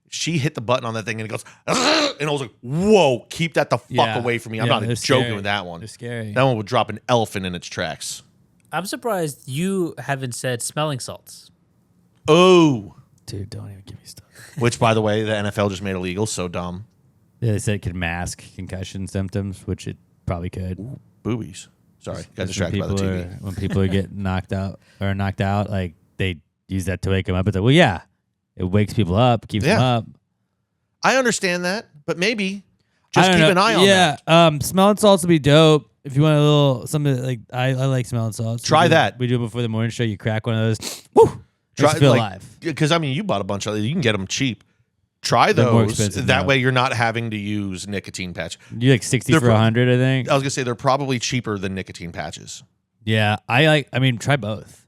she hit the button on that thing, and it goes, "Ugh," and I was like, "Whoa, keep that the fuck Yeah. away from me!" I'm Yeah, not they're joking scary. with that one. They're scary. That one would drop an elephant in its tracks. I'm surprised you haven't said smelling salts. Oh, Dude, don't even give me stuff. which by the way, the NFL just made illegal. So dumb. Yeah, they said it could mask concussion symptoms, which it probably could. Boobies. Sorry, got Just when distracted by the people TV. when people are getting knocked out, like they use that to wake them up. It's like, well, yeah, it wakes people up, keeps them Yeah. up. I understand that, but maybe I just don't keep know. an eye on that. Yeah, smelling salts would be dope. If you want a little something like I like smelling salts. Try We do- that. We do it before the morning show. You crack one of those. Woo! Try Makes you feel alive. because I mean, you bought a bunch of. You can get them cheap. Try They're more those. expensive That now. way, you're not having to use nicotine patch. You like 60 They're for pro- 100, I think. I was gonna say they're probably cheaper than nicotine patches. Yeah, try both.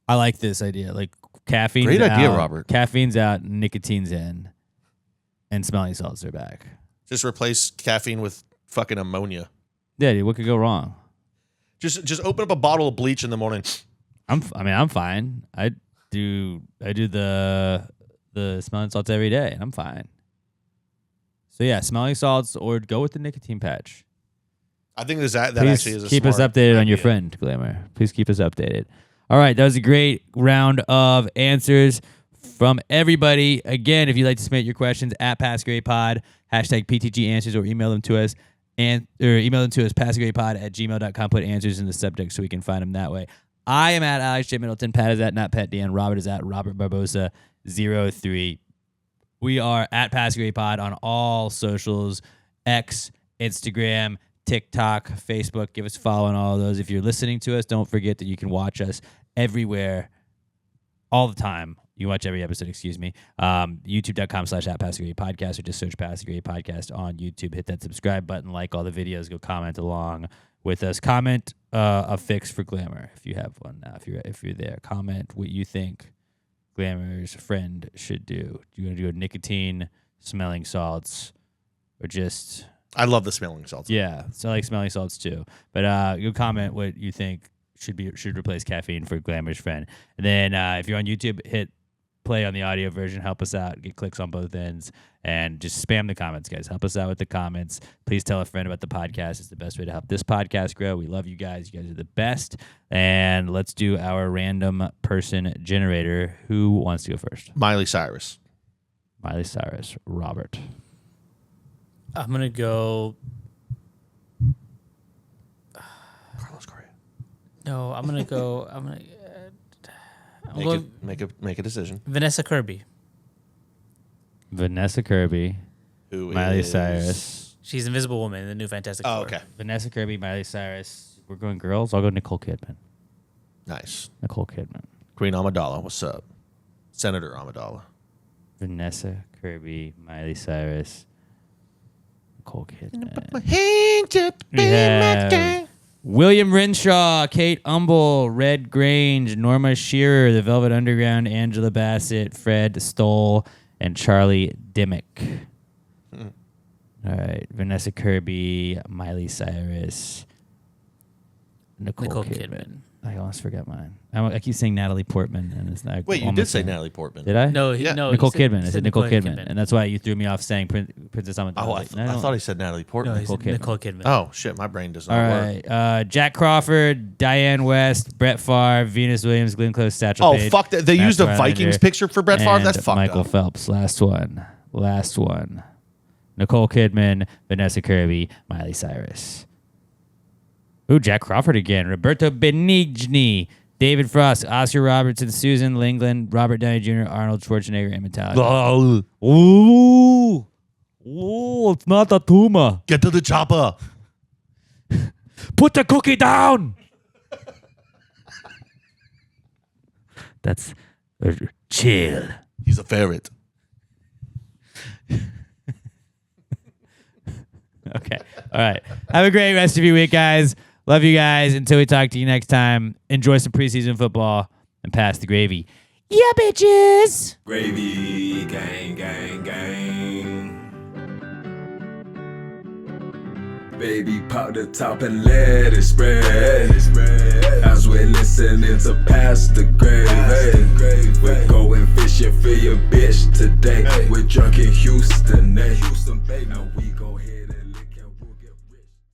I like this idea. Like caffeine's Great idea, out, Robert. Caffeine's out, nicotine's in, and smelling salts are back. Just replace caffeine with fucking ammonia. Yeah, dude, what could go wrong? Just open up a bottle of bleach in the morning. I'm fine. I do the smelling salts every day, and I'm fine. So yeah, smelling salts or go with the nicotine patch. I think that Please actually is a keep us smart updated on your idea. friend, Glamour. Please keep us updated. All right, that was a great round of answers from everybody. Again, if you'd like to submit your questions at PassGreatPod, hashtag PTG Answers, or email them to us passgraypod@gmail.com. Put answers in the subject so we can find them that way. I am at Alex J. Middleton. Pat is at Not Pat Dan. Robert is at Robert Barbosa 03. We are at PassGreatPod on all socials: X, Instagram, TikTok, Facebook. Give us a follow on all of those. If you're listening to us, don't forget that you can watch us everywhere, all the time. You can watch every episode, YouTube.com/@PassGreatPodcast, or just search Pass the Great Podcast on YouTube. Hit that subscribe button, like all the videos, go comment along with us. Comment a fix for Glamour if you have one now. If you're there, comment what you think Glamour's friend should do. Do you want to do a nicotine, smelling salts, or just... I love the smelling salts. Yeah, so I like smelling salts too. But you comment what you think should replace caffeine for Glamour's friend. And then if you're on YouTube, hit play on the audio version. Help us out. Get clicks on both ends. And just spam the comments, guys. Help us out with the comments. Please tell a friend about the podcast. It's the best way to help this podcast grow. We love you guys. You guys are the best. And let's do our random person generator. Who wants to go first? Miley Cyrus. Miley Cyrus. Robert. I'm gonna go. Carlos Correa. No, I'm gonna go. I'm going Make a decision. Vanessa Kirby. Vanessa Kirby. Who Miley is- Cyrus. She's Invisible Woman in the new Fantastic Oh, Four. okay. Vanessa Kirby, Miley Cyrus. We're going girls. I'll go Nicole Kidman. Nice. Nicole Kidman. Queen Amidala, what's up? Senator Amidala. Vanessa Kirby, Miley Cyrus, Nicole Kidman. We have William Renshaw, Kate Umble, Red Grange, Norma Shearer, The Velvet Underground, Angela Bassett, Fred Stoll, and Charlie Dimmick. All right, Vanessa Kirby, Miley Cyrus, Nicole Kidman. I almost forgot mine. I keep saying Natalie Portman, and it's not. Wait, you did say Natalie Portman. Did I? No, Yeah. no. Nicole he said- Kidman. he I said said Nicole Kidman, and that's why you threw me off saying Princess Amidala. Oh, I thought he said Natalie Portman. No, he Nicole said Kidman. Nicole Kidman. Oh, shit, my brain does not All work. right, Jack Crawford, Diane West, Brett Favre, Venus Williams, Glenn Close, Satchel Oh, Paige, fuck that. They Matt used a Rylander, Vikings picture for Brett Favre? and That's fucked Michael up. Phelps. Last one. Nicole Kidman, Vanessa Kirby, Miley Cyrus. Ooh, Jack Crawford again. Roberto Benigni, David Frost, Oscar Robertson, Susan Lingland, Robert Downey Jr., Arnold Schwarzenegger, and Metallica. Ooh, it's not a tumor. Get to the chopper. Put the cookie down. That's chill. He's a ferret. Okay. All right. Have a great rest of your week, guys. Love you guys. Until we talk to you next time, enjoy some preseason football and pass the gravy. Yeah, bitches. Gravy, gang, gang, gang. Baby, pop the top and let it spread. As we're listening to Pass the Gravy. We're going fishing for your bitch today. We're drunk in Houston, baby. Now we go ahead and